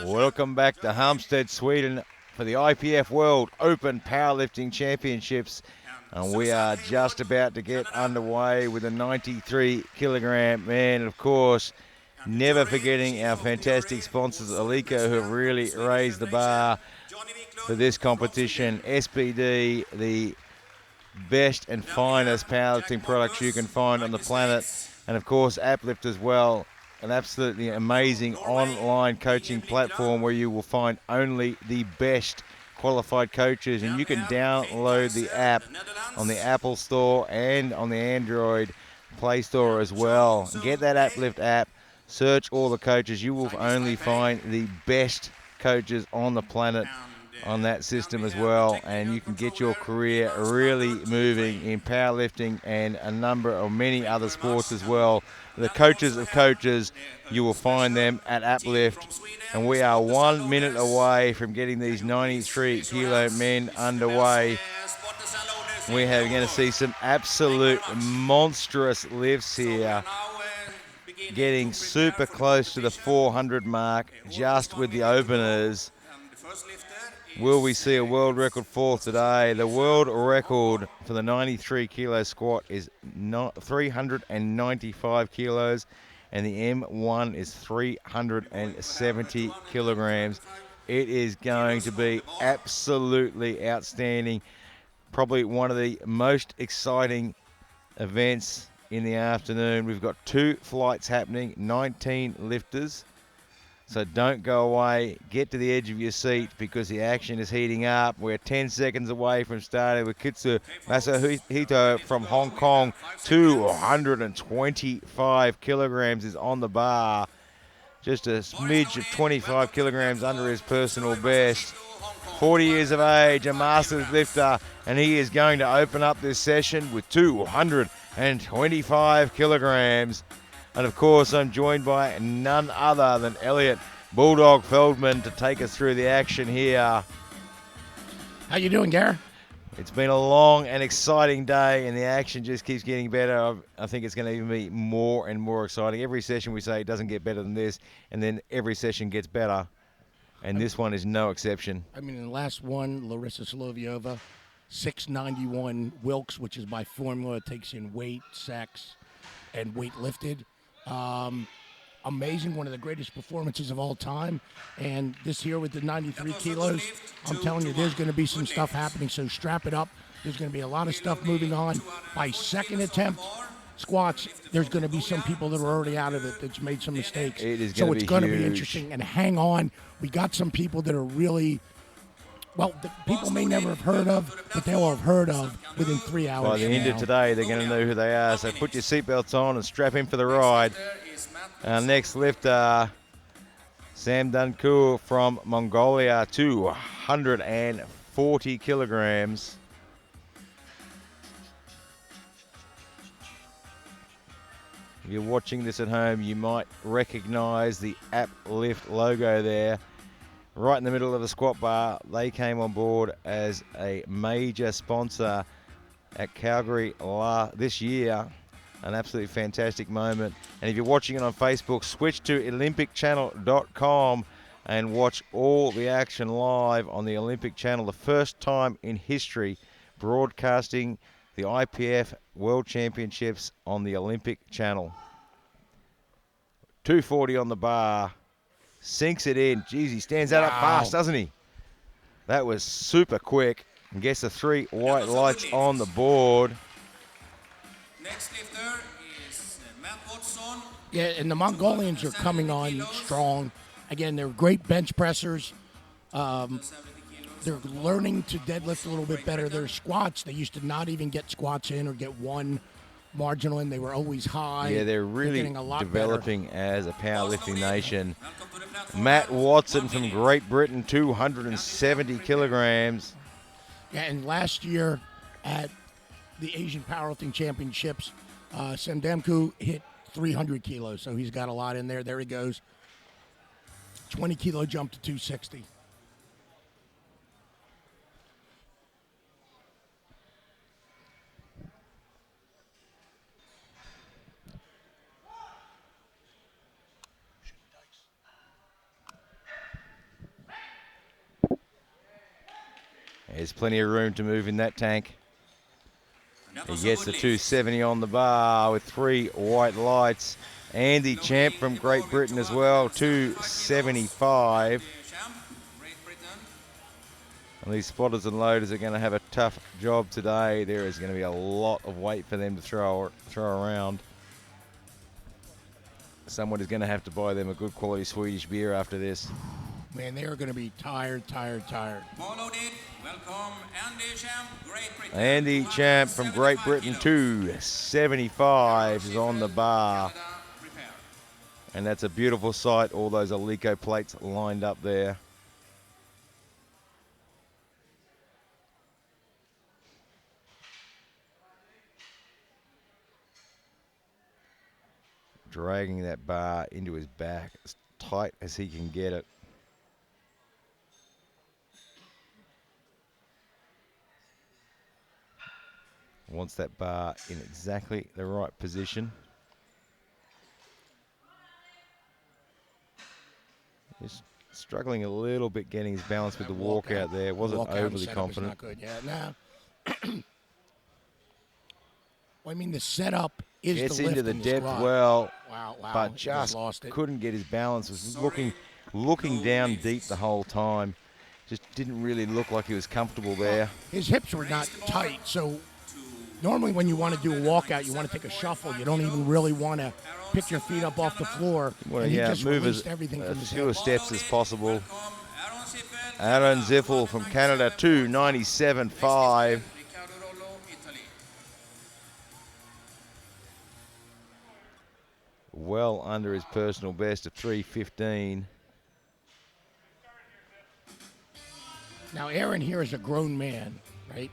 Welcome back to Halmstad, Sweden for the IPF World Open Powerlifting Championships. And we are just about to get underway with a 93 kilogram man. Of course, never forgetting our fantastic sponsors, Alico, who have really raised the bar for this competition. SBD, the best and finest powerlifting products you can find on the planet. And of course, Uplift as well. An absolutely amazing online coaching platform where you will find only the best qualified coaches, and you can download the app on the Apple Store and on the Android Play Store as well. Get that Uplift app, search all the coaches. You will only find the best coaches on the planet on that system as well, and you can get your career really moving in powerlifting and a number of many other sports as well. The coaches of coaches, you will find them at Uplift, and we are 1 minute away from getting these 93 kilo men underway. We are going to see some absolute monstrous lifts here, getting super close to the 400 mark just with the openers. Will we see a world record fall today? The world record for the 93 kilo squat is 395 kilos, and the M1 is 370 kilograms. It is going to be absolutely outstanding. Probably one of the most exciting events in the afternoon. We've got 2 flights happening, 19 lifters. So don't go away. Get to the edge of your seat because the action is heating up. We're 10 seconds away from starting with Kitsu Masahito from Hong Kong. 225 kilograms is on the bar. Just a smidge of 25 kilograms under his personal best. 40 years of age, a Masters lifter, and he is going to open up this session with 225 kilograms. And of course, I'm joined by none other than Elliot Bulldog Feldman to take us through the action here. How you doing, Gary? It's been a long and exciting day, and the action just keeps getting better. I think it's going to be more and more exciting. Every session we say it doesn't get better than this, and then every session gets better, and this one is no exception. I mean, in the last one, Larissa Solovyova, 691 Wilks, which is by formula. It takes in weight, sex, and weight lifted. Amazing, one of the greatest performances of all time. And this here with the 93 kilos, I'm telling you, there's going to be some stuff happening, so strap it up. There's going to be a lot of stuff moving on. By second attempt squats, there's going to be some people that are already out of it that's made some mistakes. It's going to be interesting. And hang on, we got some people that are really, well, the people may never have heard of, but they'll have heard of within 3 hours. By the end of today, they're going to know who they are. So put your seatbelts on and strap in for the ride. Our next lifter, Sam Dunkur from Mongolia, 240 kilograms. If you're watching this at home, you might recognize the Uplift logo there. Right in the middle of the squat bar. They came on board as a major sponsor at Calgary this year. An absolutely fantastic moment. And if you're watching it on Facebook, switch to olympicchannel.com and watch all the action live on the Olympic Channel. The first time in history broadcasting the IPF World Championships on the Olympic Channel. 240 on the bar. Sinks it in. Jeez, he stands that up fast, doesn't he? That was super quick. And gets the 3 white lights on the board. Next lifter is Matt Watson. Yeah, and the Mongolians are coming on strong. Again, they're great bench pressers. They're learning to deadlift a little bit better. Their squats, they used to not even get squats in or get one marginal in. They were always high. Yeah, they're really developing as a powerlifting nation. Matt Watson from Great Britain, 270 kilograms. Yeah, and last year at the Asian Powerlifting Championships, Sendemku hit 300 kilos, so he's got a lot in there. There he goes. 20 kilo jump to 260. There's plenty of room to move in that tank. That He was a gets good the lift. 270 on the bar with 3 white lights. Andy Champ from Great Britain as well, 275. Champ, Great Britain. And these spotters and loaders are going to have a tough job today. There is going to be a lot of weight for them to throw around. Someone is going to have to buy them a good quality Swedish beer after this. Man, they are going to be tired. Followed it. Welcome, Andy Champ, Great Britain. Andy Champ from Great Britain, 275 is on the bar. Canada, prepare. And that's a beautiful sight, all those Alico plates lined up there. Dragging that bar into his back as tight as he can get it. Wants that bar in exactly the right position. He's struggling a little bit getting his balance with the walkout there. Wasn't overly confident. Not good. Yeah, now. Well, I mean, the setup is Gets the lift into the and depth squat. well, Wow. but He just lost it. couldn't get his balance. Was looking down deep the whole time. Just didn't really look like he was comfortable there. His hips were not tight, so normally when you want to do a walkout, you want to take a shuffle. You don't even really want to pick your feet up off the floor. Well, and he yeah, just move released as everything from his few hips. steps as possible. Welcome, Aaron Ziffel from Canada, 297.5. Riccardo Rollo, Italy. Well under his personal best of 315. Now, Aaron here is a grown man, right?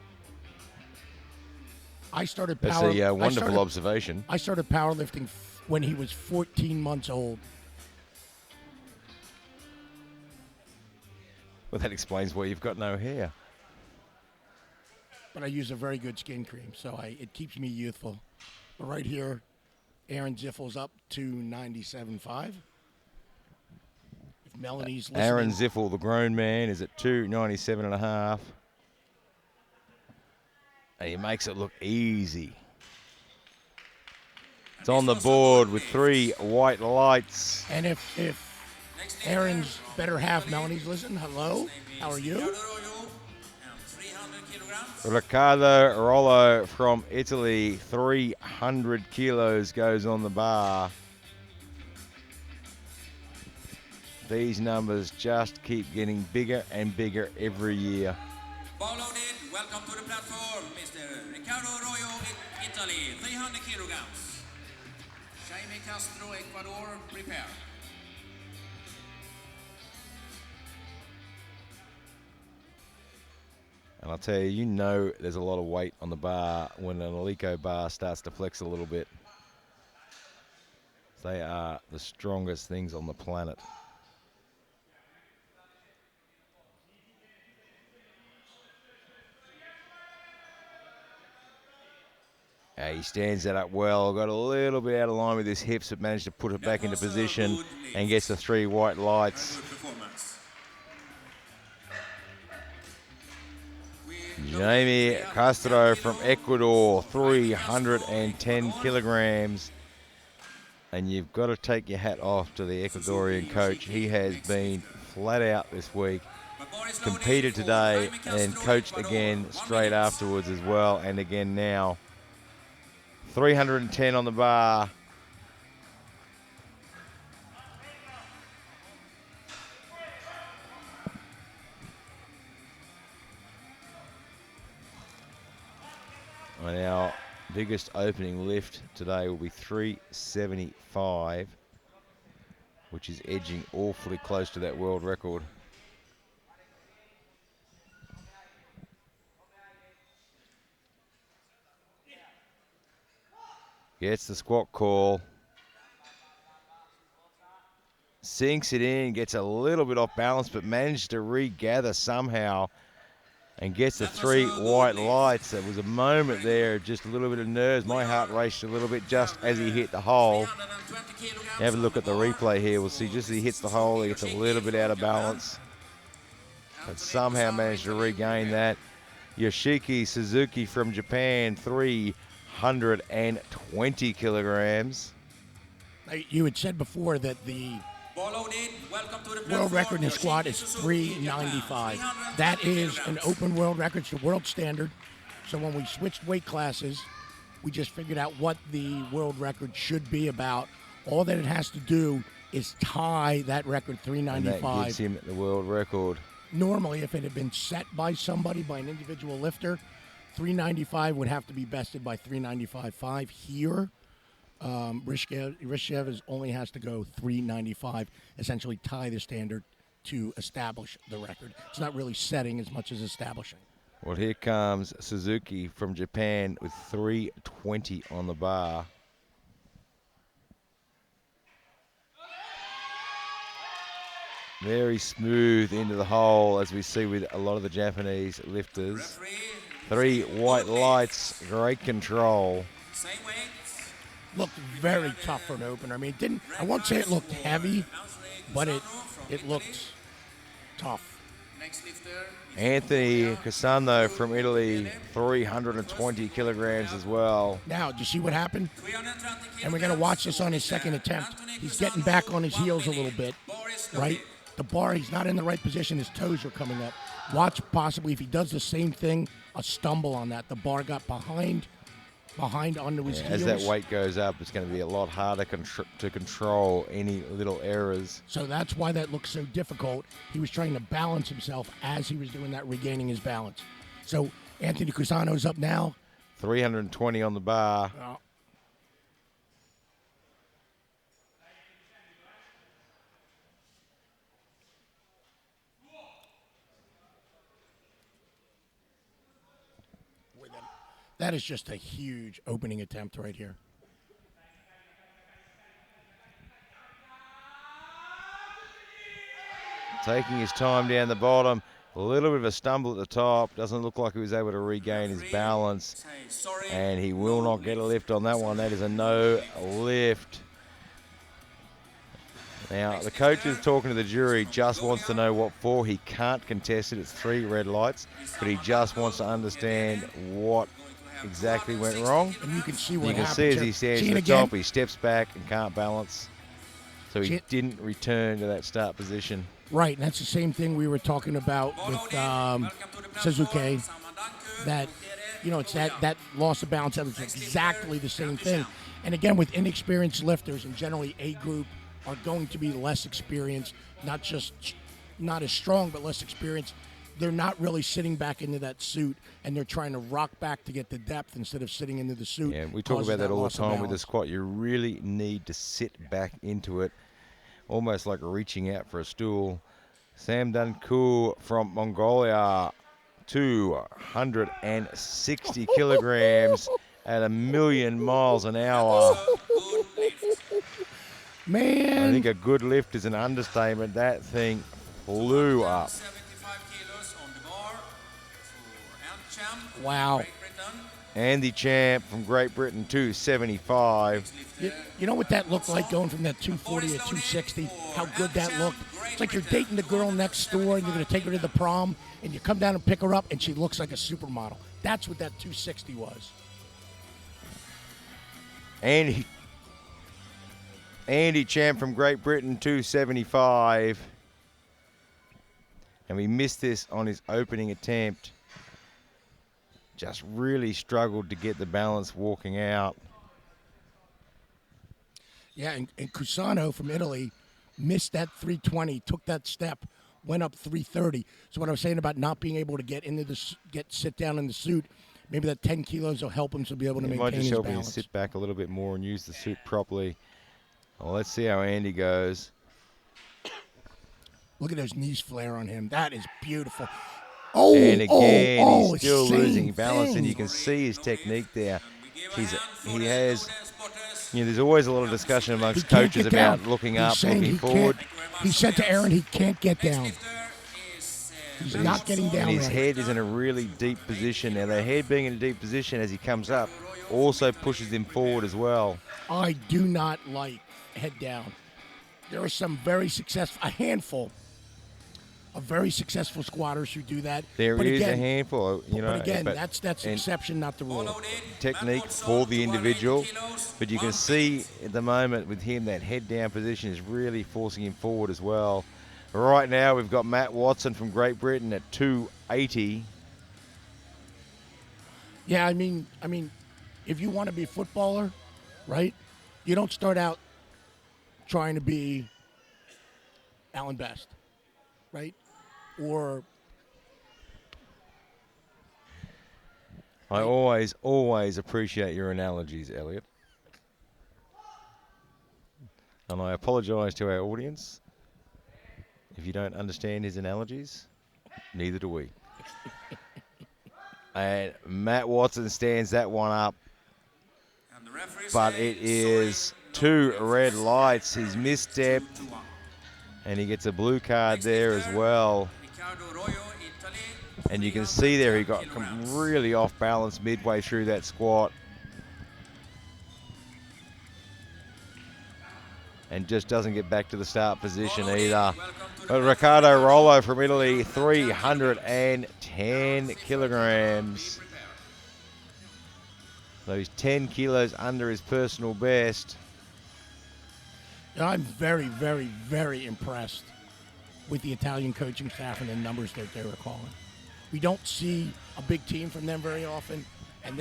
I started That's a wonderful observation. I started powerlifting when he was 14 months old. Well, that explains why you've got no hair. But I use a very good skin cream, so it keeps me youthful. But right here, Aaron Ziffel's up to 97.5. If Melanie's listening, Aaron Ziffel, the grown man, is at 297.5. And he makes it look easy. It's on the board with 3 white lights. and if Aaron's better half, Melanie's listening, hello, how are you? Riccardo Rollo, and 300 kilograms. Riccardo Rollo from Italy, 300 kilos goes on the bar. These numbers just keep getting bigger and bigger every year. Followed it. Welcome to the platform, Mr. Riccardo Rollo, Italy, 300 kilograms. Jaime Castro, Ecuador, prepare. And I'll tell you, you know there's a lot of weight on the bar when an Alico bar starts to flex a little bit. They are the strongest things on the planet. He stands that up well, got a little bit out of line with his hips, but managed to put it back into position and gets the 3 white lights. Good performance. Jaime Castro from Ecuador, 310 kilograms. And you've got to take your hat off to the Ecuadorian coach. He has been flat out this week. Competed today and coached again straight afterwards as well, and again now. 310 on the bar. And our biggest opening lift today will be 375, which is edging awfully close to that world record. Gets the squat call. Sinks it in, gets a little bit off balance, but managed to regather somehow and gets the 3 white lights. There was a moment there, just a little bit of nerves. My heart raced a little bit just as he hit the hole. Have a look at the replay here. We'll see just as he hits the hole, he gets a little bit out of balance. but somehow managed to regain that. Yoshiki Suzuki from Japan, 320 kilograms. You had said before that the world record in the squat is 395. That is an open world record. It's the world standard. So when we switched weight classes, we just figured out what the world record should be about. All that it has to do is tie that record, 395. And that gets him the world record. Normally, if it had been set by somebody, by an individual lifter, 395 would have to be bested by 395.5. Here, Rishchev only has to go 395, essentially tie the standard to establish the record. It's not really setting as much as establishing. Well, here comes Suzuki from Japan with 320 on the bar. Very smooth into the hole, as we see with a lot of the Japanese lifters. 3 white lights, great control. Looked very tough for an opener. I mean, it didn't. I won't say it looked heavy, but it looked tough. Anthony Casano from Italy, 320 kilograms as well. Now, do you see what happened? And we're going to watch this on his second attempt. He's getting back on his heels a little bit, right? The bar, he's not in the right position. His toes are coming up. Watch possibly if he does the same thing, a stumble on that. The bar got behind onto his heels. As that weight goes up, it's going to be a lot harder to control any little errors. So that's why that looks so difficult. He was trying to balance himself as he was doing that, regaining his balance. So Anthony Cusano's up now. 320 on the bar. That is just a huge opening attempt right here. Taking his time down the bottom. A little bit of a stumble at the top. Doesn't look like he was able to regain his balance. And he will not get a lift on that one. That is a no lift. Now, the coach is talking to the jury, just wants to know what for. He can't contest it. It's 3 red lights. But he just wants to understand what exactly went wrong. And you can see what happened. You can see as he stands at the top, he steps back and can't balance. So he didn't return to that start position. Right, and that's the same thing we were talking about with Suzuki. That, you know, it's that loss of balance. That was exactly the same thing. And again, with inexperienced lifters, and generally A group are going to be less experienced, not as strong, but less experienced. They're not really sitting back into that suit, and they're trying to rock back to get the depth instead of sitting into the suit. Yeah, we talk about that all the time with the squat. You really need to sit back into it, almost like reaching out for a stool. Sam Dunku from Mongolia, 260 kilograms at 1,000,000 miles an hour. Man. I think a good lift is an understatement. That thing flew up. Wow. Andy Champ from Great Britain, 275. You know what that looked like going from that 240 to 260? How good that looked? It's like you're dating the girl next door and you're going to take her to the prom and you come down and pick her up and she looks like a supermodel. That's what that 260 was. Andy Champ from Great Britain, 275. And we missed this on his opening attempt. Just really struggled to get the balance walking out. Yeah, and Cusano from Italy missed that 320, took that step, went up 330. So what I was saying about not being able to sit down in the suit, maybe that 10 kilos will help him to be able to maintain his balance. It might just help him sit back a little bit more and use the suit properly. Well, let's see how Andy goes. Look at those knees flare on him. That is beautiful. And again, he's still losing balance, and you can see his technique there. He has, you know, there's always a lot of discussion amongst coaches about looking up, looking forward. He said to Aaron, he can't get down. He's not getting down. And his head is in a really deep position. Now, the head being in a deep position as he comes up also pushes him forward as well. I do not like head down. There are some very successful, a handful of very successful squatters who do that. There but is again, a handful, you know. But again, but- that's and exception, not the rule. technique for the individual. But you can see at the moment with him that head down position is really forcing him forward as well. Right now we've got Matt Watson from Great Britain at 280. Yeah, I mean, if you want to be a footballer, right? You don't start out trying to be Alan Best, right? Or I always appreciate your analogies, Elliot. And I apologise to our audience. If you don't understand his analogies, neither do we. And Matt Watson stands that one up. But it is 2 red lights. He's misstepped. And he gets a blue card there as well. And you can see there he got really off balance midway through that squat. And just doesn't get back to the start position either. But Riccardo Rollo from Italy, 310 kilograms. So he's 10 kilos under his personal best. I'm very, very, very impressed with the Italian coaching staff and the numbers that they were calling. We don't see a big team from them very often, and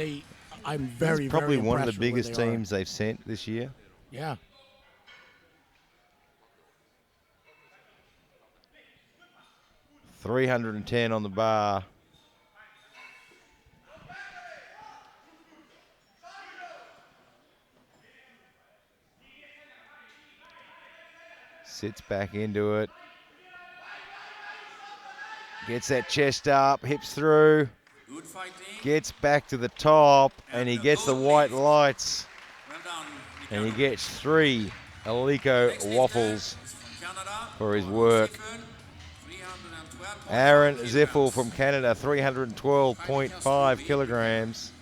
I'm very, It's probably very one of impressed the with where biggest they are. teams they've sent this year. Yeah. $310 on the bar. Sits back into it. Gets that chest up, hips through. Gets back to the top, and he gets the white lights. And he gets 3 Alico waffles for his work. Aaron Ziffel from Canada, 312.5 kilograms.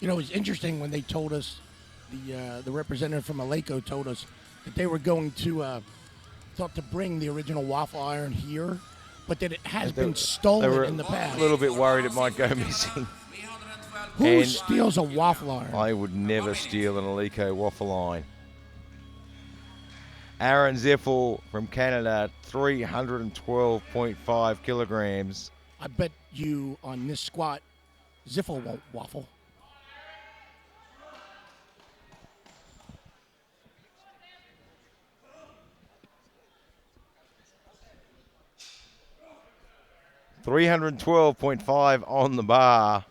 You know, it's interesting when they told us, the representative from Alico told us that they were going to, thought to bring the original waffle iron here, but that it has been stolen in the past. A little bit worried it might go missing. Who steals a waffle iron? I would never steal an Alico waffle iron. Aaron Ziffel from Canada, 312.5 kilograms. I bet you on this squat, Ziffel won't waffle. $312.5 on the bar.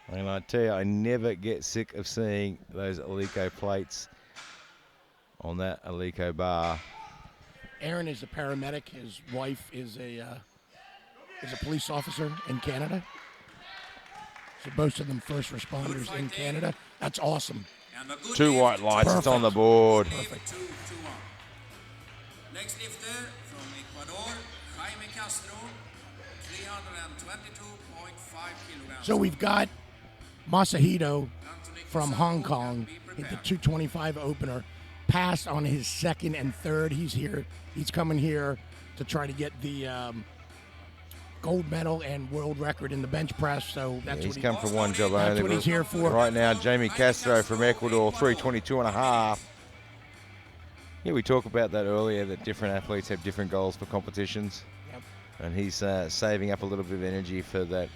And I tell you, I never get sick of seeing those Alico plates on that Alico bar. Aaron is a paramedic. His wife is a police officer in Canada. So most of them first responders in Canada. That's awesome. 2 white lights. Perfect. It's on the board. Perfect. Next lifter from Ecuador, Jaime Castro, 322.5 kilograms. So we've got Masahito from Hong Kong hit the 225 opener, passed on his second and third. He's here. He's coming here to try to get the gold medal and world record in the bench press. So that's He's what come for one job only. That's what he's here for. Right now, Jamie Castro from Ecuador, 322.5. Yeah, we talked about that earlier, that different athletes have different goals for competitions. Yep. And he's saving up a little bit of energy for that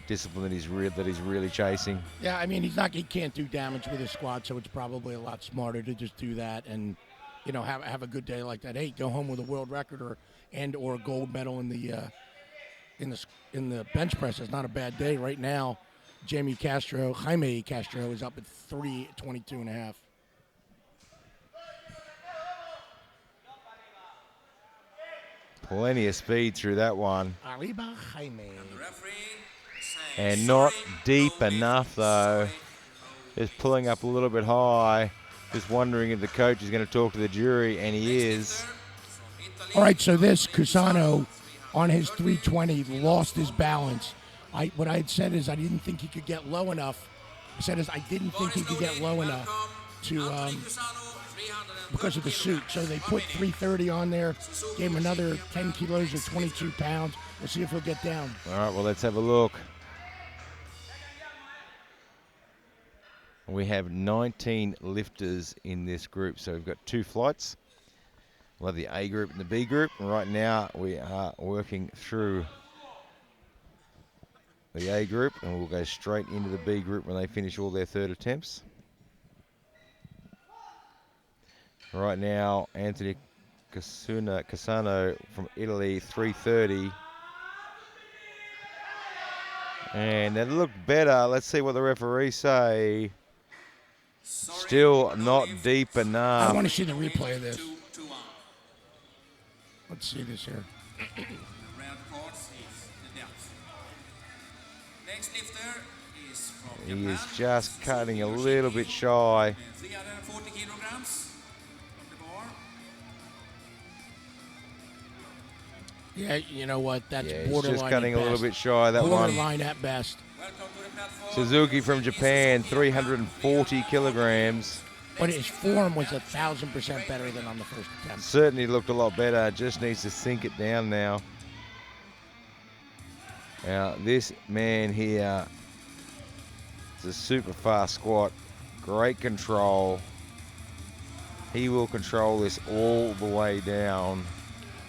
discipline that he's really chasing. Yeah, I mean, he can't do damage with his squat, so it's probably a lot smarter to just do that and, you know, have a good day like that. Hey, go home with a world record or a gold medal in the bench press. It's not a bad day right now. Jaime Castro is up at 322.5. Plenty of speed through that one. Arriba Jaime. And not deep enough, though. Just pulling up a little bit high. Just wondering if the coach is going to talk to the jury, and he is. All right, so this Cusano on his 320 lost his balance. What I had said is I didn't think he could get low enough. I said is I didn't think he could get low enough to because of the suit. So they put 330 on there, gave him another 10 kilos or 22 pounds. We'll see if he'll get down. All right, well, let's have a look. We have 19 lifters in this group, so we've got 2 flights. We'll have the A group and the B group. And right now, we are working through the A group, and we'll go straight into the B group when they finish all their third attempts. Right now, Anthony Casano from Italy, 330. And that looked better. Let's see what the referees say. Still not deep I enough. want to see the replay of this. Let's see this here. Next lifter is from He is Japan. just cutting a little bit shy. 340 kilograms from the bar. Yeah, you know what? That's Yeah, he's borderline. just cutting at a little best. bit shy of that one. Borderline at best. Welcome to the platform. Suzuki from Japan, 340 kilograms. But his form was 1,000% better than on the first attempt. Certainly looked a lot better. Just needs to sink it down now. Now, this man here is a super fast squat. Great control. He will control this all the way down.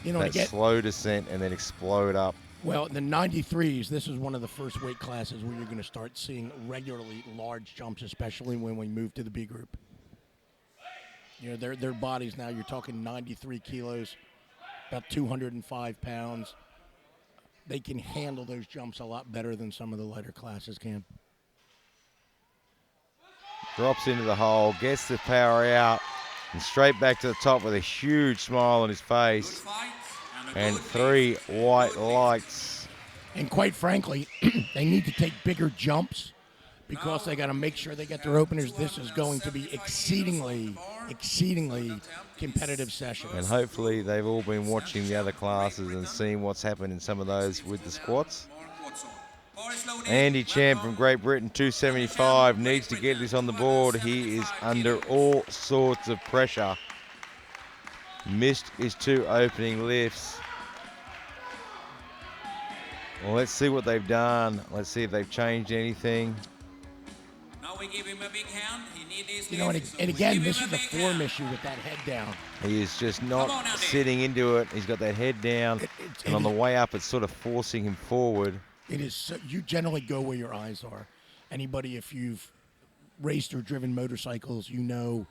You know, That slow descent and then explode up. well, the 93s, this is one of the first weight classes where you're going to start seeing regularly large jumps, especially when we move to the B group. You know, their bodies now, you're talking 93 kilos, about 205 pounds. They can handle those jumps a lot better than some of the lighter classes can. Drops into the hole, gets the power out, and straight back to the top with a huge smile on his face. And 3 white lights. And quite frankly, they need to take bigger jumps because they got to make sure they get their openers. This is going to be exceedingly competitive session. And hopefully they've all been watching the other classes and seeing what's happened in some of those with the squats. Andy Champ from Great Britain, 275, needs to get this on the board. He is under all sorts of pressure. Missed his 2 opening lifts. Well, let's see what they've done. Let's see if they've changed anything. Now we give him a big hand. He needs his You know, lift, and so we again, give this him is a a big form hand. issue with that head down. He is just not Come on, Andy. sitting into it. He's got that head down, and on the way up, it's sort of forcing him forward. It is. So, you generally go where your eyes are. Anybody, if you've raced or driven motorcycles, you know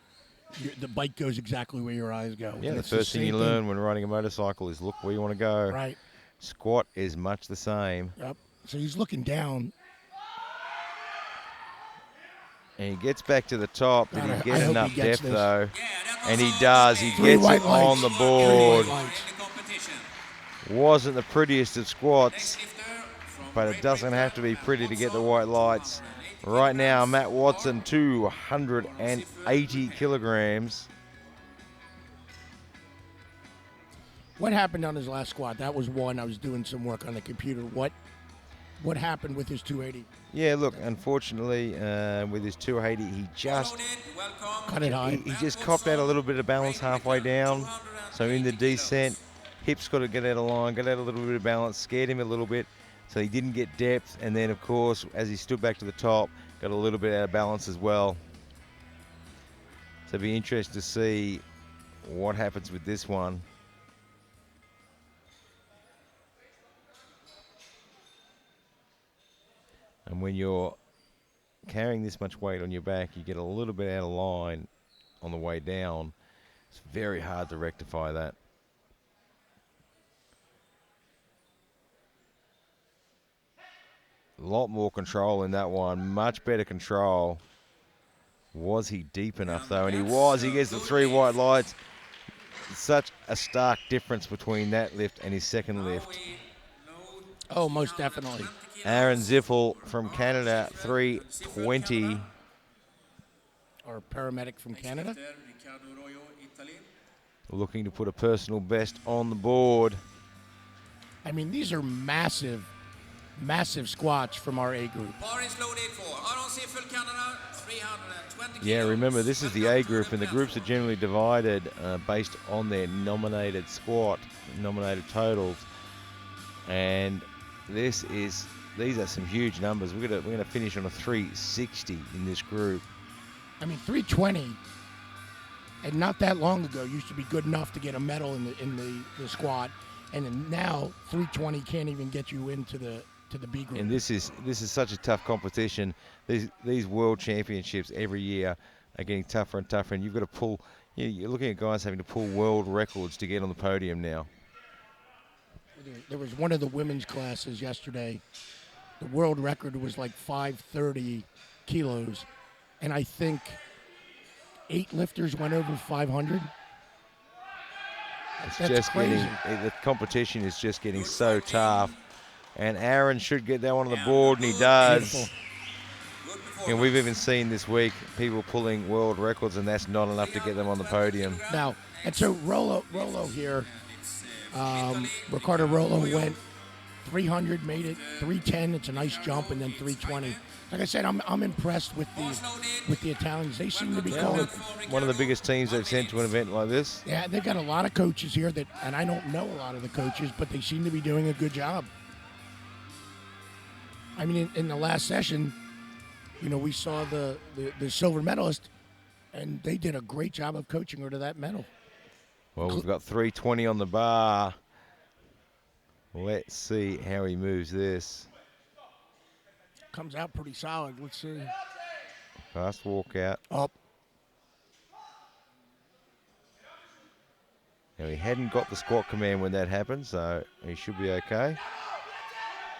the bike goes exactly where your eyes go. Yeah, And the it's first thing you same learn when riding a motorcycle is look where you want to go. Right. Squat is much the same. Yep. So he's looking down. And he gets back to the top. Did God, I he get hope enough he gets depth, this. though? Yeah, that And he was does. He 3 gets white it on lights. the 3 board. white lights. in the competition. Wasn't the prettiest of squats, Next lifter from but it Great doesn't Britain, have to be Matt pretty to get the Watson, white lights. 280 Right now, kilograms. Matt Watson, 280 kilograms. What happened on his last squat? That was one. I was doing some work on the computer. What happened with his 280? Yeah, look, unfortunately, with his 280, he just Cut it high. he just copped out a little bit of balance halfway down. So in the descent, hips got to get out of line, got out a little bit of balance, scared him a little bit. So he didn't get depth. And then, of course, as he stood back to the top, got a little bit out of balance as well. So it'll be interesting to see what happens with this one. And when you're carrying this much weight on your back, you get a little bit out of line on the way down. It's very hard to rectify that. A lot more control in that one. Much better control. Was he deep enough, though? And he was. He gets the 3 white lights. Such a stark difference between that lift and his second lift. Oh, most definitely. Aaron Ziffel from Canada, 320. Or paramedic from Canada. Looking to put a personal best on the board. I mean, these are massive massive squats from our A group. Bar is loaded for RNC Full Canada, 320 Yeah, kilos. remember, this is the A group, and the groups are generally divided based on their nominated squat, nominated totals. And these are some huge numbers. We're gonna finish on a 360 in this group. I mean, 320, and not that long ago, used to be good enough to get a medal in the squat, and then now 320 can't even get you into the B group. And this is such a tough competition. These world championships every year are getting tougher and tougher, and you've got to pull. You're looking at guys having to pull world records to get on the podium now. There was one of the women's classes yesterday. The world record was like 530 kilos, and I think 8 lifters went over 500. It's That's just crazy. the competition is just getting so tough. And Aaron should get that one on the board, and he does. Beautiful. And we've even seen this week people pulling world records, and that's not enough to get them on the podium. Now, and so Rollo here, Ricardo Rollo went 300, made it 310. It's a nice jump, and then 320. Like I said, I'm impressed with the Italians. They seem to be calling. One of the biggest teams they've sent to an event like this. Yeah, they've got a lot of coaches here and I don't know a lot of the coaches, but they seem to be doing a good job. I mean, in the last session, we saw the silver medalist, and they did a great job of coaching her to that medal. Well, we've got 320 on the bar. Let's see how he moves this. Comes out pretty solid. Let's see. Fast walk out. Up. Now, he hadn't got the squat command when that happened, so he should be okay.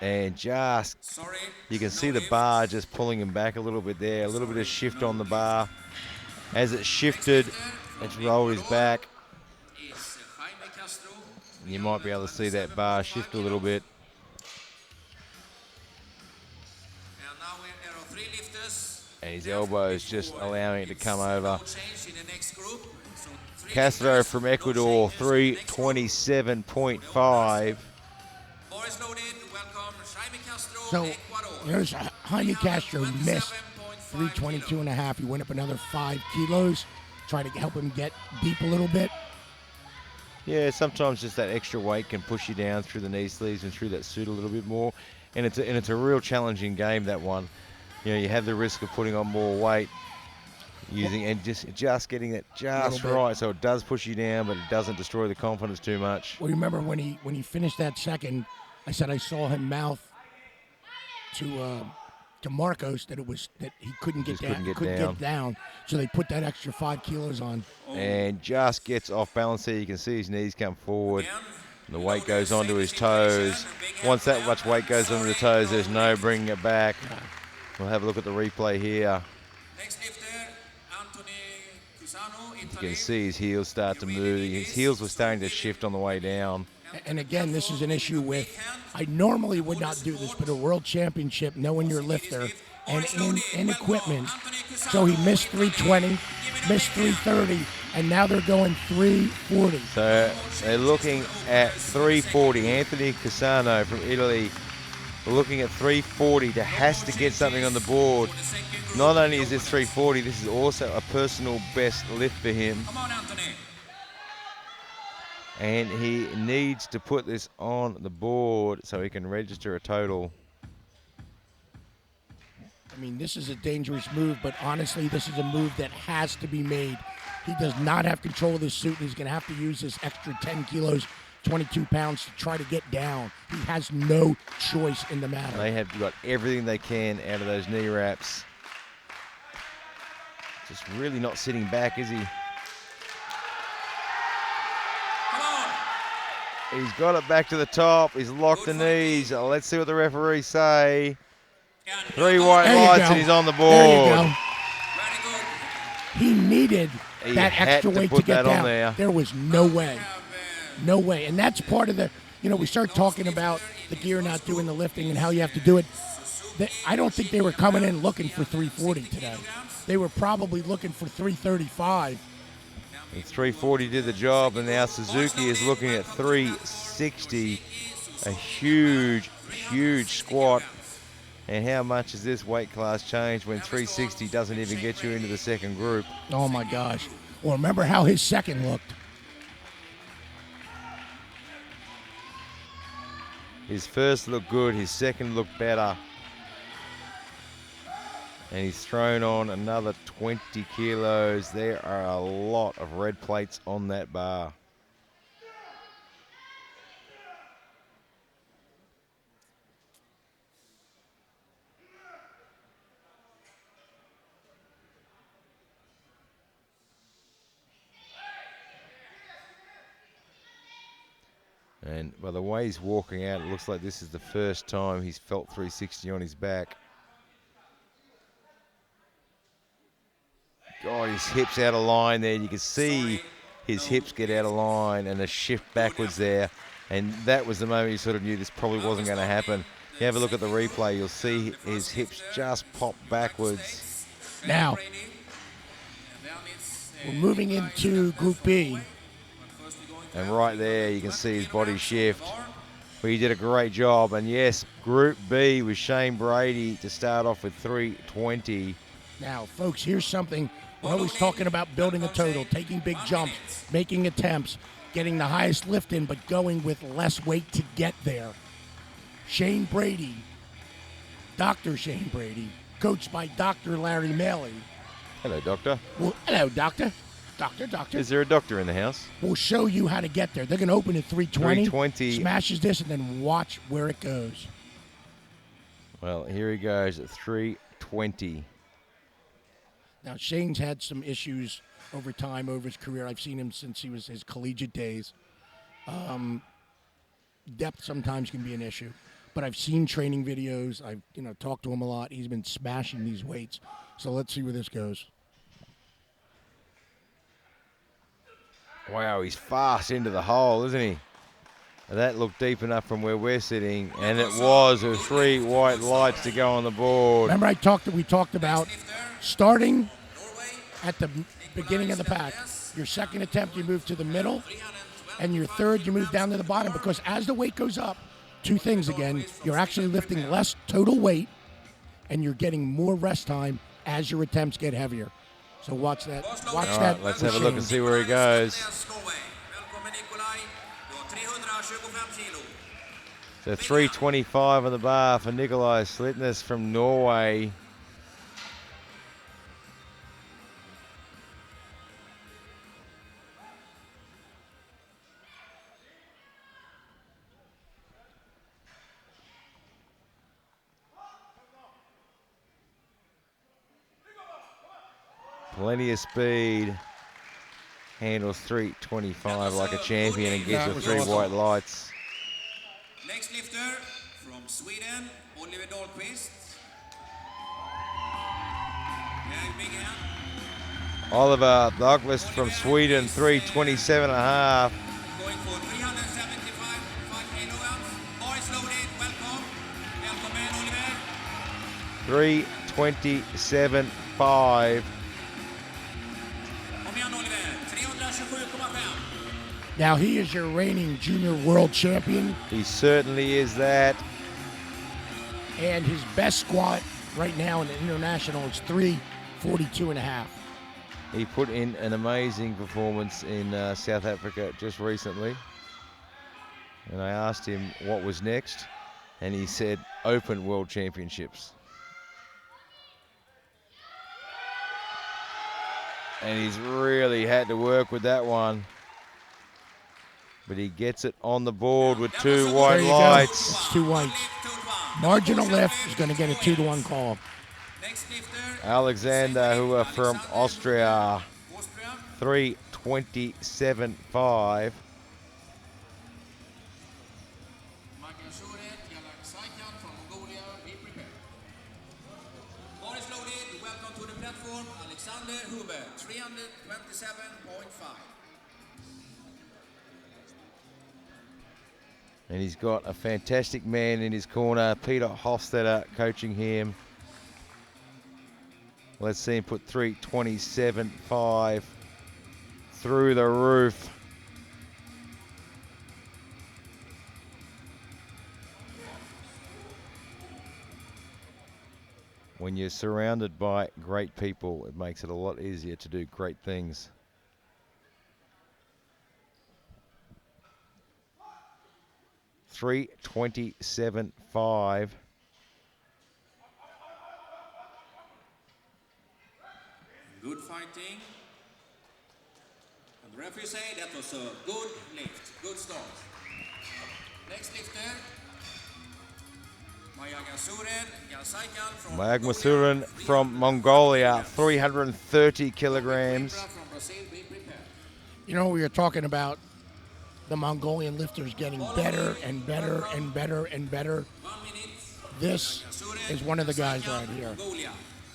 And just, you can see the bar just pulling him back a little bit there. A little bit of shift on the bar. As it shifted, it's rolled his back. You might be able to see that bar shift a little bit. And his elbow is just allowing it to come over. Castro from Ecuador, 327.5. So there's Jaime Castro missed 322.5. He went up another 5 kilos, trying to help him get deep a little bit. Yeah, sometimes just that extra weight can push you down through the knee sleeves and through that suit a little bit more. And it's a real challenging game, that one. You have the risk of putting on more weight, and just getting it just right, so it does push you down, but it doesn't destroy the confidence too much. Well, remember when he finished that second, I said I saw him mouth to Marcos that he couldn't get down, so they put that extra 5 kilos on. And just gets off balance there. You can see his knees come forward. The weight goes onto his toes. Once that much weight goes onto the toes, there's no bringing it back. We'll have a look at the replay here. You can see his heels start to move. His heels were starting to shift on the way down. And again, this is an issue with, I normally would not do this, but a world championship, knowing your lifter and in equipment. So he missed 320, missed 330, and now they're going 340. So they're looking at 340. Anthony Cassano from Italy looking at 340. Has to get something on the board. Not only is this 340, this is also a personal best lift for him. And he needs to put this on the board so he can register a total. I mean, this is a dangerous move, but honestly, this is a move that has to be made. He does not have control of this suit. He's going to have to use this extra 10 kilos, 22 pounds to try to get down. He has no choice in the matter. They have got everything they can out of those knee wraps. Just really not sitting back, is he? He's got it back to the top. He's locked the knees. Let's see what the referees say. 3 white lights and he's on the board. There you go. He needed that extra weight to get down. There was no way. No way. And that's part of the, we start talking about the gear not doing the lifting and how you have to do it. I don't think they were coming in looking for 340 today. They were probably looking for 335. And 340 did the job, and now Suzuki is looking at 360. A huge, huge squat. And how much has this weight class changed when 360 doesn't even get you into the second group? Oh my gosh. Well, remember how his second looked. His first looked good, his second looked better. And he's thrown on another 20 kilos. There are a lot of red plates on that bar. And by the way he's walking out, it looks like this is the first time he's felt 360 on his back. God, his hips out of line there. You can see his hips get out of line and a shift backwards there. And that was the moment you sort of knew this probably wasn't going to happen. You have a look at the replay, you'll see his hips just pop backwards. Now, we're moving into Group B. And right there, you can see his body shift. But he did a great job. And yes, Group B with Shane Brady to start off with 320. Now, folks, here's something. We're always talking about building a total, taking big jumps, making attempts, getting the highest lift in, but going with less weight to get there. Shane Brady, Dr. Shane Brady, coached by Dr. Larry Maley. Hello, doctor. Well, hello, doctor. Doctor. Is there a doctor in the house? We'll show you how to get there. They're going to open at 320. 320. Smashes this, and then watch where it goes. Well, here he goes at 320. Now, Shane's had some issues over time, over his career. I've seen him since he was his collegiate days. Depth sometimes can be an issue. But I've seen training videos. I've talked to him a lot. He's been smashing these weights. So let's see where this goes. Wow, he's fast into the hole, isn't he? That looked deep enough from where we're sitting, and it was with 3 white lights to go on the board. Remember we talked about starting at the beginning of the pack. Your second attempt, you move to the middle, and your third, you move down to the bottom, because as the weight goes up, 2 things again, you're actually lifting less total weight, and you're getting more rest time as your attempts get heavier. So watch that. Watch All that. right, let's have a look and see where he goes. So 325 on the bar for Nikolai Slitnes from Norway. Plenty of speed. Handles 325 like a champion and gets the 3 white lights. Next lifter from Sweden, Oliver Dahlqvist. Yeah, big hand. Oliver Douglas from Sweden, 327 and a half. Going for 375 kilograms. Bar is loaded. Welcome. Welcome, Oliver. 327.5. Kom igen, Oliver. 327,5. Now, he is your reigning junior world champion, He certainly is that. and his best squat right now in the international is 342 and a half. He put in an amazing performance in South Africa just recently. And I asked him what was next, and he said Open World Championships. And he's really had to work with that one. But he gets it on the board with 2 white There you lights. go. It's 2 whites. Marginal lift is going to get a 2-to-1 call. Next lifter. Alexander, who are from Austria, 327.5. Michael Shuret, Jalak Saikan from Mongolia, be prepared. Bar is loaded. Welcome to the platform, Alexander Huber, 327.5. And he's got a fantastic man in his corner, Peter Hofstetter, coaching him. Let's see him put 327.5 through the roof. When you're surrounded by great people, it makes it a lot easier to do great things. $327.5. Good fighting. And the referee say that was a good lift, good start. Next lifter, Magmasuren from Mongolia, 330 kilograms. You know, we were talking about the Mongolian lifters getting better and better and better and better. This is one of the guys right here.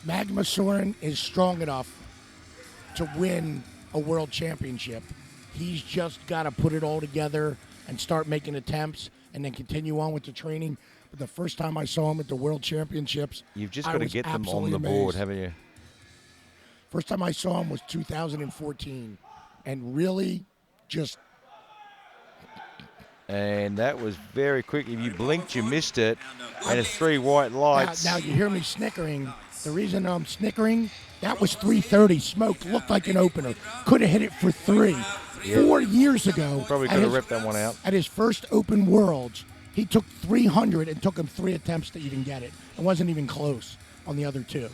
Magmasuren is strong enough to win a world championship. He's just got to put it all together and start making attempts and then continue on with the training. But the first time I saw him at the world championships, you've just got to get them on the board, haven't you? First time I saw him was 2014, and really just... And that was very quick. If you blinked, you missed it. And it's 3 white lights. Now you hear me snickering. The reason I'm snickering, that was 330. Smoked, looked like an opener. Could have hit it for 3. Yeah. 4 years ago, probably could have ripped that one out. At his first Open Worlds, he took 300 and took him 3 attempts to even get it. It wasn't even close on the other 2.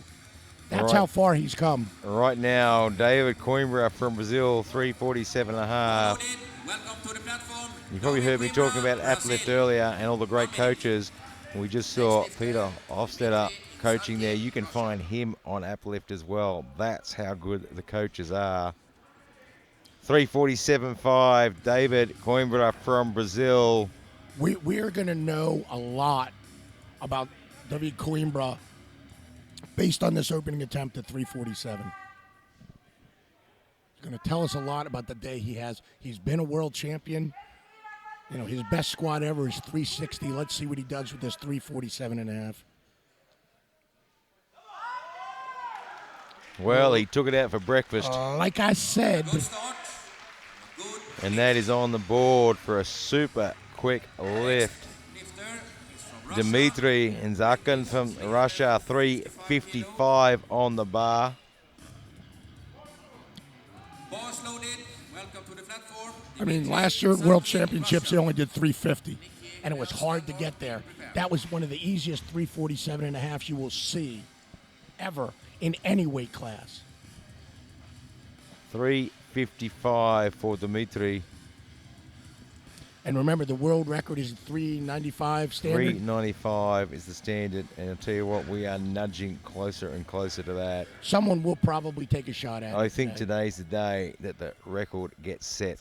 That's how far he's come. Right now, David Coimbra from Brazil, 347.5. Welcome to the platform. You probably heard me talking about Uplift earlier and all the great coaches. We just saw Peter Hofstetter coaching there. You can find him on Uplift as well. That's how good the coaches are. 347.5, David Coimbra from Brazil. We're going to know a lot about David Coimbra based on this opening attempt at 347. He's going to tell us a lot about the day he has. He's been a world champion. You know, his best squat ever is 360. Let's see what he does with this 347.5. Well, he took it out for breakfast. Like I said. And that is on the board for a super quick lift. Dmitry Inzakin from Russia, 355 on the bar. I mean, last year at World Championships, he only did 350, and it was hard to get there. That was one of the easiest 347.5s you will see ever in any weight class. 355 for Dmitry. And remember, the world record is 395 standard. 395 is the standard, and I'll tell you what, we are nudging closer and closer to that. Someone will probably take a shot at it. I think today's the day that the record gets set.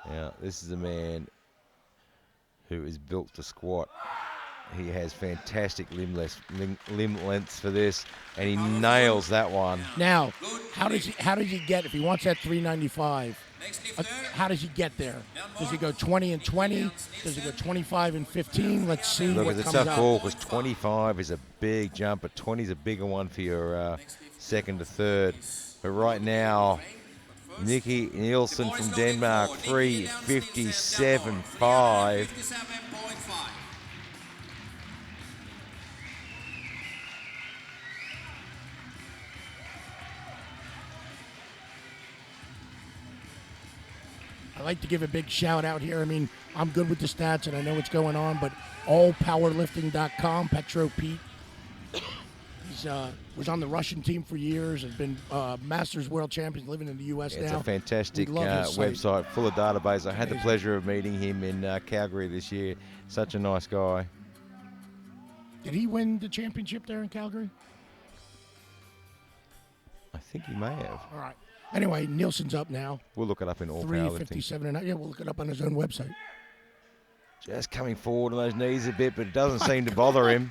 Now, this is a man who is built to squat. He has fantastic limb lengths for this, and he nails that one. Now, how does he get, if he wants that 395, how does he get there? Does he go 20 and 20? Does he go 25 and 15? Let's see what comes up. Look, it's a tough call because 25 is a big jump, but 20 is a bigger one for your second to third. But right now, Nicky Nielsen from Denmark, 357.5. I like to give a big shout out here. I mean, I'm good with the stats and I know what's going on, but allpowerlifting.com, Petro Pete. He's was on the Russian team for years, has been Masters World Champion, living in the U.S. now. It's a fantastic website, full of database. I had the pleasure of meeting him in Calgary this year. Such a nice guy. Did he win the championship there in Calgary? I think he may have. All right. Anyway, Nielsen's up now. We'll look it up in all powerlifting. 357 and yeah, we'll look it up on his own website. Just coming forward on those knees a bit, but it doesn't seem to bother him.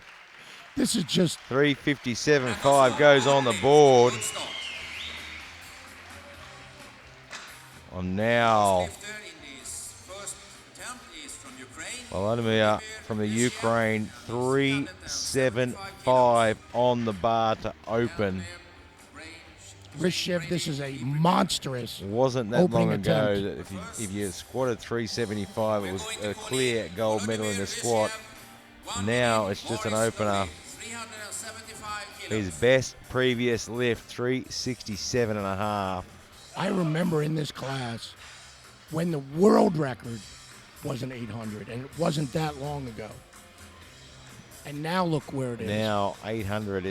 This is just 357.5 goes on the board. Now, Volodymyr from the Ukraine, 375 on the bar to open. Rishev, this is a monstrous Wasn't that opening long ago attempt. that if you squatted 375, it was a clear gold medal in the squat. Now it's just an opener. His best previous lift, 367.5. I remember in this class when the world record was an 800, and it wasn't that long ago. And now look where it is. Now 800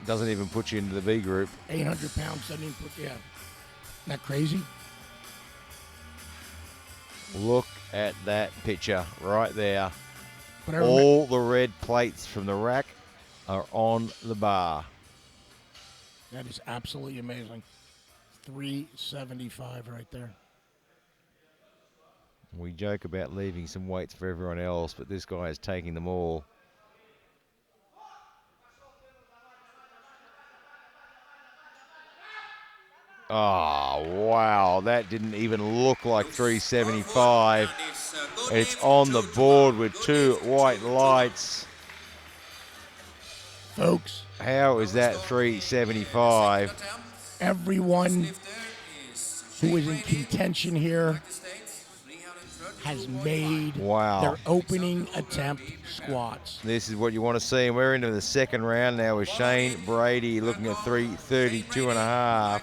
doesn't even put you into the B group. 800 pounds doesn't even put, yeah. Isn't that crazy? Look at that picture right there. But All the red plates from the rack are on the bar. That is absolutely amazing. 375 right there. We joke about leaving some weights for everyone else, but this guy is taking them all. Oh, wow. That didn't even look like 375. It's on the board with 2 white lights. Folks. How is that 375? Everyone who is in contention here has made their opening attempt squats. This is what you want to see, and we're into the second round now with Shane Brady looking at 332.5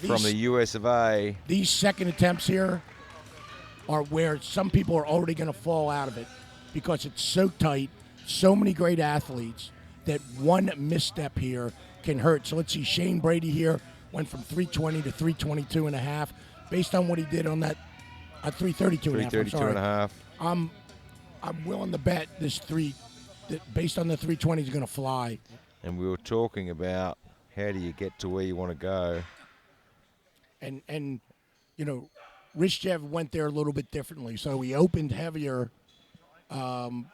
from the US of A. These second attempts here are where some people are already going to fall out of it because it's so tight, so many great athletes that one misstep here can hurt. So let's see, Shane Brady here went from 320 to 322.5 based on what he did on that 332.5. I'm willing to bet this based on the 320 is going to fly. And we were talking about how do you get to where you want to go. And you know, Rishev went there a little bit differently. So he opened heavier than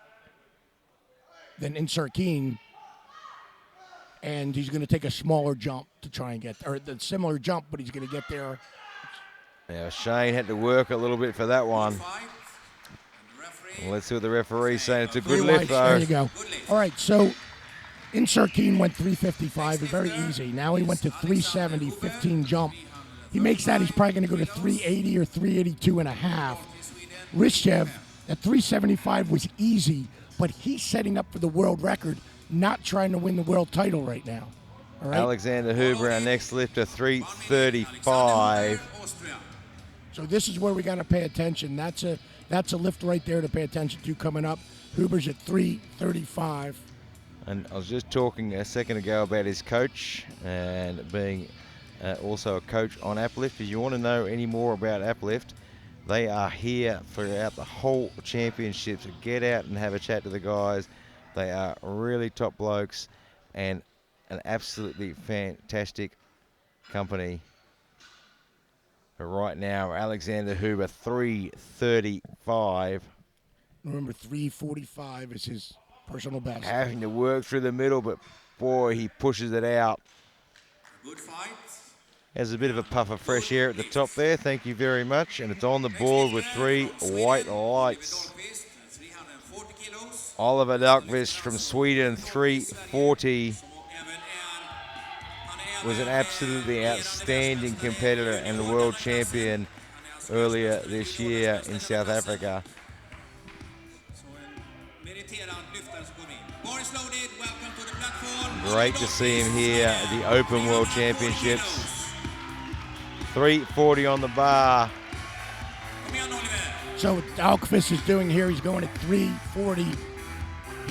Insarkeen, and he's going to take a smaller jump to try and get, or the similar jump, but he's going to get there. Now Shane had to work a little bit for that one. Let's see what the referee's saying. It's a good lift, though. There you go. All right, so Insarkeen went 355, very easy. Now he went to 370, 15 jump. He makes that, he's probably going to go to 380 or 382.5. Rishev at 375 was easy, but he's setting up for the world record, not trying to win the world title right now. All right? Alexander Huber, our next lifter, 335. So this is where we got to pay attention. That's a lift right there to pay attention to coming up. Huber's at 335. And I was just talking a second ago about his coach and being also a coach on Uplift. If you want to know any more about Uplift, they are here throughout the whole championship. So get out and have a chat to the guys. They are really top blokes and an absolutely fantastic company. But right now, Alexander Huber, 335. Remember, 345 is his personal best. Having to work through the middle, but boy, he pushes it out. Good fight. Has a bit of a puff of fresh air at the top there. Thank you very much. And it's on the board with 3 white lights. Oliver Dahlqvist from Sweden, 340. Was an absolutely outstanding competitor and the world champion earlier this year in South Africa. Great to see him here at the Open World Championships. 340 on the bar. So what Dahlqvist is doing here, he's going at 340.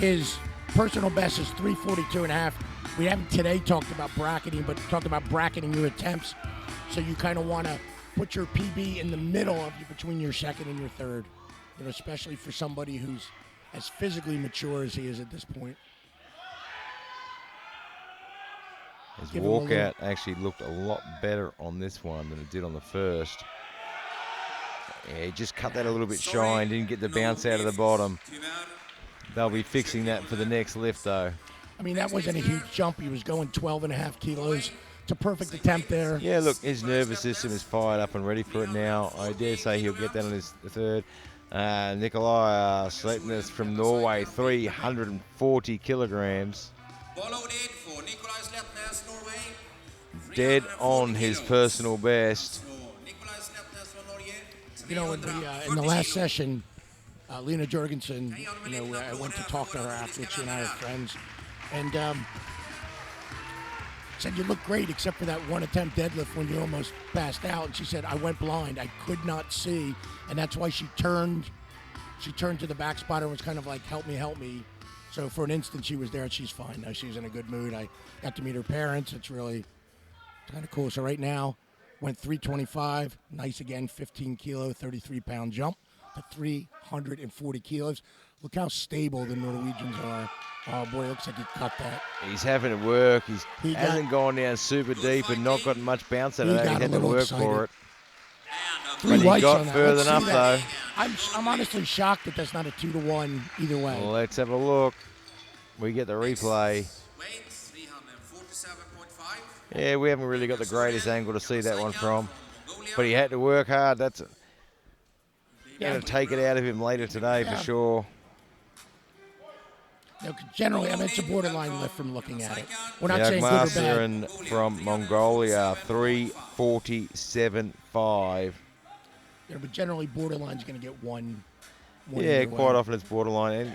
His personal best is 342.5. We haven't today talked about bracketing, but talked about bracketing your attempts. So you kind of want to put your PB in the middle of between your second and your third, you know, especially for somebody who's as physically mature as he is at this point. His walkout actually looked a lot better on this one than it did on the first. Yeah, he just cut that a little bit shy and didn't get the bounce out of the bottom. They'll be fixing that for the next lift, though. I mean, that wasn't a huge jump. He was going 12.5 kilos. It's a perfect attempt there. Yeah, look, his nervous system is fired up and ready for it now. I dare say he'll get that on his third. Nikolai Sleipnes from Norway, 340 kilograms. Followed it for Nikolai Sleipnes Slepnes, Norway. Dead on his 340 personal best. So, Nikolai Slepnes from Norway. You know, in the 340 last kilos. session, Lena Jorgensen, you know, I went to talk to her afterwards. She and I are friends, and said you look great except for that one attempt deadlift when you almost passed out. And she said I went blind, I could not see, and that's why she turned to the back spotter and was kind of like, help me. So for an instant she was there, and she's fine now. She's in a good mood. I got to meet her parents. It's really kind of cool. So right now went 325, nice again, 15 kilo, 33-pound jump to 340 kilos. Look how stable the Norwegians are. Oh boy, looks like he cut that. He's having to work. He hasn't gone down super deep and not gotten much bounce out of that. He had to little work excited. for it. Three But he whites got on that. further Let's see enough, that. though. I'm honestly shocked that that's not a 2-to-1 either way. Well, let's have a look. We get the replay. Weight 347.5. Yeah, we haven't really got the greatest angle to see that one from. But he had to work hard. That's going to take it out of him later today for sure. No, generally, I mean, it's a borderline lift from looking at it. We're not saying good or bad. Yagmasaran from Mongolia, 347.5. Yeah, but generally, borderline's going to get one Yeah, either quite way. often it's borderline. And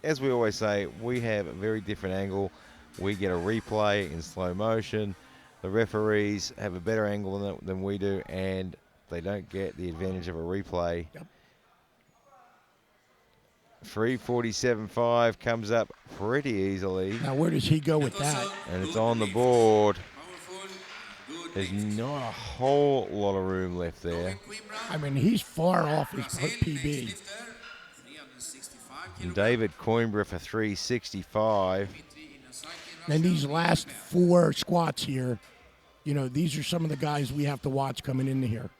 as we always say, we have a very different angle. We get a replay in slow motion. The referees have a better angle than we do, and they don't get the advantage of a replay. Yep. 347.5 comes up pretty easily, Now, where does he go with that? and it's on the board. Powerful. Good There's lift. not a whole lot of room left there. I mean, he's far off his PB. Lifter, 365 And kilograms. David Coimbra for 365. And these last 4 squats here, you know, these are some of the guys we have to watch coming into here.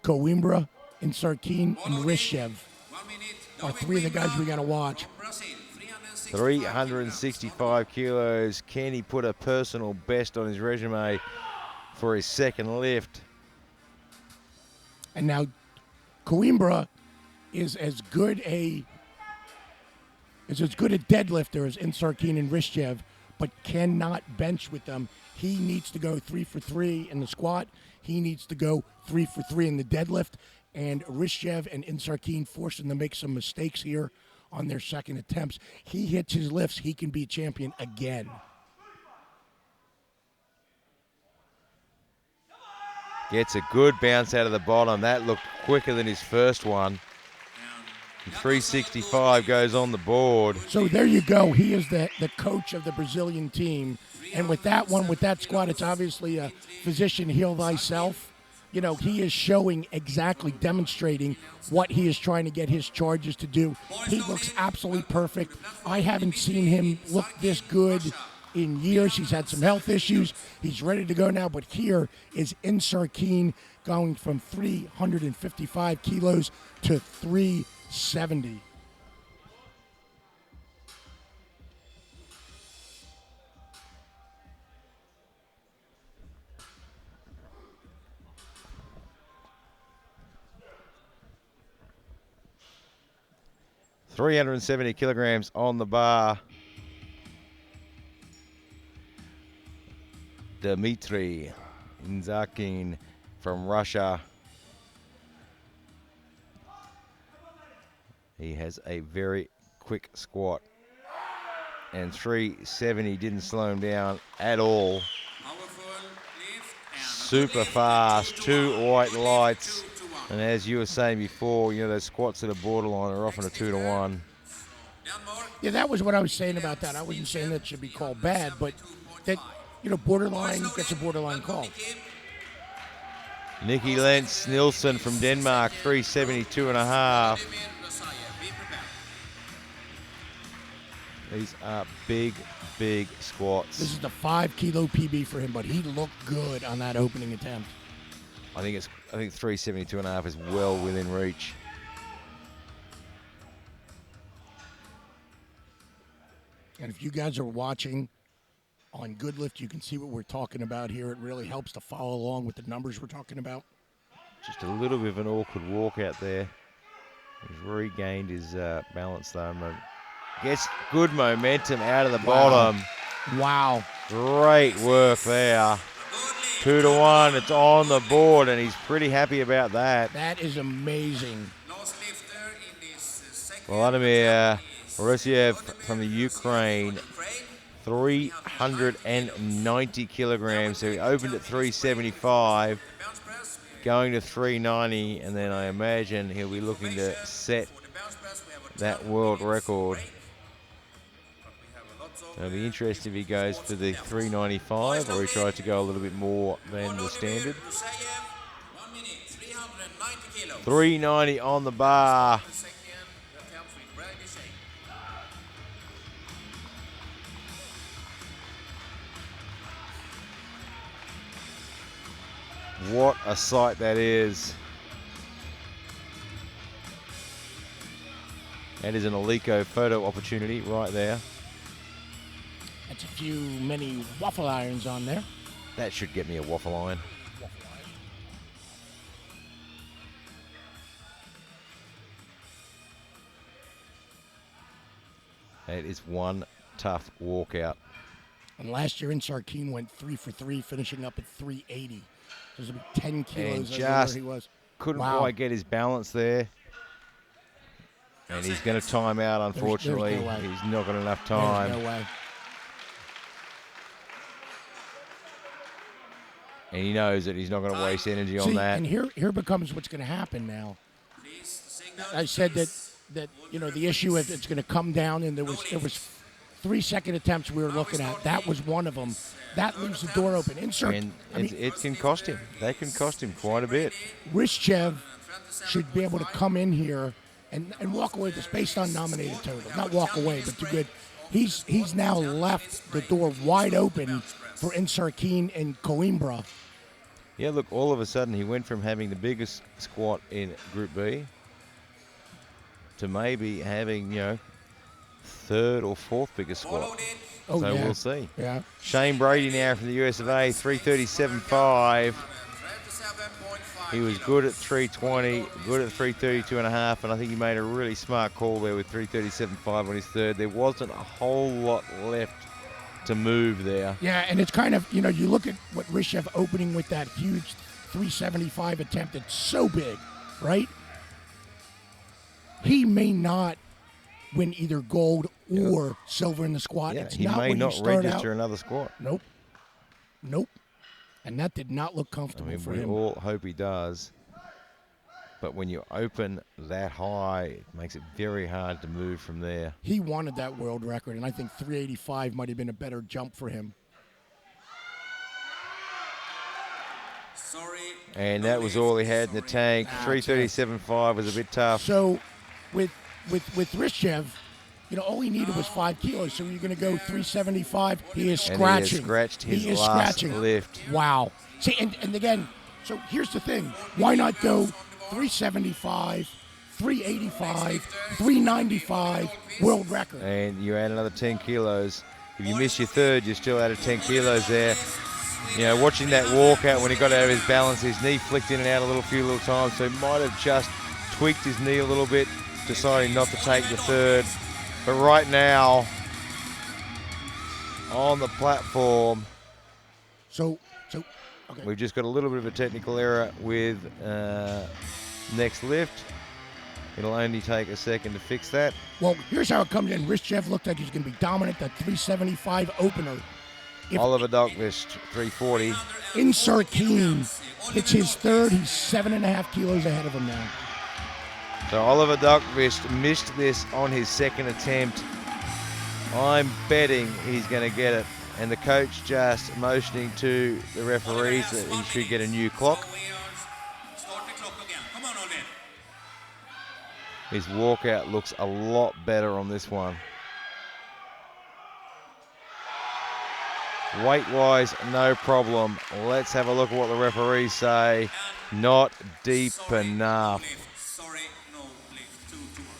Coimbra, Insarkin, and Rishev 1 minute. are 3 of the guys we got to watch. Brazil, 365 kilos. Can he put a personal best on his resume for his second lift? And now Coimbra is as good a deadlifter as Insarkin and Rishev, but cannot bench with them. He needs to go 3 for 3 in the squat. He needs to go 3 for 3 in the deadlift. And Rishev and Insarkin forced him to make some mistakes here on their second attempts. He hits his lifts, he can be champion again. Gets a good bounce out of the bottom. That looked quicker than his first one. And 365 goes on the board. So there you go. He is the coach of the Brazilian team. And with that one, with that squat, it's obviously a physician heal thyself. You know, he is showing exactly, demonstrating what he is trying to get his charges to do. He looks absolutely perfect. I haven't seen him look this good in years. He's had some health issues. He's ready to go now. But here is Insarkin going from 355 kilos to 370. .370 kilograms on the bar. Dmitry Inzakin from Russia. He has a very quick squat. And 370 didn't slow him down at all. Powerful lift. And Super fast, 2 white lights. And as you were saying before, you know, those squats at a borderline are often a 2-to-1. Denmark. Yeah, that was what I was saying about that. I wasn't saying that should be called bad, but that, you know, borderline gets a borderline call. Nicky Lentz Nilsson from Denmark, 372 and a half. Be prepared. These are big, big squats. This is the 5 kilo PB for him, but he looked good on that opening attempt. I think 372 and a half is well within reach. And if you guys are watching on Goodlift, you can see what we're talking about here. It really helps to follow along with the numbers we're talking about. Just a little bit of an awkward walk out there. He's regained his balance though. Gets good momentum out of the bottom. Wow. Great work there. 2-1, it's on the board, and he's pretty happy about that. That is amazing. Last lifter in this second Vladimir Orosiev from the Ukraine. Ukraine, 390 kilograms. So he opened at 375, Bounce press. going to 390, and then I imagine he'll be looking to set For the bounce press, we have a that 12 world minutes record. break. But we have a lot of, It'll be interesting if he goes for the 395 or he tries to go a little bit more than the standard. 1 minute, 390 kilos. 390 on the bar. The second attempt with Bradley Shea. What a sight that is. That is an Alico photo opportunity right there. That's a few many waffle irons on there. That should get me a waffle iron. That is one tough walkout. And last year, Insarkeen went 3 for 3, finishing up at 380. So it'll be 10 kilos And over just where he was. couldn't Wow. quite get his balance there. And he's going to time out, unfortunately. no way. He's not got enough There's time. no way. And he knows that he's not going to waste energy on See, that. and here becomes what's going to happen now. Please signal. I said that the issue is it's going to come down, and there was 3 second attempts we were looking at. That was one of them. That leaves the door open. Insert. And I mean, it can cost him. They can cost him quite a bit. Rishchev should be able to come in here and walk away with this based on nominated total. Not walk away, but do good. He's now left the door wide open for Insarkeen and Coimbra. Yeah, look, all of a sudden he went from having the biggest squat in Group B to maybe having, third or fourth biggest squat. Oh, So yeah. we'll see. Yeah. Shane Brady now from the US of A, 337.5. He was good at 320, good at 332.5, and I think he made a really smart call there with 337.5 on his third. There wasn't a whole lot left to move there. Yeah, and it's kind of, you look at what Rishchev opening with that huge 375 attempt. It's so big, right? He may not win either gold or silver in the squat. Yeah, It's he not may when you not start register out. another squat. Nope. And that did not look I comfortable mean, for we him. all hope he does. But when you open that high, it makes it very hard to move from there. He wanted that world record, and I think 385 might have been a better jump for him. Sorry. And that was all he had in the tank. 337.5 was a bit tough. So with Rishchev, all he needed was 5 kilos. So you're going to go 375. He is And scratching. he has scratched his He is last scratching. lift. Wow. See, and again, so here's the thing. Why not go 375, 385, 395, world record? And you add another 10 kilos. If you miss your third, you're still out of 10 kilos there. Watching that walkout when he got out of his balance, his knee flicked in and out a few little times, so he might have just tweaked his knee a little bit, deciding not to take the third. But right now, on the platform, So, okay. we've just got a little bit of a technical error with next lift. It'll only take a second to fix that. Well, here's how it comes in. Rishchev looked like he's going to be dominant. That 375 opener. If Oliver Dockvist, 340. Insarkeen hits his third, he's 7.5 kilos ahead of him now. So Oliver Dockvist missed this on his second attempt. I'm betting he's going to get it. And the coach just motioning to the referees that he should get a new clock. Start the clock again. Come on, Oliver. His walkout looks a lot better on this one. Weight-wise, no problem. Let's have a look at what the referees say. Not deep enough. Sorry, no lift. Too much.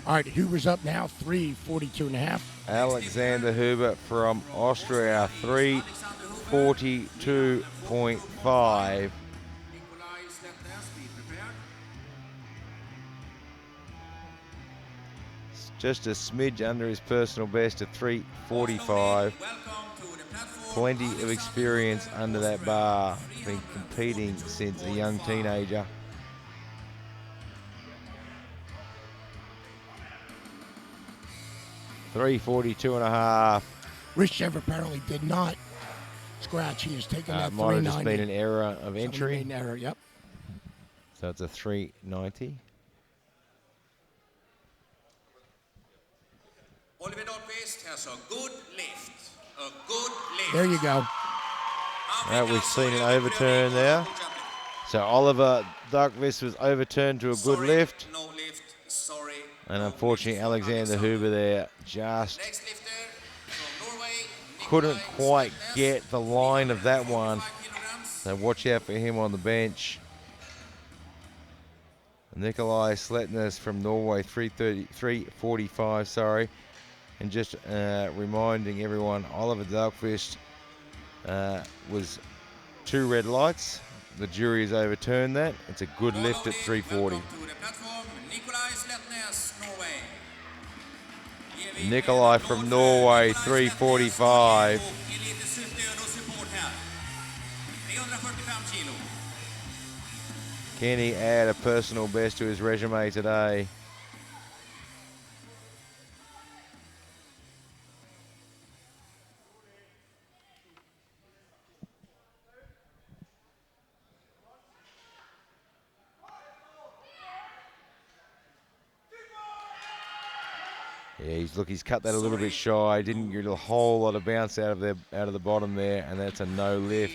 All right, Huber's up now, 342.5. Alexander Huber from Austria, 342.5. Nikolai Sletnes, be prepared. just a smidge under his personal best at 3:45. Plenty of experience under that bar. Been competing since a young teenager. $3:42.5. Richiev apparently did not scratch. He has taken that Might have just 390. been an error of Somebody entry. made an error, yep. So it's a 390. Oliver Dahlqvist has a good lift. A good lift. There you go. We've seen an overturn there. So Oliver Dahlqvist was overturned to a good lift. No lift. Sorry. And unfortunately, Alexander Huber there just Next lifter from Norway. couldn't quite get the line of that one. 5 kilograms. So watch out for him on the bench. Nikolai Sletnes from Norway, 3:45, sorry. And just reminding everyone, Oliver Dahlqvist was 2 red lights. The jury has overturned that. It's a good lift at 340. Welcome to the platform, Nikolai Sletnes, Norway. Nikolai from Norway, 345. Can he add a personal best to his resume today? Yeah, he's cut that a little bit shy. Didn't get a whole lot of bounce out of the bottom there, and that's a no lift.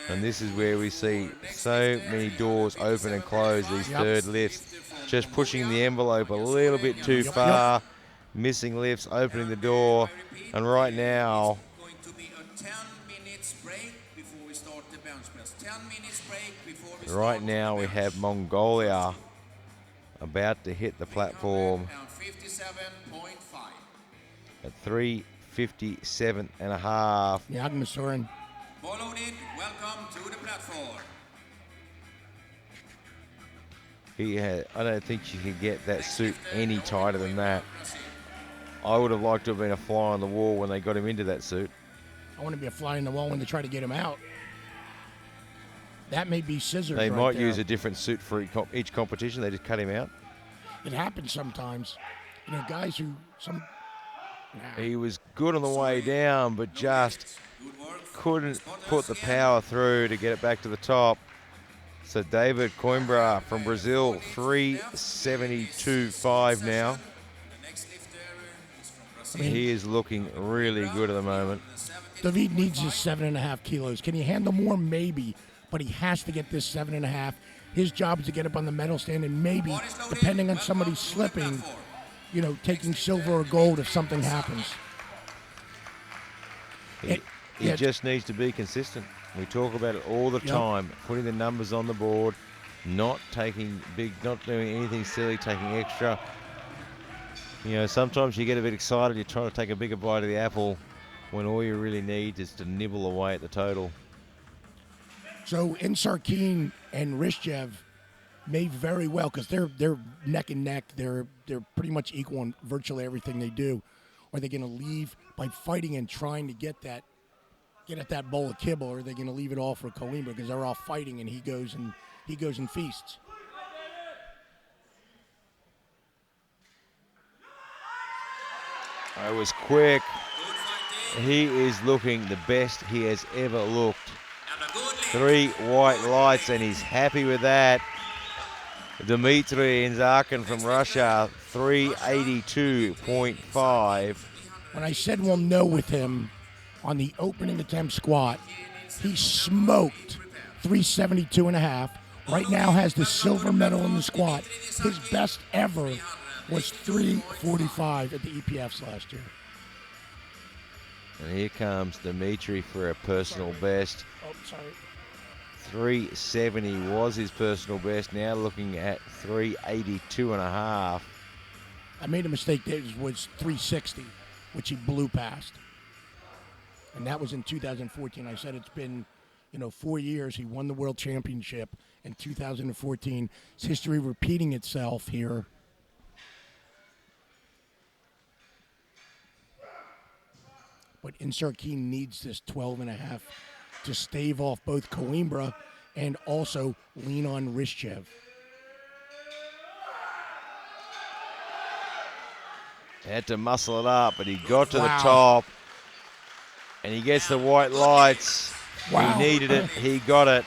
And this is where we see so many doors open and close, these third lifts. Just pushing the envelope a little bit too far, missing lifts, opening the door. And right now, Going to be a 10 minutes break before we start the bench press. 10 minutes break before we start. right now we have Mongolia about to hit the platform And 57.5. at 357.5. Yagmasurin. Ball loaded. Welcome to the platform. I don't think you can get that suit any tighter than that. I would have liked to have been a fly on the wall when they got him into that suit. I want to be a fly in the wall when they try to get him out. That may be scissors. They right might there. use a different suit for each competition. They just cut him out. It happens sometimes. You know, guys who He was good on the way down, but just couldn't put the power through to get it back to the top. So David Coimbra from Brazil, 372.5 now. He is looking really good at the moment. David needs his 7.5 kilos. Can he handle more? Maybe, but he has to get this 7.5. His job is to get up on the medal stand and maybe, depending on somebody slipping, you know, taking silver or gold if something happens. He just needs to be consistent. We talk about it all the time, putting the numbers on the board, not taking not doing anything silly, taking extra. You know, sometimes you get a bit excited, you're trying to take a bigger bite of the apple when all you really need is to nibble away at the total. So Insarkeen and Rishchev may very well, because they're neck and neck. They're pretty much equal in virtually everything they do. Are they going to leave by fighting and trying to get at that bowl of kibble, or are they going to leave it all for Coimbra because they're all fighting and he goes and feasts? It was quick. He is looking the best he has ever looked. 3 white lights, and he's happy with that. Dmitry Inzarkin from Russia, 382.5. When I said we'll know with him on the opening attempt squat, he smoked 372.5. Right now has the silver medal in the squat. His best ever was 345 at the EPFs last year. And here comes Dmitry for a personal best. Oh, sorry. 370 was his personal best. Now looking at 382.5. I made a mistake. It was 360, which he blew past. And that was in 2014. I said it's been, 4 years. He won the world championship in 2014. It's history repeating itself here. but Insert Key needs this 12.5 to stave off both Coimbra and also lean on Rishchev. Had to muscle it up, but he got to the Wow. top, and he gets the white lights. Wow. He needed it. He got it.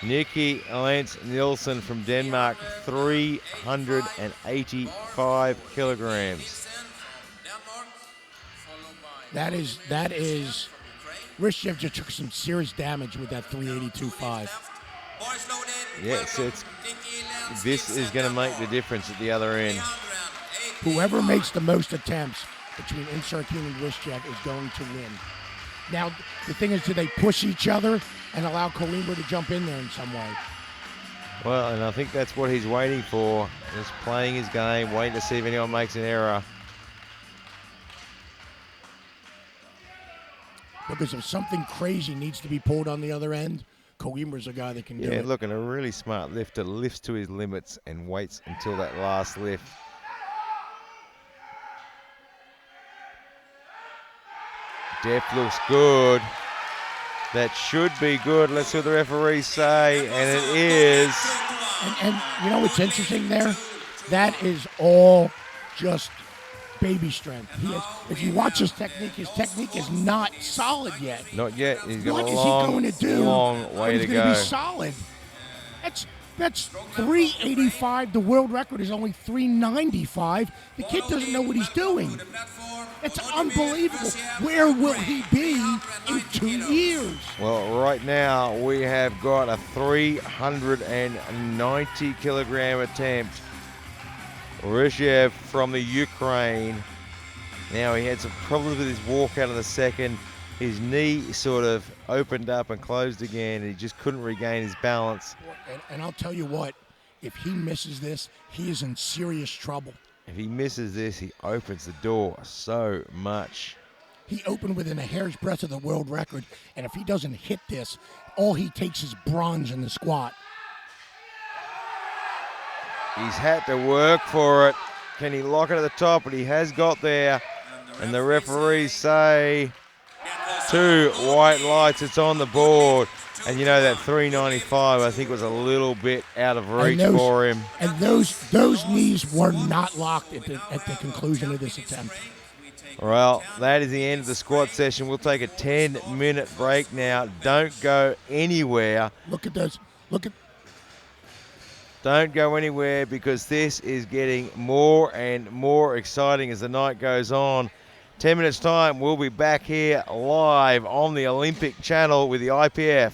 Nicky Lentz Nielsen from Denmark, 385 kilograms. That is Rishchev just took some serious damage with that 382.5. Yes, this is going to make the difference at the other end. Whoever makes the most attempts between Insert Key and Rishchev is going to win. Now, the thing is, do they push each other and allow Coimbra to jump in there in some way? Well, and I think that's what he's waiting for, just playing his game, waiting to see if anyone makes an error. Because if something crazy needs to be pulled on the other end, Coimbra's a guy that can do it. Yeah, look, and a really smart lifter lifts to his limits and waits until that last lift. Depth looks good. That should be good. Let's see what the referees say, and it is. And you know what's interesting there? That is all just baby strength. If you watch his technique is not solid yet. Not yet. He's got What a is he going to do? long way to He's going to go. be solid. That's 385. The world record is only 395. The kid doesn't know what he's doing. It's unbelievable. Where will he be in 2 years? Well, right now we have got a 390 kilogram attempt. Rishchev from the Ukraine. Now he had some problems with his walk out of the second. His knee sort of opened up and closed again, and he just couldn't regain his balance. And I'll tell you what, if he misses this, he is in serious trouble. If he misses this, he opens the door so much. He opened within a hair's breadth of the world record, and if he doesn't hit this, all he takes is bronze in the squat. He's had to work for it. Can he lock it at the top? But he has got there. And the referees say 2 white lights. It's on the board. And you know that 395, I think, was a little bit out of reach for him. And those knees were not locked at the conclusion of this attempt. Well, that is the end of the squat session. We'll take a 10-minute break now. Don't go anywhere. Look at those. Don't go anywhere, because this is getting more and more exciting as the night goes on. 10 minutes time, we'll be back here live on the Olympic channel with the IPF.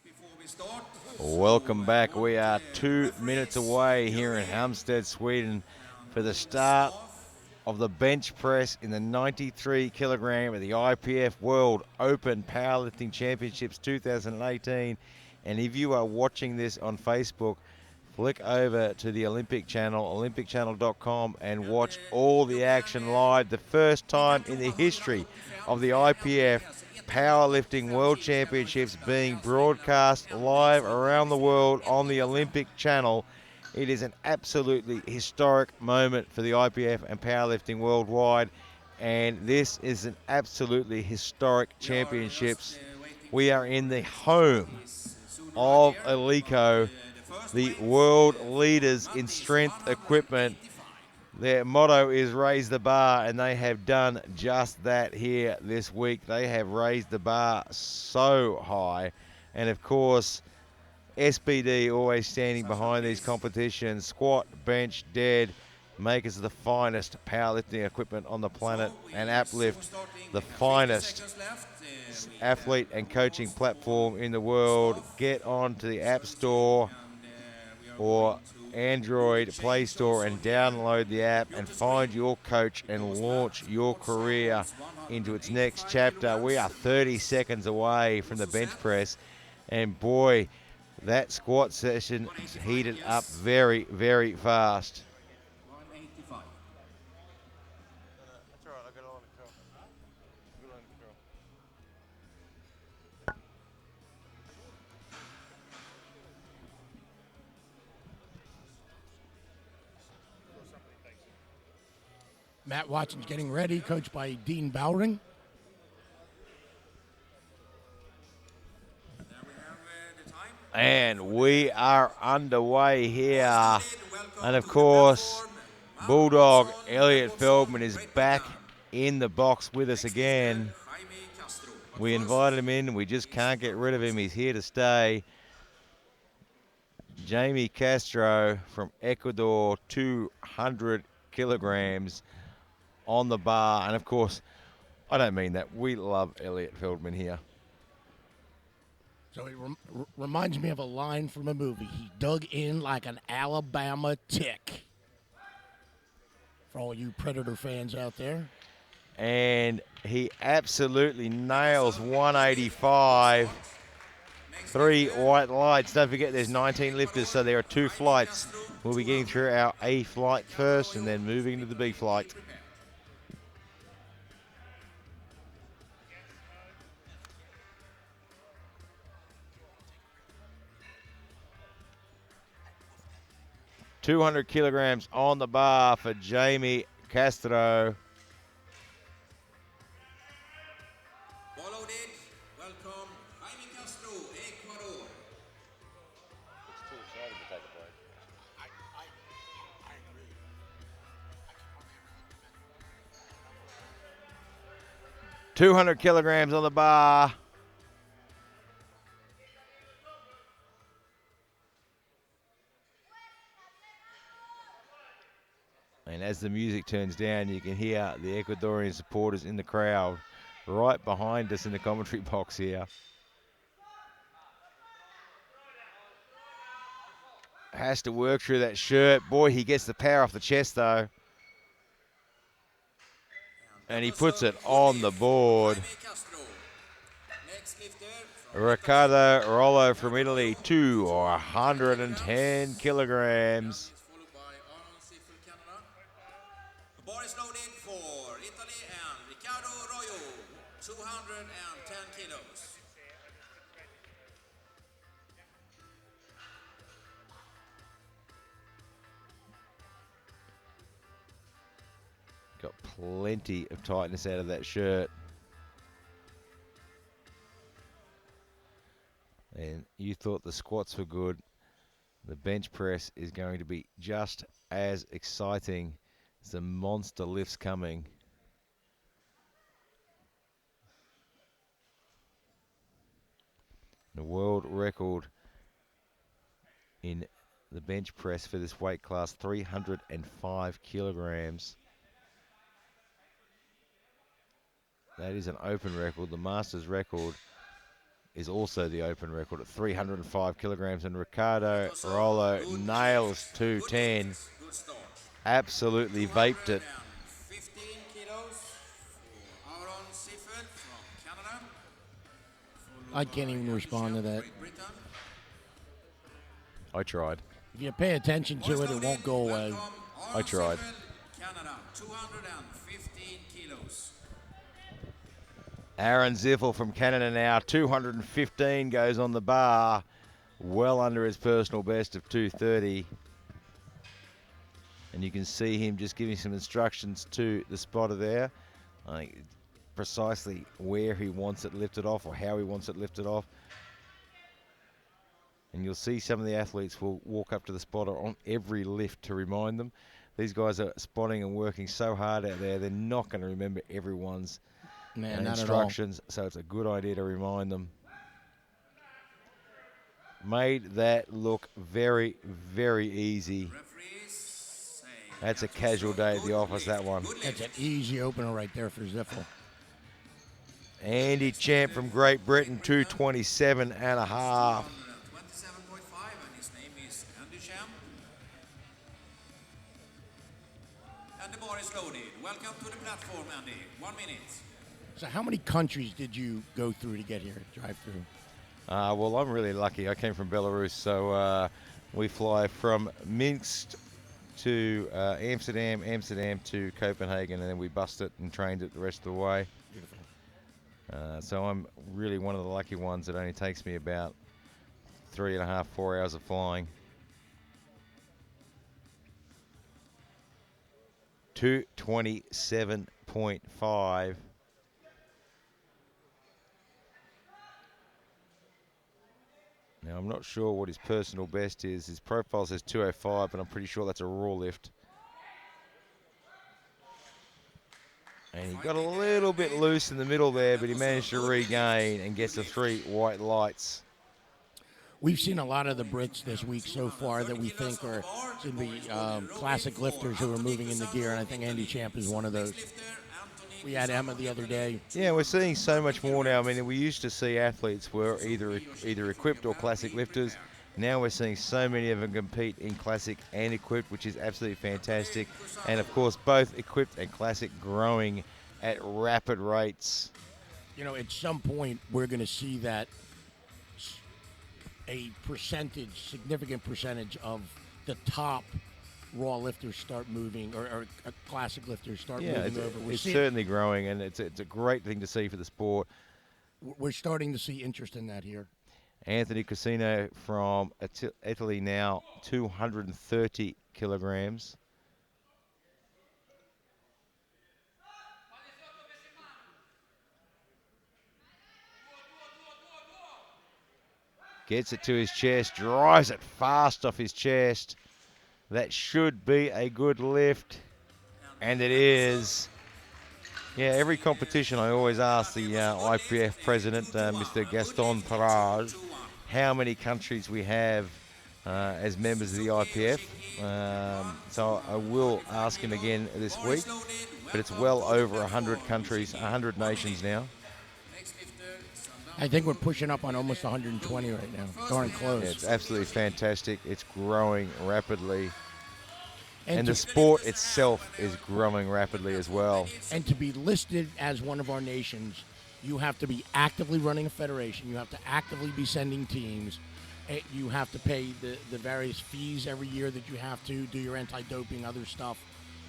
Before we start, Welcome back. We are 2 minutes away here in Halmstad, Sweden, for the start of the bench press in the 93 kilogram of the IPF World Open Powerlifting Championships 2018. And if you are watching this on Facebook, flick over to the Olympic channel, olympicchannel.com, and watch all the action live. The first time in the history of the IPF Powerlifting World Championships being broadcast live around the world on the Olympic channel. It is an absolutely historic moment for the IPF and powerlifting worldwide, and this is an absolutely historic championships. We are in the home of Alico, the world leaders in strength equipment. Their motto is raise the bar, and they have done just that here this week. They have raised the bar so high, and of course SBD always standing behind these competitions. Squat, bench, dead, makers of the finest powerlifting equipment on the planet, and Uplift, the finest athlete and coaching platform in the world. Get on to the App Store or Android Play Store and download the app and find your coach and launch your career into its next chapter. We are 30 seconds away from the bench press, and boy, that squat session heated up very, very fast. 185. That's all right, I got it all under control. Good under control. Matt Watson's getting ready, coached by Dean Bowring. There we have the time. And we are underway here. And of course, Bulldog Elliot Feldman is back in the box with us again. We invited him in. We just can't get rid of him. He's here to stay. Jamie Castro from Ecuador, 200 kilograms on the bar. And of course, I don't mean that. We love Elliot Feldman here. So it reminds me of a line from a movie. He dug in like an Alabama tick. For all you Predator fans out there. And he absolutely nails 185. 3 white lights. Don't forget there's 19 lifters, so there are 2 flights. We'll be getting through our A flight first and then moving to the B flight. $200 kilograms on the bar for Jamie Castro. Followed it. Welcome, Jaime Castro, Ecuador. It's too excited to take a break. 200 kilograms on the bar. And as the music turns down, you can hear the Ecuadorian supporters in the crowd right behind us in the commentary box here. Has to work through that shirt. Boy, he gets the power off the chest, though. And he puts it on the board. Riccardo Rollo from Italy, 210 kilograms. The bar is loaded for Italy and Riccardo Royo, 210 kilos. Got plenty of tightness out of that shirt. And you thought the squats were good. The bench press is going to be just as exciting as the monster lifts coming. The world record in the bench press for this weight class, 305 kilograms. That is an open record. The Masters record is also the open record at 305 kilograms, and Ricardo Rollo nails 210. Good start. Absolutely vaped it. 15 kilos for Aaron Siffel from Canada. I can't even respond to that. Great Britain. I tried. If you pay attention to it, it won't go away. Welcome, I Aaron tried. Siffel, Canada, 215 kilos. Aaron Ziffel from Canada now, 215 goes on the bar, well under his personal best of 230. And you can see him just giving some instructions to the spotter there. I think precisely where he wants it lifted off or how he wants it lifted off. And you'll see some of the athletes will walk up to the spotter on every lift to remind them. These guys are spotting and working so hard out there, they're not going to remember everyone's instructions, so it's a good idea to remind them. Made that look very, very easy. That's a casual day at the office, that one. That's an easy opener right there for Ziffel. Andy Champ from Great Britain, 227 and a half. 27.5, and his name is Andy Champ. And the bar is loaded. Welcome to the platform, Andy. 1 minute. So how many countries did you go through to get here, drive through? Well, I'm really lucky. I came from Belarus, so we fly from Minsk to Amsterdam, Amsterdam to Copenhagen, and then we bust it and trained it the rest of the way. Beautiful. So I'm really one of the lucky ones. It only takes me about 3.5, 4 hours of flying. 227.5. Now, I'm not sure what his personal best is. His profile says 205, but I'm pretty sure that's a raw lift. And he got a little bit loose in the middle there, but he managed to regain and gets the 3 white lights. We've seen a lot of the Brits this week so far that we think are going to be classic lifters who are moving into gear, and I think Andy Champ is one of those. We had Emma the other day. Yeah, we're seeing so much more now. I mean, we used to see athletes were either equipped or classic lifters. Now we're seeing so many of them compete in classic and equipped, which is absolutely fantastic. And of course, both equipped and classic growing at rapid rates. You know, at some point, we're going to see that a significant percentage of the top raw lifters start moving, or classic lifters start moving over. It's certainly growing, and it's a great thing to see for the sport. We're starting to see interest in that here. Anthony Casino from Italy now, 230 kilograms. Gets it to his chest, drives it fast off his chest. That should be a good lift, and it is. Yeah, every competition I always ask the IPF president, Mr. Gaston Parage, how many countries we have as members of the IPF. So I will ask him again this week, but it's well over 100 countries, 100 nations now. I think we're pushing up on almost 120 right now. Darn close. Yeah, it's absolutely fantastic. It's growing rapidly. And the sport itself is growing rapidly as well. And to be listed as one of our nations, you have to be actively running a federation. You have to actively be sending teams. You have to pay the various fees every year that you have to do your anti-doping, other stuff.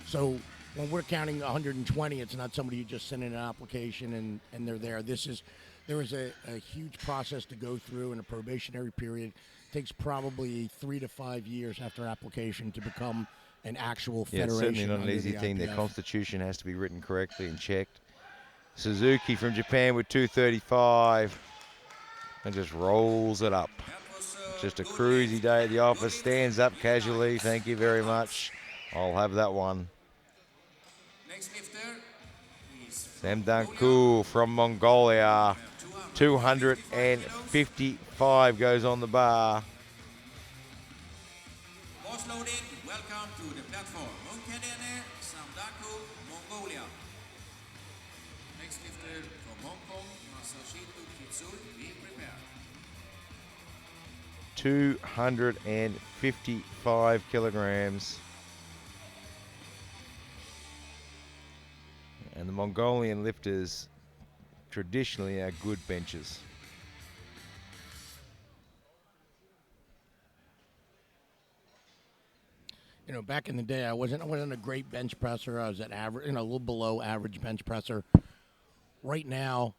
So when we're counting 120, it's not somebody who just sent in an application and they're there. There is a huge process to go through in a probationary period. It takes probably 3 to 5 years after application to become an actual federation. Yeah, it's certainly not an easy thing. Their constitution has to be written correctly and checked. Suzuki from Japan with 235 and just rolls it up. Just a cruisy day at the office. Stands up casually. Thank you very much. I'll have that one. Sam Danku from Mongolia. 255 goes on the bar. Boss loaded, welcome to the platform. Munkadene, Samdaku, Mongolia. Next lifter from Hong Kong, Masashito Kitsui, be prepared. 255 kilograms. And the Mongolian lifters traditionally are good benchers. You know, back in the day, I wasn't a great bench presser. I was at average, a little below average bench presser. Right now,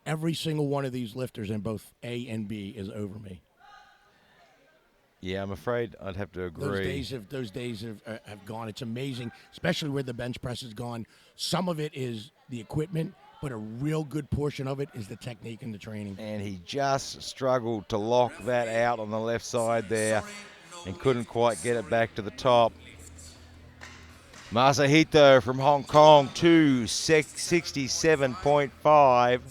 every single one of these lifters in both A and B is over me. Yeah, I'm afraid I'd have to agree. Those days have gone. It's amazing, especially where the bench press has gone. Some of it is the equipment, but a real good portion of it is the technique and the training. And he just struggled to lock that out on the left side there and couldn't quite get it back to the top. Masahito from Hong Kong, 267.5.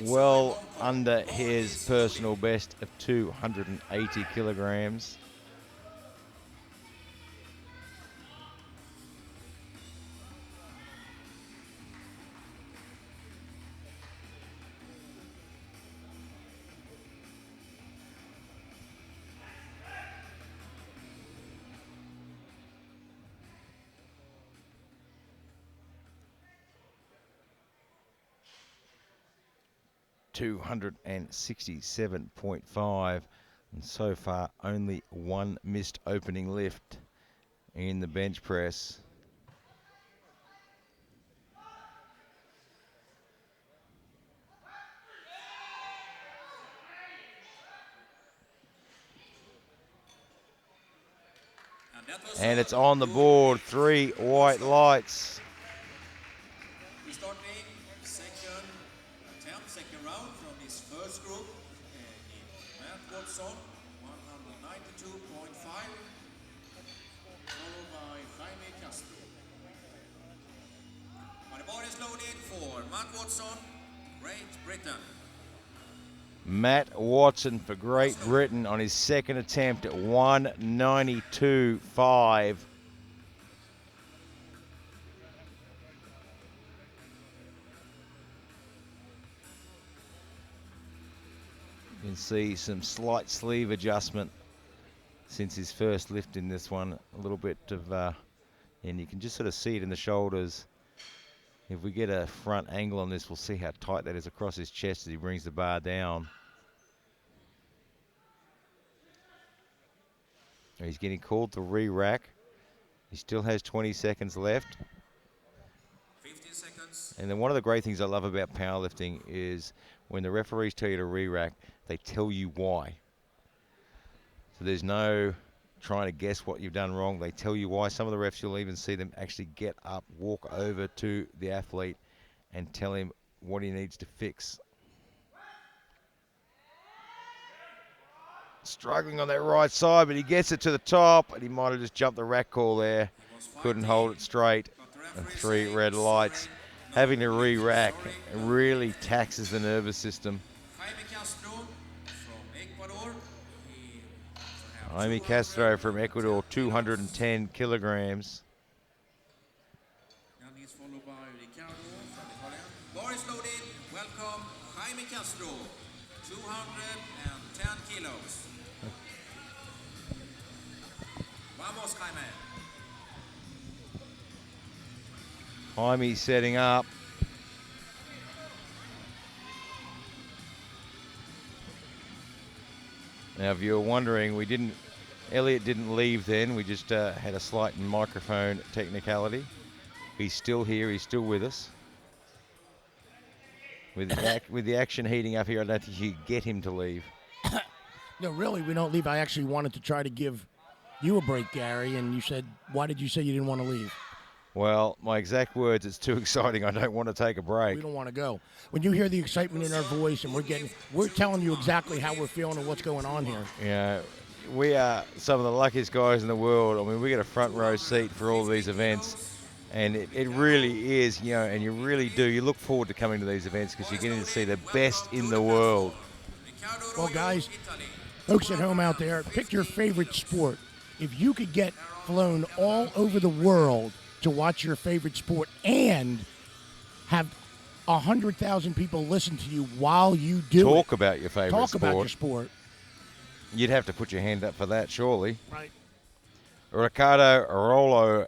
Well under his personal best of 280 kilograms. $267.5, and so far only one missed opening lift in the bench press. And it's on the board, 3 white lights. Second round from his first group, Matt Watson, 192.5, followed by Jaime Castro. But the bar is loaded for Matt Watson, Great Britain. Matt Watson for Great Britain on his second attempt at 192.5. You can see some slight sleeve adjustment since his first lift in this one. A little bit of, and you can just sort of see it in the shoulders. If we get a front angle on this, we'll see how tight that is across his chest as he brings the bar down. He's getting called to re-rack. He still has 20 seconds left. 15 seconds. And then one of the great things I love about powerlifting is when the referees tell you to re-rack, they tell you why. So there's no trying to guess what you've done wrong. They tell you why. Some of the refs, you'll even see them actually get up, walk over to the athlete and tell him what he needs to fix. Struggling on that right side, but he gets it to the top, and he might have just jumped the rack call there. Couldn't hold it straight. And 3 red lights. Having to re-rack really taxes the nervous system. Jaime Castro from Ecuador, 210 kilograms. And he's followed by Ricardo from Italy. Bar is loaded. Welcome, Jaime Castro, 210 kilos. Vamos, Jaime. Jaime setting up. Now, if you're wondering, Elliot didn't leave then. We just had a slight microphone technicality. He's still here. He's still with us. With the action heating up here, I don't think you could get him to leave. No, really, we don't leave. I actually wanted to try to give you a break, Gary, and you said, why did you say you didn't want to leave? Well, my exact words, it's too exciting. I don't want to take a break. We don't want to go. When you hear the excitement in our voice and we're telling you exactly how we're feeling and what's going on here. Yeah, we are some of the luckiest guys in the world. I mean, we get a front row seat for all of these events, and it really is, and you really do. You look forward to coming to these events because you're getting to see the best in the world. Well, guys, folks at home out there, pick your favorite sport. If you could get flown all over the world to watch your favorite sport and have 100,000 people listen to you while you do Talk about your favorite Talk sport. about your sport. You'd have to put your hand up for that, surely. Right. Riccardo Rollo,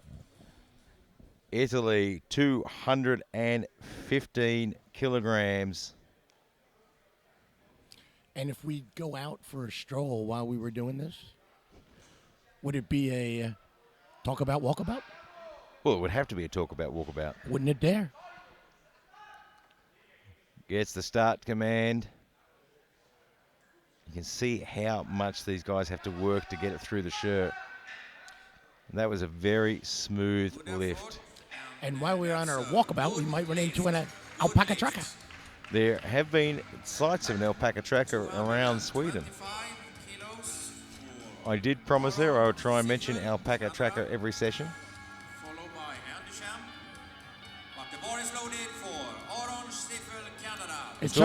Italy, 215 kilograms. And if we go out for a stroll while we were doing this, would it be a talk about walkabout? Well, it would have to be a talk about walkabout. Wouldn't it dare? Gets the start command. You can see how much these guys have to work to get it through the shirt. And that was a very smooth lift. And while we're on our walkabout, we might run into an alpaca tracker. There have been sights of an alpaca tracker around Sweden. I did promise there I would try and mention alpaca tracker every session. Followed by Andersham. But the bar is loaded for Aron Stiefel, Canada. It's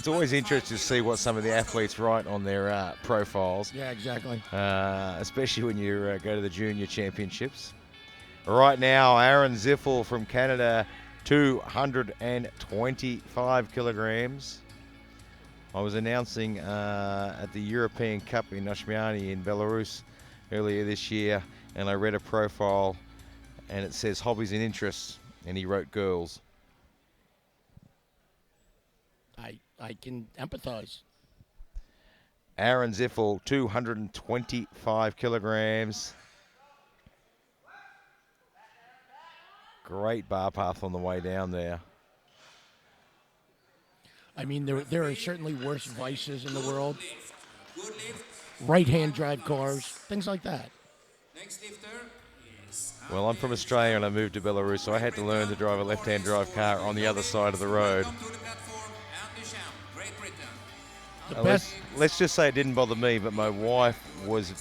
always interesting to see what some of the athletes write on their profiles. Yeah, exactly. Especially when you go to the junior championships. Right now, Aaron Ziffel from Canada, 225 kilograms. I was announcing at the European Cup in Oshmiany in Belarus earlier this year, and I read a profile, and it says hobbies and interests, and he wrote girls. I can empathize. Aaron Ziffel, 225 kilograms. Great bar path on the way down there. I mean, there are certainly worse vices in the world. Right-hand drive cars, things like that. Next lifter is Well, I'm from Australia and I moved to Belarus, so I had to learn to drive a left-hand drive car on the other side of the road. welcome to the platform, Andersham, Great Britain. The Let's, best, let's just say it didn't bother me, but my wife was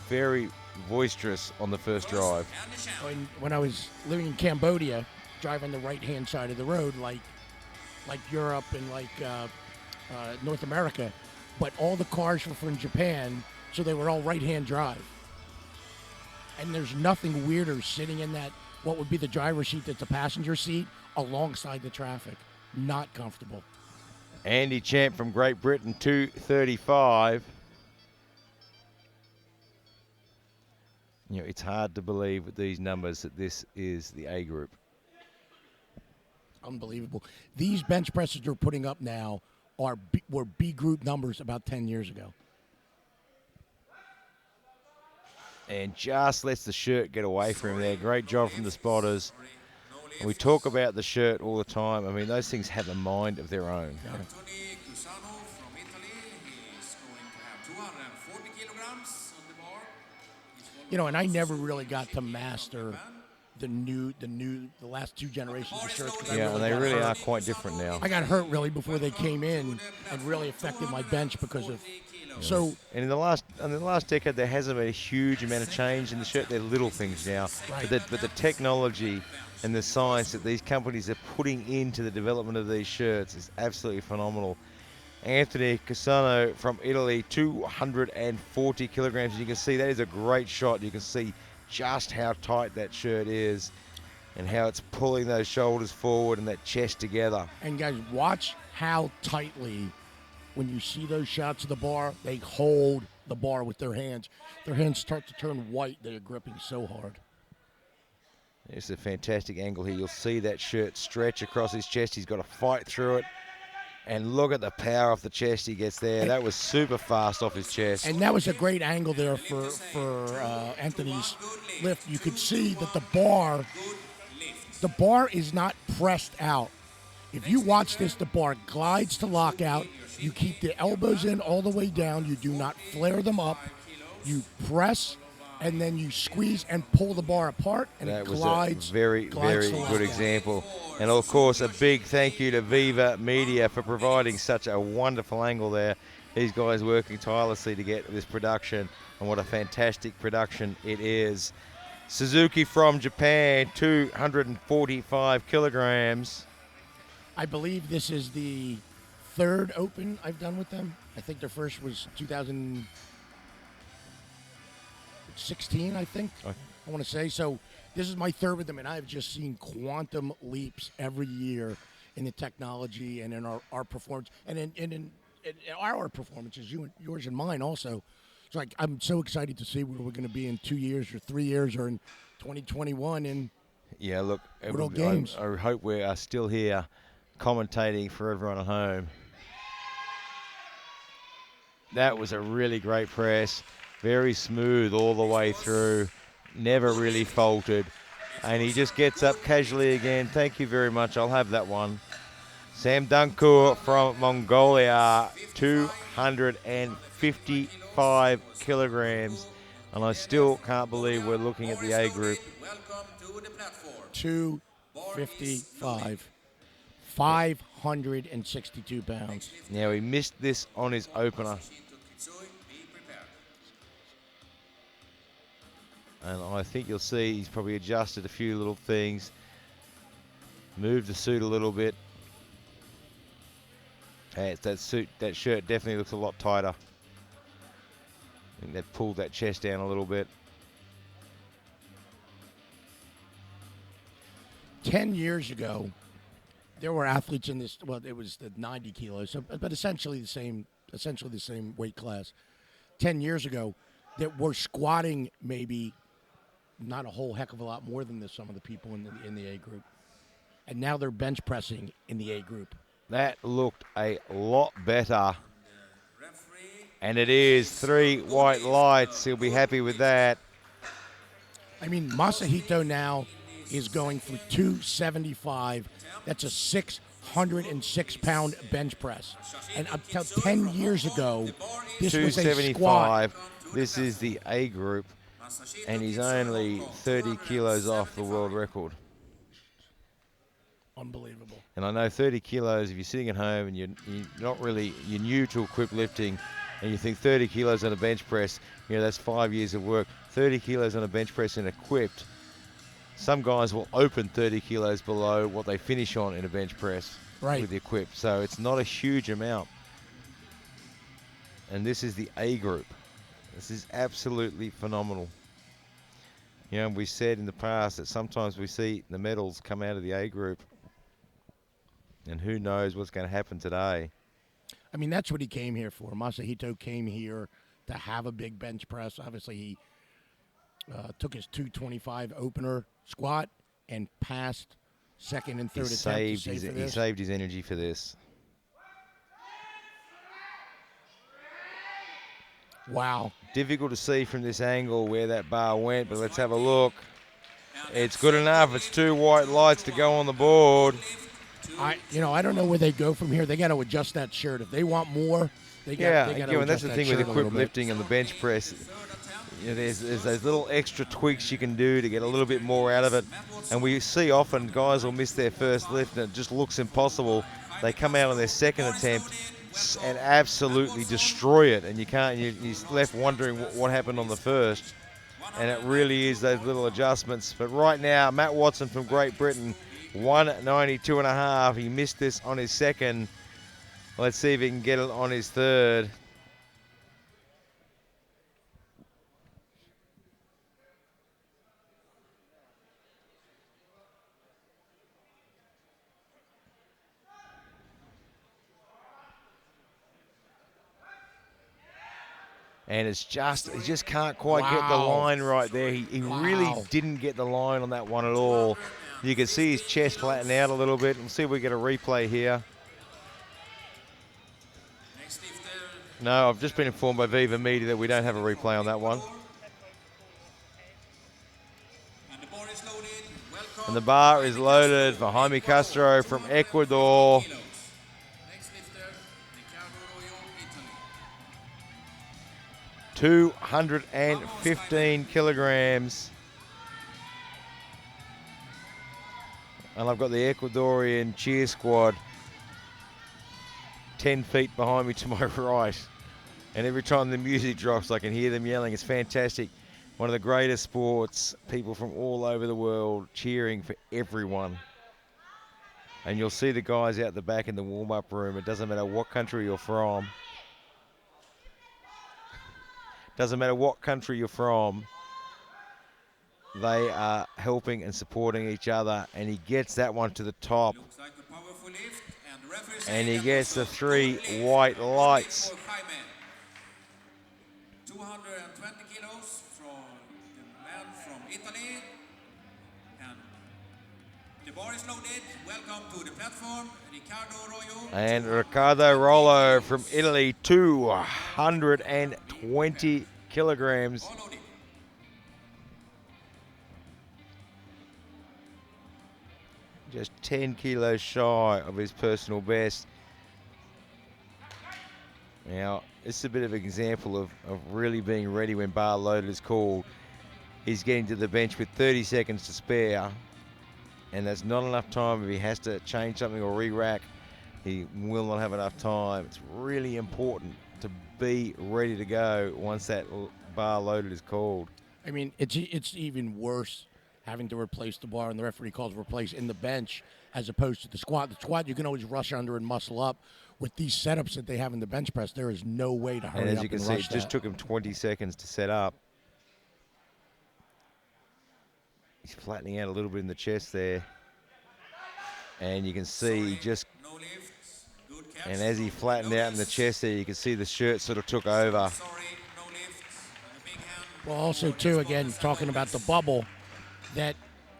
very boisterous on the first drive. Andersham. when I was living in Cambodia, driving the right-hand side of the road, like Europe and like North America, but all the cars were from Japan, so they were all right-hand drive. And there's nothing weirder sitting in that, what would be the driver's seat that's the passenger seat, alongside the traffic. Not comfortable. Andy Champ from Great Britain, 235. You know, it's hard to believe with these numbers that this is the A group. Unbelievable. These bench presses they're putting up now were B group numbers about 10 years ago. And just lets the shirt get away from him there. Great job from the spotters. And we talk about the shirt all the time. I mean, those things have a mind of their own. Anthony Cusano from Italy. He's going to have 240 kilograms on the bar. You know, and I never really got to master the last two generations of shirts. 'cause I Yeah, and they got really hurt. are quite different now. I got hurt really before they came in and really affected my bench because of. So And in the last decade, there hasn't been a huge amount of change in the shirt. They're little things now, Right. but the technology and the science that these companies are putting into the development of these shirts is absolutely phenomenal. Anthony Cusano from Italy, 240 kilograms. You can see that is a great shot. You can see just how tight that shirt is and how it's pulling those shoulders forward and that chest together. and guys, watch how tightly when you see those shots of the bar, they hold the bar with their hands. Their hands start to turn white. They're gripping so hard. It's a fantastic angle here. You'll see that shirt stretch across his chest. He's got to fight through it. And look at the power off the chest he gets there. That was super fast off his chest. And that was a great angle there for Anthony's lift. You could see that the bar is not pressed out. If you watch this, the bar glides to lockout. You keep the elbows in all the way down. You do not flare them up. You press, and then you squeeze and pull the bar apart, and That it was glides. a very, very to good lockout. example. And of course, a big thank you to Viva Media for providing such a wonderful angle there. These guys working tirelessly to get this production, and what a fantastic production it is. Suzuki from Japan, 245 kilograms. I believe this is the third open I've done with them. I think their first was 2016, I think. Okay. I want to say. So this is my third with them, and I've just seen quantum leaps every year in the technology and in our performance, and in our performances, yours and mine also. So I'm so excited to see where we're going to be in 2 years or 3 years or in 2021. And yeah, look, World Games. I hope we are still here commentating for everyone at home. That was a really great press. Very smooth all the way through. Never really faltered. And he just gets up casually again. Thank you very much. I'll have that one. Sam Dunkur from Mongolia, 255 kilograms. And I still can't believe we're looking at the A group. 255. 562 pounds. Now, he missed this on his opener. And I think you'll see he's probably adjusted a few little things. Moved the suit a little bit. Hey, that shirt definitely looks a lot tighter. I think they've pulled that chest down a little bit. 10 years ago, there were athletes in this. Well, it was the 90 kilos, but essentially the same weight class. 10 years ago, that were squatting maybe not a whole heck of a lot more than some of the people in the A group, and now they're bench pressing in the A group. That looked a lot better, and it is 3 white lights. He'll be happy with that. I mean, Masahito now is going for 275. That's a 606-pound bench press. And up till 10 years ago, this was a squat. This is the A group, and he's only 30 kilos off the world record. Unbelievable. And I know 30 kilos, if you're sitting at home and you're new to equip lifting, and you think 30 kilos on a bench press, that's 5 years of work. 30 kilos on a bench press and equipped. Some guys will open 30 kilos below what they finish on in a bench press with the equipped. So it's not a huge amount. And this is the A group. This is absolutely phenomenal. We said in the past that sometimes we see the medals come out of the A group. And who knows what's going to happen today. I mean, that's what he came here for. Masahito came here to have a big bench press. Obviously, he took his 225 opener squat and passed second and third attempt. He saved his energy for this. Wow. Difficult to see from this angle where that bar went, but let's have a look. It's good enough. It's 2 white lights to go on the board. I don't know where they go from here. They got to adjust that shirt. If they want more, they got to adjust and that's the thing with equipped bit. lifting and the bench press. There's those little extra tweaks you can do to get a little bit more out of it. And we see often guys will miss their first lift and it just looks impossible. They come out on their second attempt and absolutely destroy it. And you're left wondering what happened on the first. And it really is those little adjustments. But right now, Matt Watson from Great Britain, 192.5. He missed this on his second. Let's see if he can get it on his third. And he just can't quite get the line right there. He really didn't get the line on that one at all. You can see his chest flatten out a little bit. We'll see if we get a replay here. No, I've just been informed by Viva Media that we don't have a replay on that one. And the bar is loaded for Jaime Castro from Ecuador. 215 kilograms. And I've got the Ecuadorian cheer squad 10 feet behind me to my right. And every time the music drops, I can hear them yelling. It's fantastic. One of the greatest sports, people from all over the world cheering for everyone. And you'll see the guys out the back in the warm-up room. It doesn't matter what country you're from. Doesn't matter what country you're from. They are helping and supporting each other. And he gets that one to the top. Looks like a powerful lift, and the referee And saying he that gets was the a 3 good lift. white Good lift lights. for Jaime. 220 kilos from the man from Italy. And the bar is loaded. Welcome to the platform, Ricardo Arroyo. And Ricardo Rollo from Italy, 220 kilograms. All loaded. Just 10 kilos shy of his personal best. Now, this is a bit of an example of really being ready when bar loaded is called. He's getting to the bench with 30 seconds to spare, and that's not enough time. If he has to change something or re-rack, he will not have enough time. It's really important to be ready to go once that bar loaded is called. I mean, it's even worse having to replace the bar, and the referee calls replace in the bench as opposed to the squat. The squat, you can always rush under and muscle up. With these setups that they have in the bench press, there is no way to hurry up And as you can see, rush it just took him 20 seconds to set up. He's flattening out a little bit in the chest there. And you can see just, No lifts. Good catch. and as he flattened out in the chest there, you can see the shirt sort of took over. Sorry, no lifts. A big hand. Well, also, too, again, talking about the bubble, that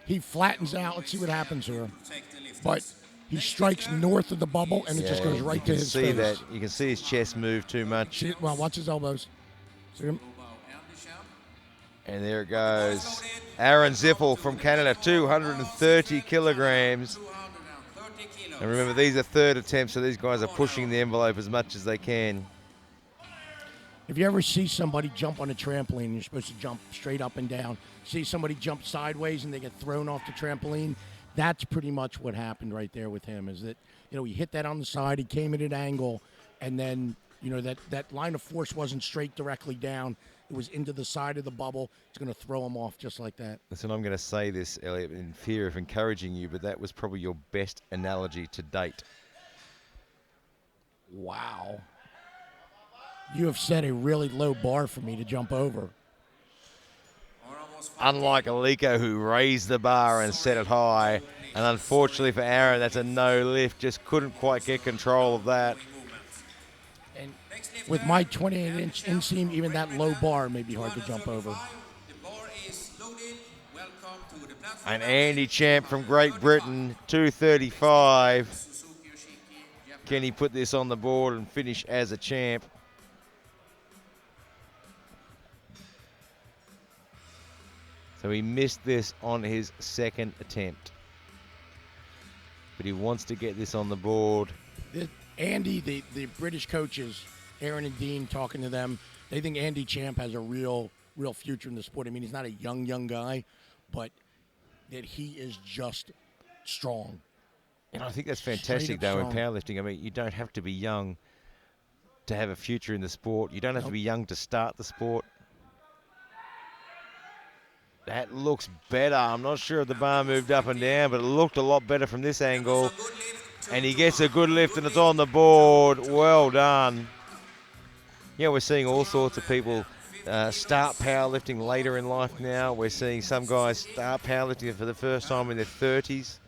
he flattens out. Let's see what happens here. Take the lift. But he strikes north of the bubble, and it just goes right to his see face. that. You can see his chest move too much. See, well, watch his elbows. See him? And there it goes. Aaron Zippel from Canada, 230 kilograms. 230 kilos. And remember, these are third attempts, so these guys are pushing the envelope as much as they can. If you ever see somebody jump on a trampoline, you're supposed to jump straight up and down. See somebody jump sideways and they get thrown off the trampoline. That's pretty much what happened right there with him. Is that he hit that on the side, he came at an angle, and then that line of force wasn't straight directly down. It was into the side of the bubble. It's going to throw him off just like that. Listen, I'm going to say this, Elliot, in fear of encouraging you, but that was probably your best analogy to date. Wow. You have set a really low bar for me to jump over. Unlike Aliko, who raised the bar and set it high, and unfortunately for Aaron, that's a no lift. Just couldn't quite get control of that. And with my 28-inch inseam, even that low bar may be hard to jump over. The bar is loaded. Welcome to the platform. And Andy Champ from Great Britain, 235. Suzuki Yoshiki, Japan. Can he put this on the board and finish as a champ? So he missed this on his second attempt. But he wants to get this on the board. Andy, the British coaches, Aaron and Dean, talking to them, they think Andy Champ has a real future in the sport. I mean, he's not a young guy, but that he is just strong. And I think that's fantastic, though, in powerlifting. I mean, you don't have to be young to have a future in the sport. You don't have to be young to start the sport. That looks better. I'm not sure if the bar moved up and down, but it looked a lot better from this angle. And he gets a good lift, and it's on the board. Well done. Yeah, we're seeing all sorts of people start powerlifting later in life now. We're seeing some guys start powerlifting for the first time in their 30s.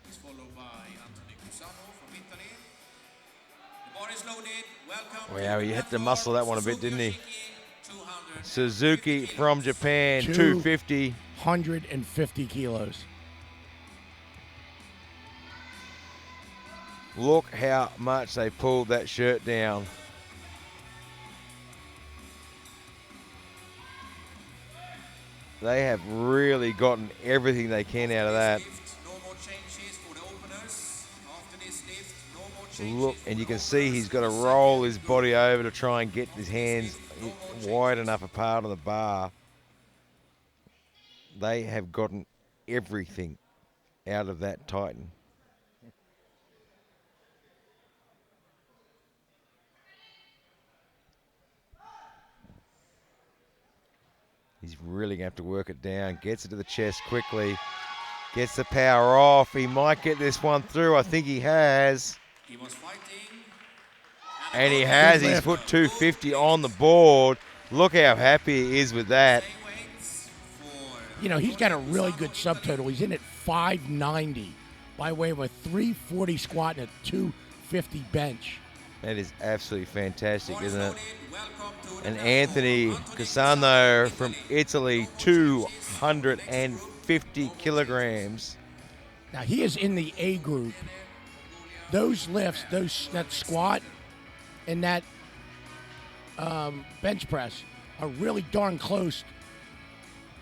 Wow, he had to muscle that one a bit, didn't he? Suzuki from Japan, 250. 150 kilos. Look how much they pulled that shirt down. They have really gotten everything they can out of that. Look, and you can see he's got to roll his body over to try and get his hands wide enough apart of the bar. They have gotten everything out of that Titan. He's really going to have to work it down. Gets it to the chest quickly. Gets the power off. He might get this one through. I think he has. He was fighting. And he has. He's put 250 on the board. Look how happy he is with that. You know, he's got a really good subtotal. He's in at 590 by way of a 340 squat and a 250 bench. That is absolutely fantastic, isn't it? And Anthony Cassano from Italy, 250 kilograms. Now, he is in the A group. Those lifts, that squat and that bench press are really darn close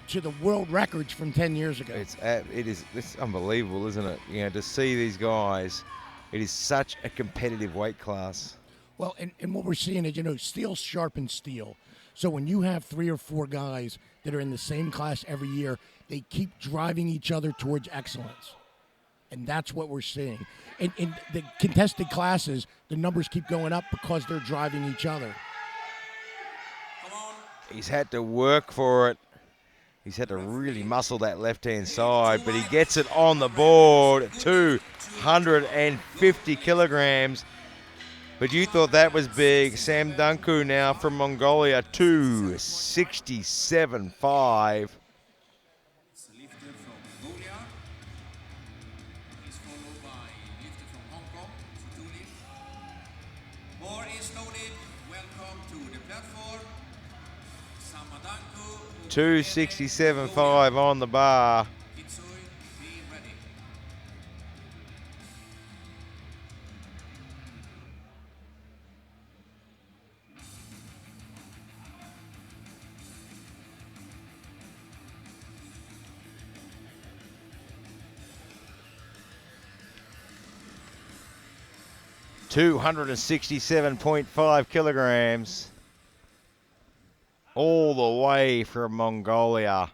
to the world records from 10 years ago. It's unbelievable, isn't it? You know, to see these guys, it is such a competitive weight class. Well, and what we're seeing is, you know, steel sharpens steel. So when you have 3 or 4 guys that are in the same class every year, they keep driving each other towards excellence. And that's what we're seeing. In the contested classes, the numbers keep going up because they're driving each other. He's had to work for it. He's had to really muscle that left-hand side, but he gets it on the board, 250 kilograms. But you thought that was big. Sam Dunku now from Mongolia, 267.5. It's a lifter from Mongolia. He's followed by a lifter from Hong Kong, Futuli. More is loaded. Welcome to the platform. Samadanku. 267.5 on the bar. Kitsui, be ready. $267.5 kilograms. All the way from Mongolia.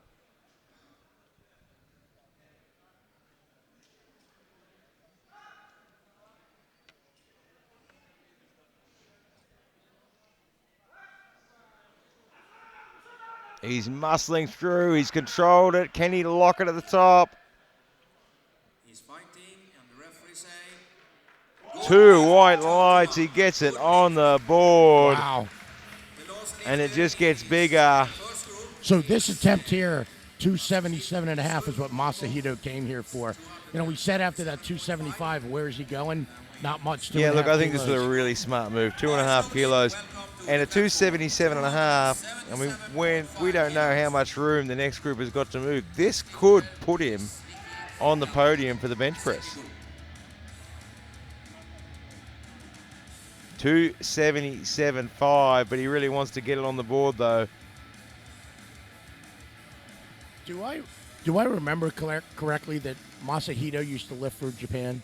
He's muscling through. He's controlled it. Can he lock it at the top? He's fighting, and the referee say, 2 white lights. He gets it on the board. Wow. And it just gets bigger. So this attempt here, 277.5 is what Masahito came here for. You know, we said after that 275, where is he going? Not much. Yeah, look, I think this kilos. was a really smart move. 2.5 kilos and a 277.5. I mean, when we don't know how much room the next group has got to move, this could put him on the podium for the bench press. 277.5, but he really wants to get it on the board, though. Do I remember correctly that Masahito used to lift for Japan?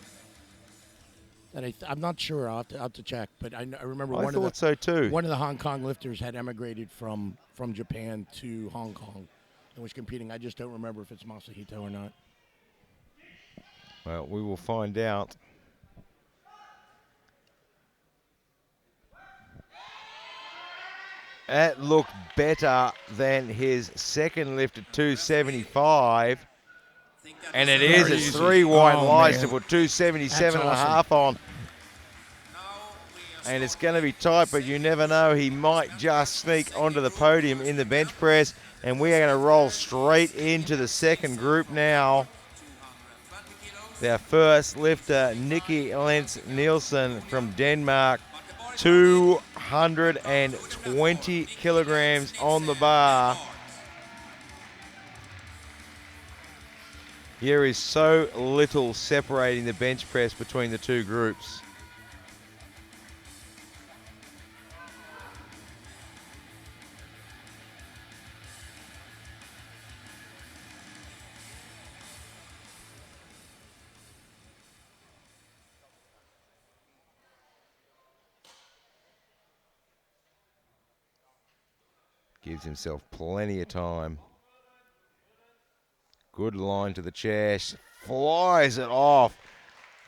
And I'm not sure. I'll have to check. But I remember I thought so too. One of the Hong Kong lifters had emigrated from Japan to Hong Kong and was competing. I just don't remember if it's Masahito or not. Well, we will find out. That looked better than his second lift at 275. And it is. It's 3 white lights to put 277.5 on. And it's going to be tight, but you never know. He might just sneak onto the podium in the bench press. And we are going to roll straight into the second group now. Their first lifter, Nikki Lentz Nielsen from Denmark. 220 kilograms on the bar. There is so little separating the bench press between the two groups. Gives himself plenty of time. Good line to the chest. Flies it off.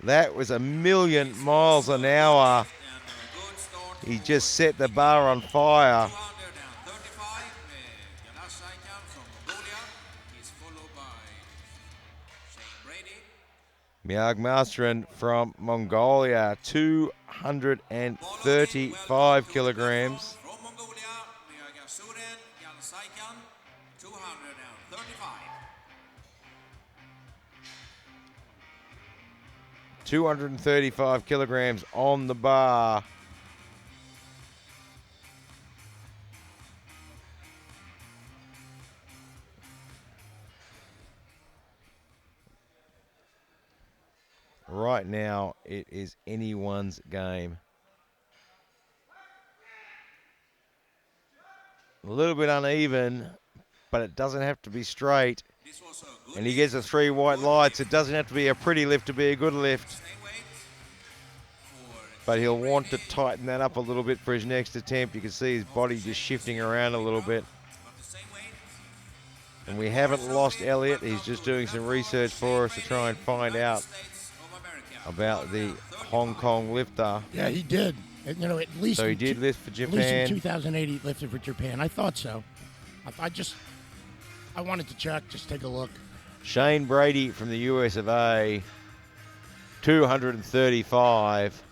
That was 1,000,000 miles an hour. He just set the bar on fire. Mjagmasteren from Mongolia, 235 kilograms. From Mongolia, Mjagmasteren Galsaikan, 235. 235 kilograms on the bar. Right now, it is anyone's game. A little bit uneven, but it doesn't have to be straight. This was a good And he gets the 3 white lights. It doesn't have to be a pretty lift to be a good lift. same weight for But he'll want to tighten that up a little bit for his next attempt. You can see his body just shifting around a little bit. but the same weight. And we haven't lost Elliot. He's just doing some research for us to try and find out States of America. about the Hong Kong lifter. Yeah, he did. And, you know, at least So he in did lift for At least Japan. in 2008, he lifted for Japan. I thought so. I wanted to check, just take a look. Shane Brady from the US of A, 235.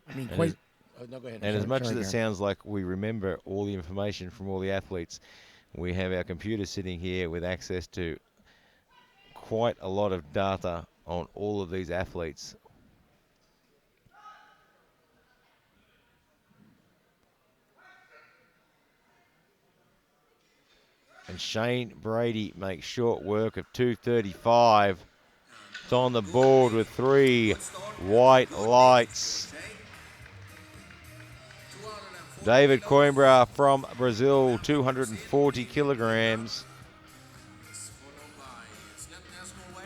I mean, And quite. as- No, go ahead. And as Sorry, much as sorry, it Garen. sounds like we remember all the information from all the athletes, we have our computer sitting here with access to quite a lot of data on all of these athletes. And Shane Brady makes short work of 235. It's on the board with 3 white lights. David Coimbra from Brazil, 240 kilograms. Followed by Sletnes, Norway.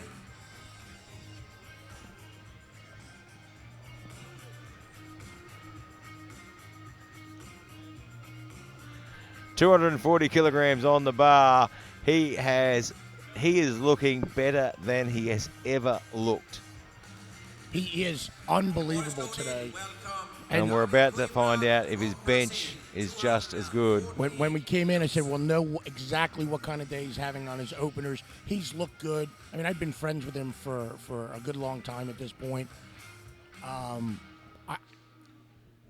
$240 kilograms on the bar. He is looking better than he has ever looked. He is unbelievable today. And we're about to find out if his bench is just as good. When we came in, I said, we'll know exactly what kind of day he's having on his openers. He's looked good. I mean, I've been friends with him for a good long time at this point.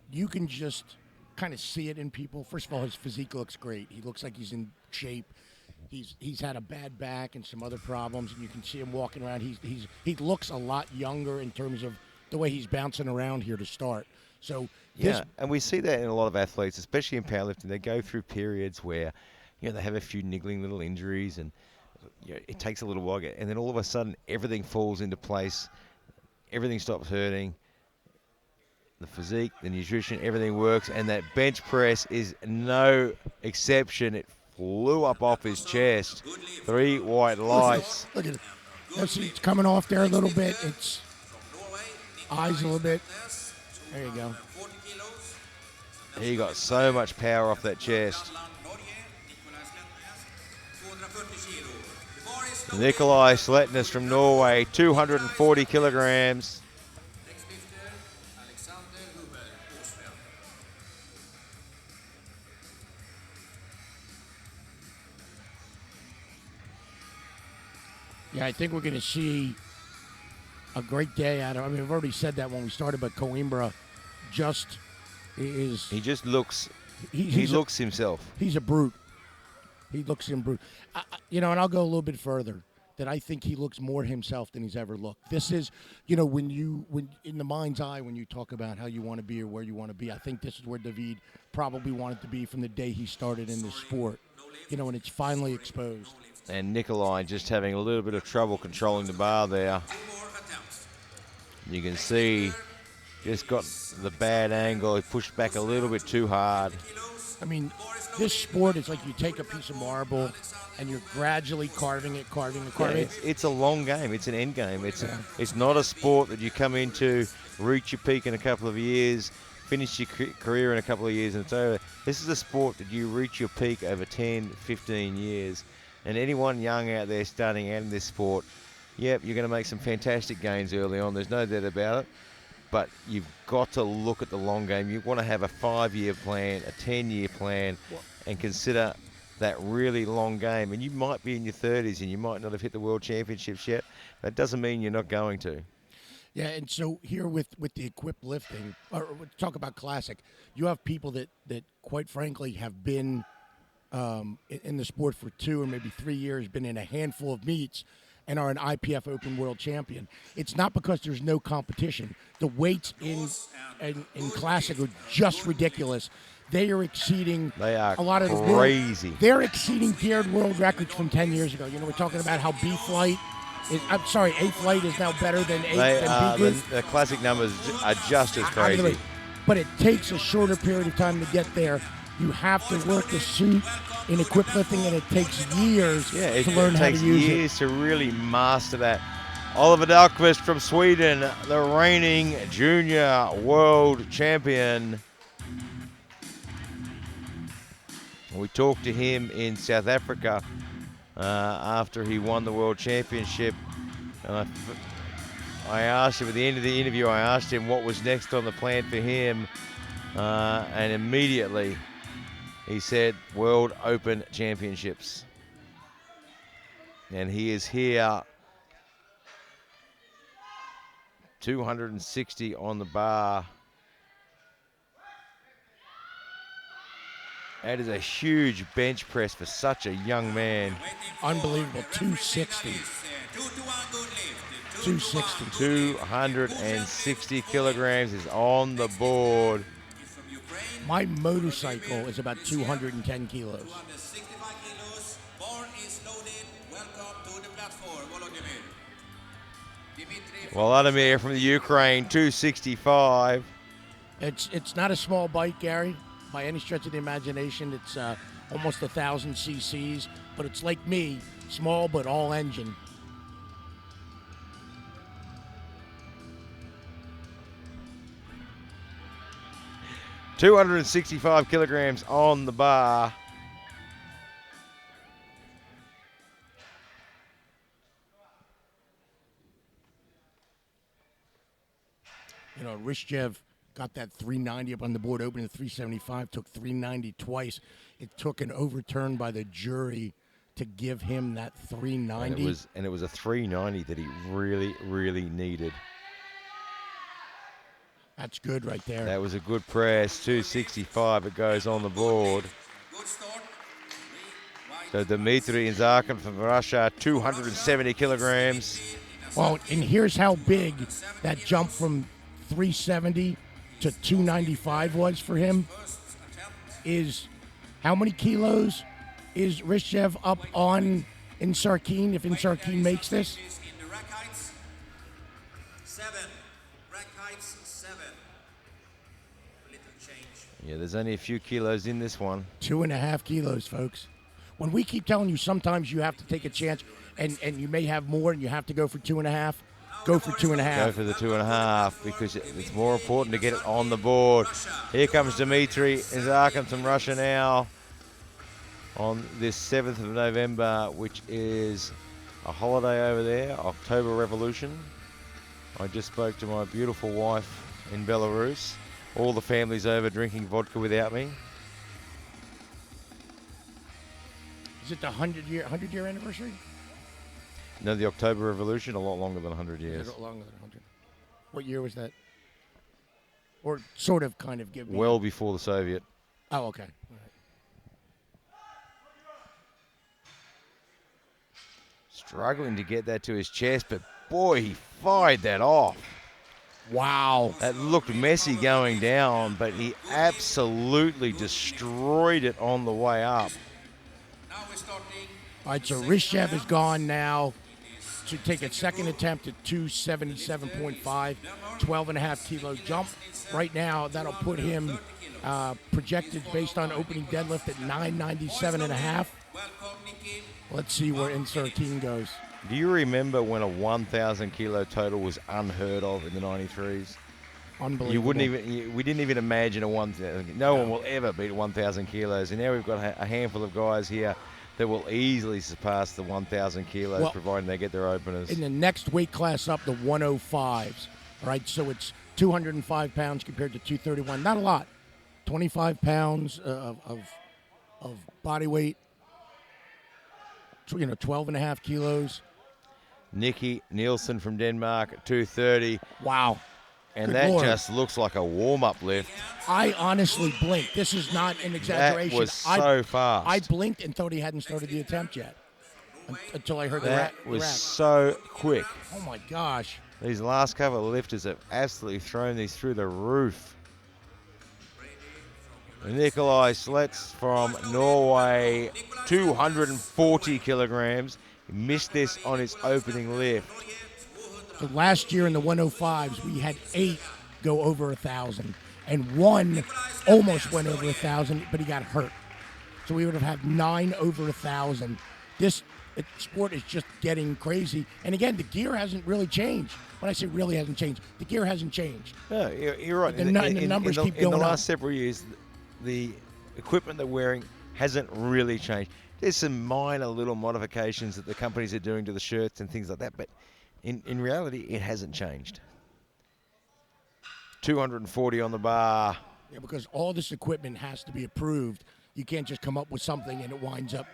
You can just kind of see it in people. First of all, his physique looks great. He looks like he's in shape. He's had a bad back and some other problems, and you can see him walking around. He looks a lot younger in terms of the way he's bouncing around here to start. So Yeah, and we see that in a lot of athletes, especially in powerlifting. They go through periods where, they have a few niggling little injuries, and it takes a little while, and then all of a sudden everything falls into place. Everything stops hurting. The physique, the nutrition, everything works, and that bench press is no exception. It flew up off his chest. 3 white lights. Look at it. You see it's coming off there a little bit. It's eyes a little bit. There you go. 40 kilos. He got so much power off that chest. Norge, Nikolai Sletnes, 240 kilo. The bar is loaded. Nikolai Sletnes from Norway, 240 kilograms. Next lifter, Alexander Huber, Austria. Yeah, I think we're going to see a great day out of. I mean, we've already said that when we started, but Coimbra just is. He just looks. He he's looks himself. He's a brute. He looks in brute. And I'll go a little bit further. That I think he looks more himself than he's ever looked. This is, when in the mind's eye, when you talk about how you want to be or where you want to be, I think this is where David probably wanted to be from the day he started in this sport. And it's finally exposed. And Nikolai just having a little bit of trouble controlling the bar there. 2 more attempts. You can see just got the bad angle. He pushed back a little bit too hard. I mean, this sport is like you take a piece of marble and you're gradually carving it. Yeah, it's a long game. It's an end game. It's not a sport that you come into, reach your peak in a couple of years, finish your career in a couple of years, and it's over. This is a sport that you reach your peak over 10, 15 years. And anyone young out there starting out in this sport, yep, you're going to make some fantastic gains early on. There's no doubt about it. But you've got to look at the long game. You want to have a 5-year plan, a 10-year plan, and consider that really long game. And you might be in your 30s and you might not have hit the World Championships yet. That doesn't mean you're not going to. Yeah, and so here with the equipped lifting, or talk about classic, you have people that quite frankly have been in the sport for 2 or maybe 3 years, been in a handful of meets, and are an IPF Open World Champion. It's not because there's no competition. The weights in classic are just ridiculous. They are exceeding They are a lot of crazy. They're exceeding dared world records from 10 years ago. You know, we're talking about how B flight. A flight is now better than B group. The classic numbers are just as crazy. But it takes a shorter period of time to get there. You have to work the suit in equipped lifting, and it takes years to learn how to use it. It takes years to really master that. Oliver Dahlqvist from Sweden, the reigning junior world champion. We talked to him in South Africa after he won the world championship. And I asked him at the end of the interview, I asked him what was next on the plan for him. And immediately he said World Open Championships. And he is here. 260 on the bar. That is a huge bench press for such a young man. Unbelievable. 260. 260. 260 kilograms is on the board. My motorcycle is about 210 kilos. Volodymyr from the Ukraine, 265. It's not a small bike, Gary, by any stretch of the imagination. It's almost 1,000 cc's, but it's like me, small but all engine. $265 kilograms on the bar. You know, Rishchev got that 390 up on the board, opened at 375, took 390 twice. It took an overturn by the jury to give him that 390. And it was a 390 that he really, really needed. That's good right there. That was a good press. 265, it goes on the board. So Dmitry Zakhin from Russia, 270 kilograms. Well, and here's how big that jump from 370 to 295 was for him. Is how many kilos is Rishchev up on Insarkeen if Insarkeen makes this? Yeah, there's only a few kilos in this one. 2.5 kilos, folks. When we keep telling you sometimes you have to take a chance and you may have more and you have to go for 2.5, go for 2.5. Go for the 2.5 because it's more important to get it on the board. Here comes Dmitry Zakhin from Russia now on this 7th of November, which is a holiday over there, October Revolution. I just spoke to my beautiful wife in Belarus. All the family's over drinking vodka without me. Is it the 100-year anniversary? No, the October Revolution, a lot longer than 100 years. A lot longer than 100. What year was that? Or sort of, kind of give me. Well before the Soviet. Oh, okay. All right. Struggling to get that to his chest, but boy, he fired that off. Wow. That looked messy going down, but he absolutely destroyed it on the way up. All right, so Rishchev is gone now to take a second attempt at 277.5, 12.5 kilo jump. Right now, that'll put him projected based on opening deadlift at 997.5. Let's see where Insarkeen goes. Do you remember when a 1,000 kilo total was unheard of in the 93s? Unbelievable. You wouldn't even. We didn't even imagine a 1,000. No one will ever beat 1,000 kilos, and now we've got a handful of guys here that will easily surpass the 1,000 kilos, providing they get their openers. In the next weight class up, the 105s. All right, so it's 205 pounds compared to 231. Not a lot. 25 pounds of of body weight, 12.5 kilos. Nikki Nielsen from Denmark at 230. Wow. And Good that Lord. just looks like a warm-up lift. I honestly blinked. This is not an exaggeration. That was so fast. I blinked and thought he hadn't started the attempt yet until I heard the rack. That was so quick. Oh, my gosh. These last couple of lifters have absolutely thrown these through the roof. Nikolai Slets from Norway, 240 kilograms. He missed this on his opening lift. So last year in the 105s, we had 8 go over 1,000, and 1 almost went over 1,000, but he got hurt. So we would have had 9 over 1,000. This sport is just getting crazy. And again, the gear hasn't really changed. When I say really hasn't changed, the gear hasn't changed. No, you're right. The numbers keep going up. In the last several years, the equipment they're wearing hasn't really changed. There's some minor little modifications that the companies are doing to the shirts and things like that, but in reality, it hasn't changed. 240 on the bar. Yeah, because all this equipment has to be approved. You can't just come up with something and it winds up.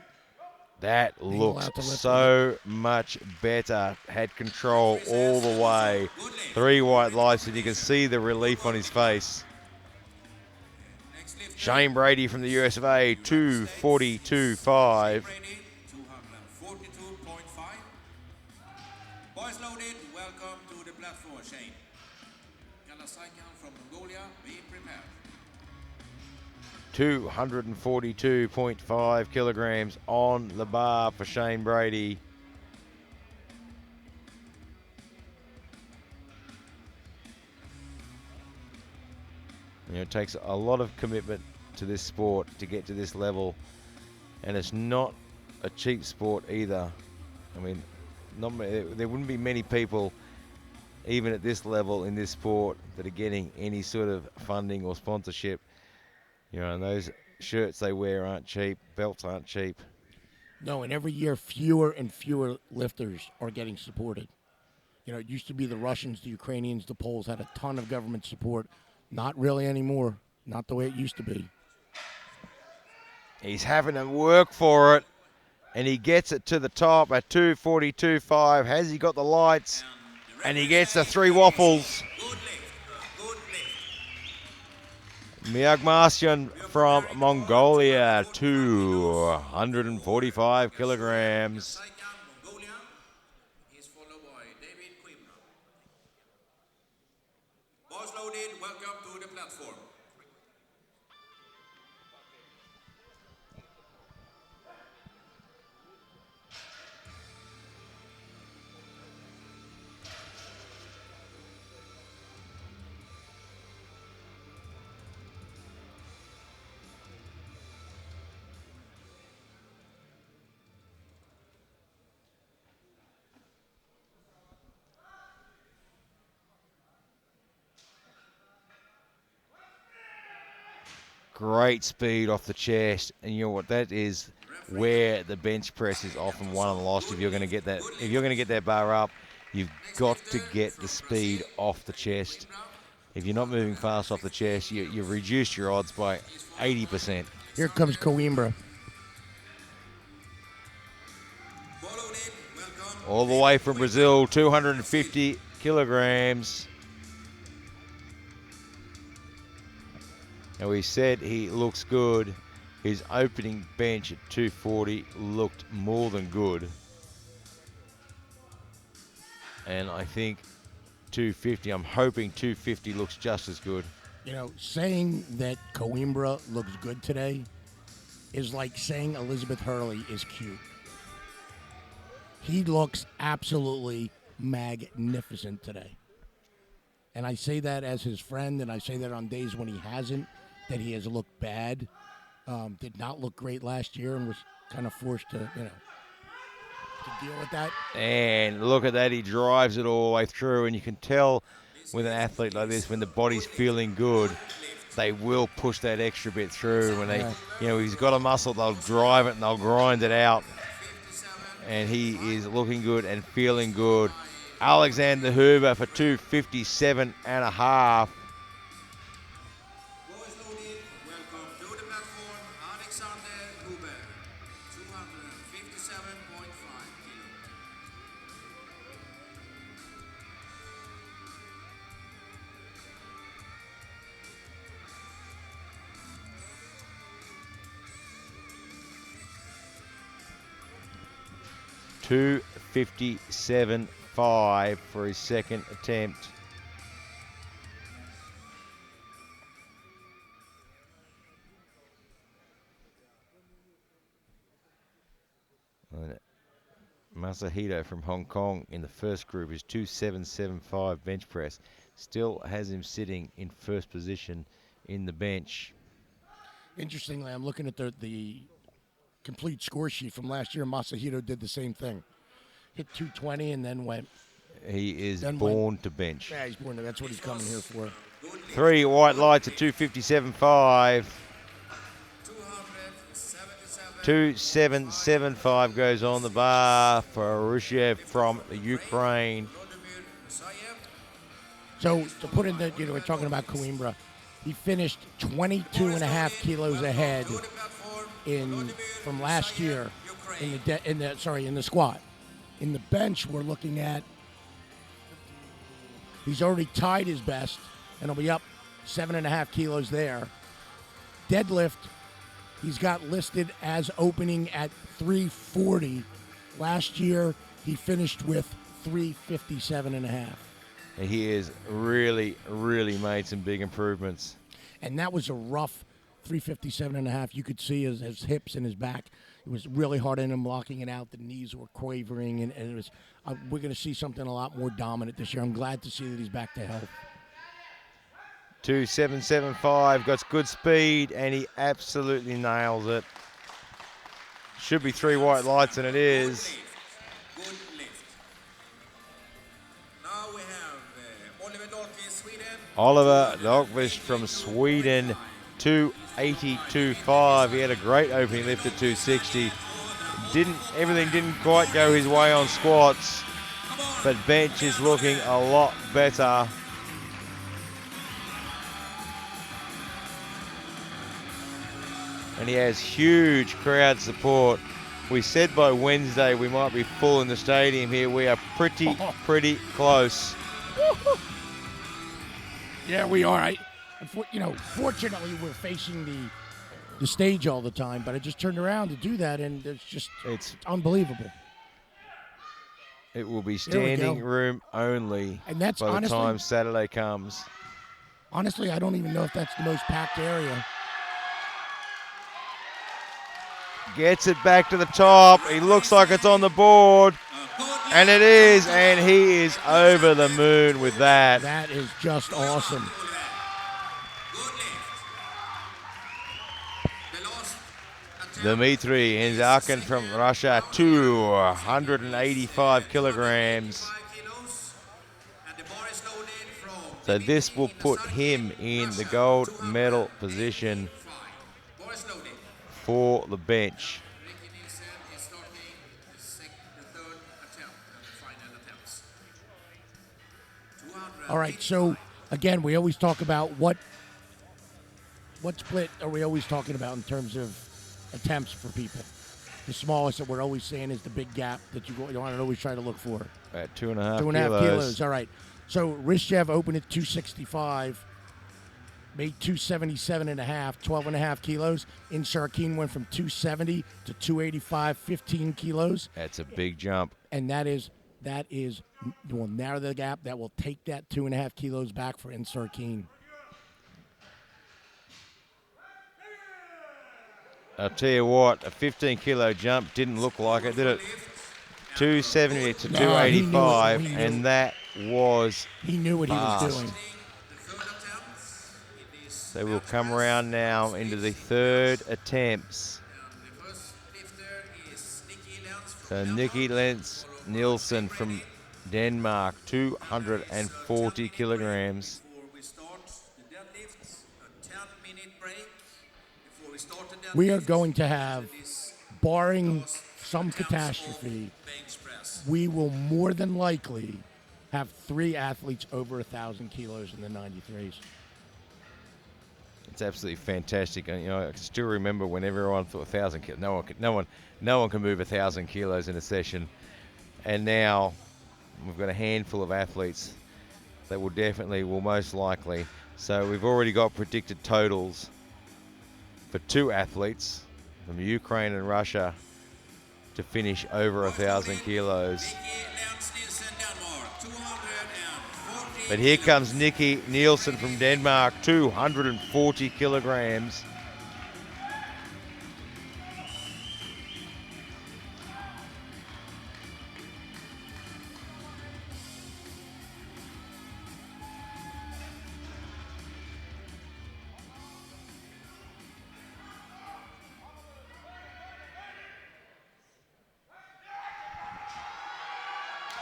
That looks so much better. Had control all the way. 3 white lights, and you can see the relief on his face. Shane Brady from the US of A, 242.5. Boys loaded, welcome to the platform, Shane. Galasaikan from Mongolia, be prepared. 242.5 kilograms on the bar for Shane Brady. It takes a lot of commitment to this sport to get to this level, and it's not a cheap sport either. I mean, there wouldn't be many people, even at this level in this sport, that are getting any sort of funding or sponsorship. And those shirts they wear aren't cheap, belts aren't cheap. No, and every year fewer and fewer lifters are getting supported. It used to be the Russians, the Ukrainians, the Poles had a ton of government support. Not really anymore. Not the way it used to be. He's having to work for it, and he gets it to the top at 242.5. Has he got the lights? And he gets the 3 waffles. Myagmasyan from Mongolia, 245 kilograms. Boys loaded, welcome to the platform. Great speed off the chest, and you know what, that is where the bench press is often won and lost. If you're going to get that bar up, you've got to get the speed off the chest. If you're not moving fast off the chest, you've reduced your odds by 80%. Here comes Coimbra. All the way from Brazil, 250 kilograms. And we said he looks good. His opening bench at 240 looked more than good. And I think 250, I'm hoping 250 looks just as good. Saying that Coimbra looks good today is like saying Elizabeth Hurley is cute. He looks absolutely magnificent today. And I say that as his friend, and I say that on days when he hasn't, that he has looked bad. Did not look great last year and was kind of forced to, to deal with that. And look at that, he drives it all the way through, and you can tell with an athlete like this, when the body's feeling good, they will push that extra bit through. When they, he's got a muscle, they'll drive it and they'll grind it out. And he is looking good and feeling good. Alexander Huber for 257.5. kilo. $257.5 for his second attempt. And Masahito from Hong Kong in the first group is 2,775 bench press. Still has him sitting in first position in the bench. Interestingly, I'm looking at the complete score sheet from last year. Masahito did the same thing. Hit 220 and then went. He is born to bench. Yeah, he's born to. That's what he's coming here for. 3 white lights at 257.5. 2,775 goes on the bar for Rushev from the Ukraine. So to put in the, we're talking about Coimbra. He finished 22.5 kilos ahead from last year in the squat. In the bench, we're looking at he's already tied his best, and he'll be up 7.5 kilos there. Deadlift, he's got listed as opening at 340. Last year, he finished with 357.5. He has really, really made some big improvements. And that was a rough 357.5. You could see his hips and his back. It was really hard on him blocking it out. The knees were quavering, and it was. We're going to see something a lot more dominant this year. I'm glad to see that he's back to health. 2,775, got good speed, and he absolutely nails it. Should be 3 white lights, and it is. Good lift. Now we have Oliver Dahlqvist, Sweden. Oliver Dahlqvist from Sweden, 282.5. He had a great opening lift at 260. Everything didn't quite go his way on squats, but bench is looking a lot better. And he has huge crowd support. We said by Wednesday we might be full in the stadium here. We are pretty close. Yeah, we are. Fortunately, we're facing the stage all the time, but I just turned around to do that, and it's unbelievable. It will be standing room only and that's by the time Saturday comes. Honestly, I don't even know if that's the most packed area. Gets it back to the top. He looks like it's on the board. And it is. And he is over the moon with that. That is just awesome. Dmitry Inzakin from Russia, 285 kilograms. So this will put him in the gold medal position for the bench. All right, so again, we always talk about what split are we always talking about in terms of attempts for people. The smallest that we're always saying is the big gap that you want to always try to look for. At 2.5 kilos. All right. So Rishev opened at 265, made 277.5, 12.5 kilos. Insarkeen went from 270 to 285, 15 kilos. That's a big jump. And that will narrow the gap. That will take that 2.5 kilos back for Insarkeen. I'll tell you what, a 15-kilo jump didn't look like it, did it? 270 to 285, and that was he knew what fast. He was doing. So we'll come around now into the third attempts. So Nikki Lentz Nielsen from Denmark, 240 kilograms. We are going to have, barring some catastrophe, we will more than likely have 3 athletes over 1,000 kilos in the 93s. It's absolutely fantastic. And, you know, I can still remember when everyone thought 1,000 kilos. No one can move 1,000 kilos in a session. And now we've got a handful of athletes that will most likely. So we've already got predicted totals for 2 athletes from Ukraine and Russia to finish over 1,000 kilos. But here comes Nikki Nielsen from Denmark, 240 kilograms.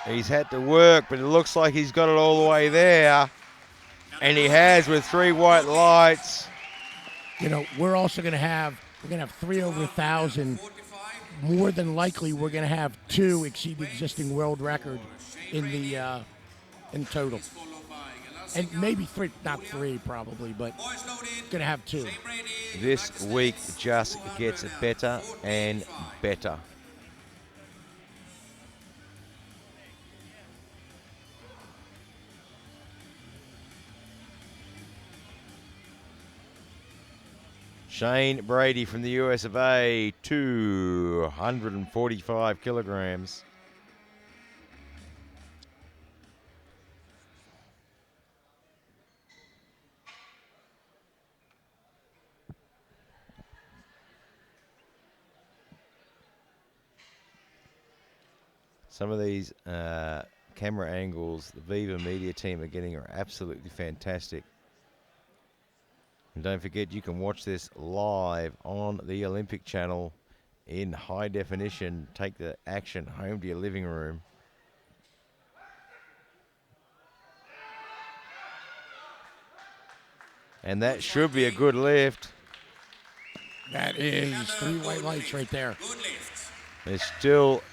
He's had to work, but it looks like he's got it all the way there. And he has with 3 white lights. You know, we're also going to have 3 over 1,000. More than likely, we're going to have 2 exceed the existing world record in the in total. And maybe 3, not 3 probably, but going to have 2. This week just gets better and better. Shane Brady from the US of A, 245 kilograms. Some of these camera angles the Viva Media team are getting are absolutely fantastic. And don't forget, you can watch this live on the Olympic channel in high definition. Take the action home to your living room. And that should be a good lift. That is 3 white lights right there. There's still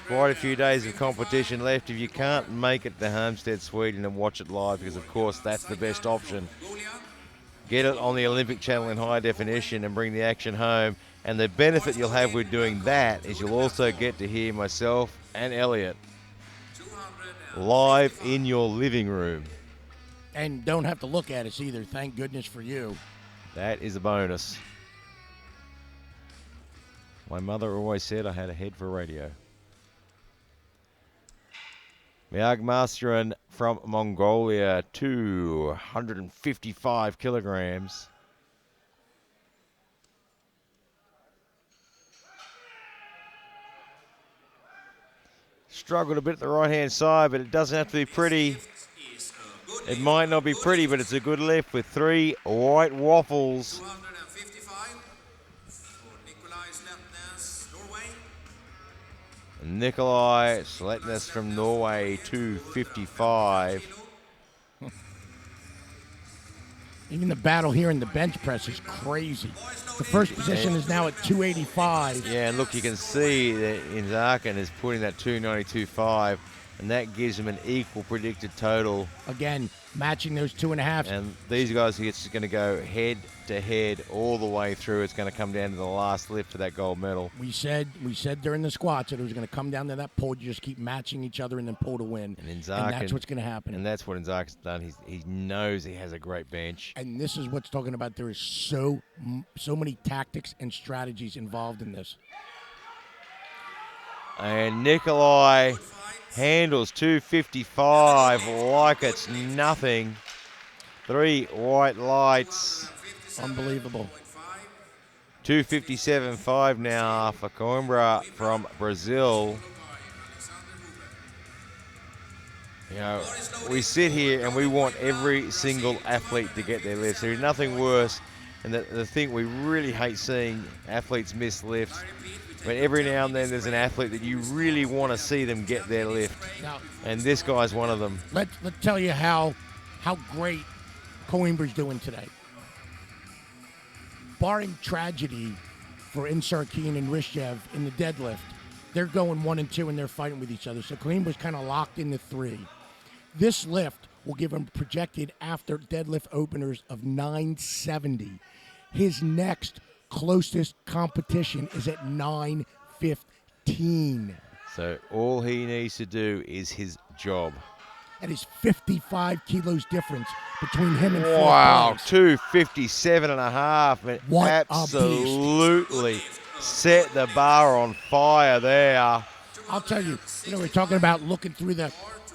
quite a few days of competition left. If you can't make it to Homestead, Sweden and watch it live, because of course that's the best option, get it on the Olympic channel in high definition and bring the action home. And the benefit you'll have with doing that is you'll also get to hear myself and Elliot live in your living room. And don't have to look at us either. Thank goodness for you. That is a bonus. My mother always said I had a head for radio. Miag Masterin from Mongolia, 255 kilograms. Struggled a bit at the right-hand side, but it doesn't have to be pretty. It might not be pretty, but it's a good lift with 3 white waffles. Nikolai Sletnes from Norway, 255. Even the battle here in the bench press is crazy. The first position is now at 285. Yeah, and look, you can see that Inzakin is putting that 292.5, and that gives him an equal predicted total. Again, matching those 2.5. And these guys are just going to go head to head all the way through. It's going to come down to the last lift for that gold medal. We said during the squats that it was going to come down to that pull. You just keep matching each other and then pull to win. And that's what's going to happen. And that's what Inzakin's done. He knows he has a great bench. And this is what's talking about. There is so many tactics and strategies involved in this. And Nikolai handles 255 like it's nothing. 3 white lights. Unbelievable. 257.5 now for Coimbra from Brazil. You know, we sit here and we want every single athlete to get their lifts. There's nothing worse, and the thing we really hate seeing athletes miss lifts. But every now and then there's an athlete that you really want to see them get their lift. Now, and this guy's one of them. Let's tell you how great Coimbra's doing today. Barring tragedy for Insarkeen and Rishchev in the deadlift, they're going 1 and 2 and they're fighting with each other. So Coimbra's kind of locked into 3. This lift will give him projected after deadlift openers of 970. His next closest competition is at 915. So all he needs to do is his job. That is 55 kilos difference between him and Wow, fourth place. 257 and a half. It What a absolutely set the bar on fire there. I'll tell you, we're talking about looking through the,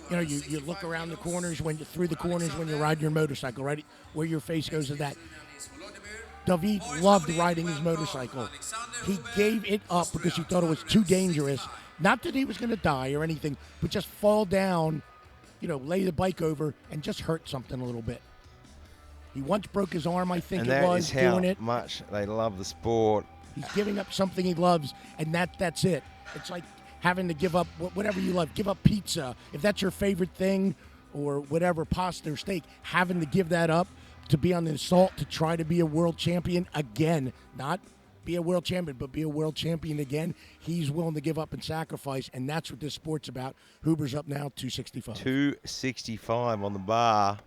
you look around the corners through the corners when you're riding your motorcycle, right? Where your face goes to that. David loved riding his motorcycle. He gave it up because he thought it was too dangerous. Not that he was going to die or anything, but just fall down, lay the bike over and just hurt something a little bit. He once broke his arm, I think it was, doing it. And that is how much they love the sport. He's giving up something he loves, and that's it. It's like having to give up whatever you love. Give up pizza. If that's your favorite thing or whatever, pasta or steak, having to give that up to be on the assault to try to be a world champion again. Not be a world champion, but be a world champion again. He's willing to give up and sacrifice, and that's what this sport's about. Huber's up now, 265. 265 on the bar.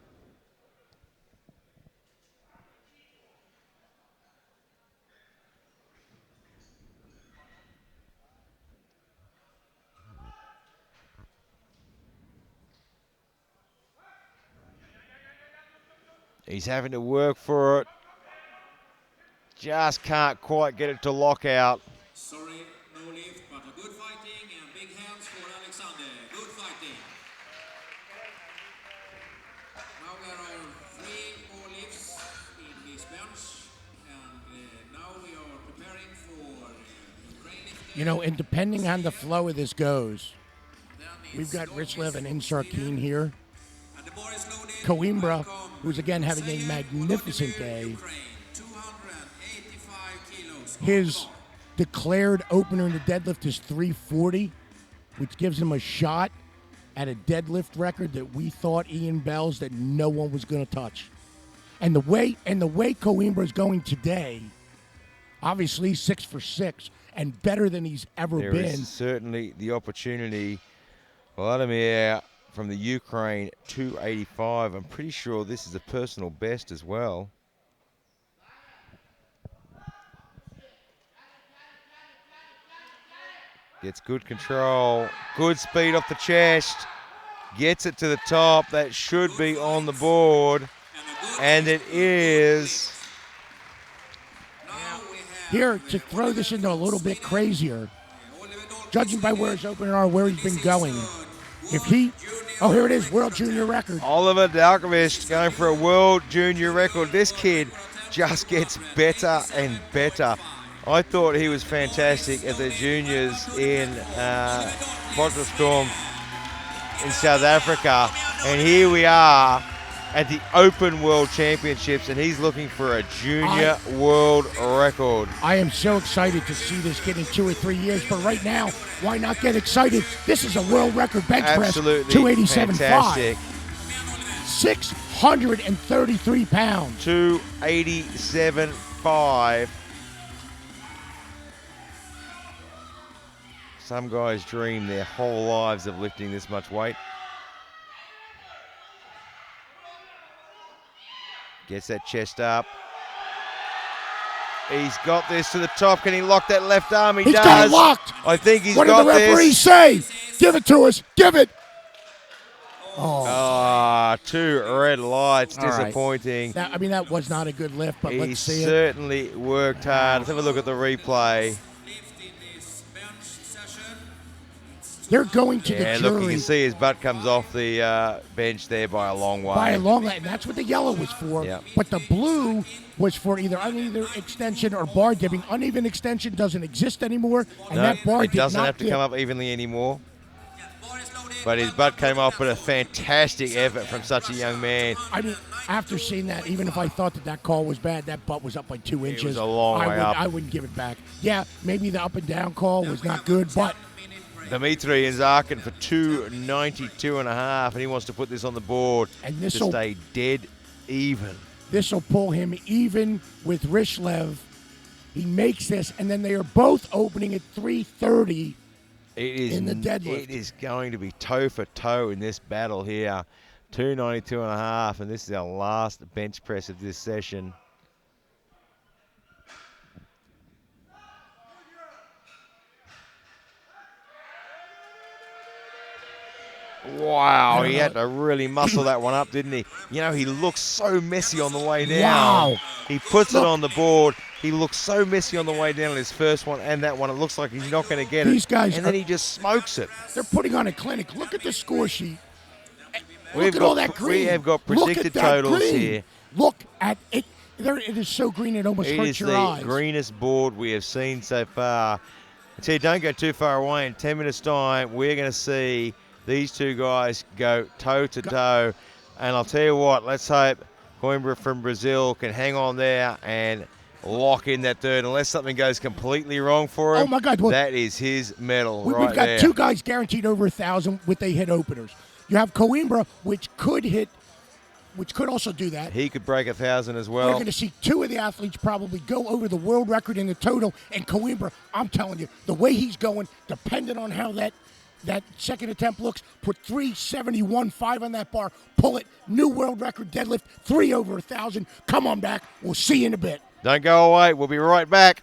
He's having to work for it. Just can't quite get it to lock out. Sorry, no lift, but a good fighting and big hands for Alexander. Good fighting. Now there are 3 more lifts in his bench, and now we are preparing for Ukraine lifting. And depending on the flow of this goes, we've got Richlev and Insarkeen here. And the bar is loaded. Coimbra, who's again having a magnificent day. His declared opener in the deadlift is 340, which gives him a shot at a deadlift record that we thought Ian Bell's that no one was going to touch. And the way Coimbra is going today, obviously 6 for 6 and better than he's ever been. There is certainly the opportunity. Vladimir from the Ukraine, 285. I'm pretty sure this is a personal best as well. Gets good control, good speed off the chest, gets it to the top. That should be on the board, and it is. Here, to throw this into a little bit crazier, judging by where his opener are, where he's been going, if he, here it is, world junior record. Oliver Dalkovich going for a world junior record. This kid just gets better and better. I thought he was fantastic at the juniors in Potchefstroom in South Africa. And here we are at the Open World Championships, and he's looking for a junior world record. I am so excited to see this kid in 2 or 3 years, but right now, why not get excited? This is a world record bench press, 287.5. 633 pounds. 287.5. Some guys dream their whole lives of lifting this much weight. Gets that chest up. He's got this to the top. Can he lock that left arm? He does. He's got it locked. I think he's got this. What did the referee say? Give it to us. Give it. Oh, 2 red lights. All disappointing. Right. That was not a good lift, but let's see it. He certainly worked hard. Let's have a look at the replay. They're going to the jury. Look, you can see his butt comes off the bench there by a long way. By a long way, and that's what the yellow was for. Yep. But the blue was for either uneven extension or bar dipping. Uneven extension doesn't exist anymore, and that bar it doesn't have to come up evenly anymore. But his butt came off with a fantastic effort from such a young man. After seeing that, even if I thought that call was bad, that butt was up by 2 inches. It was a long way up. I wouldn't give it back. Yeah, maybe the up and down call was not good, but Dmitry Zarkin for 292.5, and he wants to put this on the board to stay dead even. This will pull him even with Richlev. He makes this, and then they are both opening at 330 in the deadlift. It is going to be toe for toe in this battle here. 292.5, and this is our last bench press of this session. Wow, he had to really muscle that one up, didn't he? You know, he looks so messy on the way down. Wow. He puts it Look. on the board. He looks so messy on the way down on his first one and that one. It looks like he's not going to get These it. guys and then he just smokes it. They're putting on a clinic. Look at the score sheet. We've Look at got, all that green. We have got Look predicted at that totals green. here. Look at it. There, it is so green it almost It hurts is your the eyes. greenest board we have seen so far. I tell you, don't go too far away. In 10 minutes' time, we're going to see these two guys go toe-to-toe. And I'll tell you what, let's hope Coimbra from Brazil can hang on there and lock in that third. Unless something goes completely wrong for him, Oh, my God, look. that is his medal right We've got there. two guys guaranteed over 1,000 with they hit openers. You have Coimbra, which could also do that. He could break 1,000 as We're well. going to see two of the athletes probably go over the world record in the total. And Coimbra, I'm telling you, the way he's going, depending on how that second attempt looks, put 371.5 on that bar, pull it, new world record deadlift, 3 over 1,000. Come on back. We'll see you in a bit. Don't go away. We'll be right back.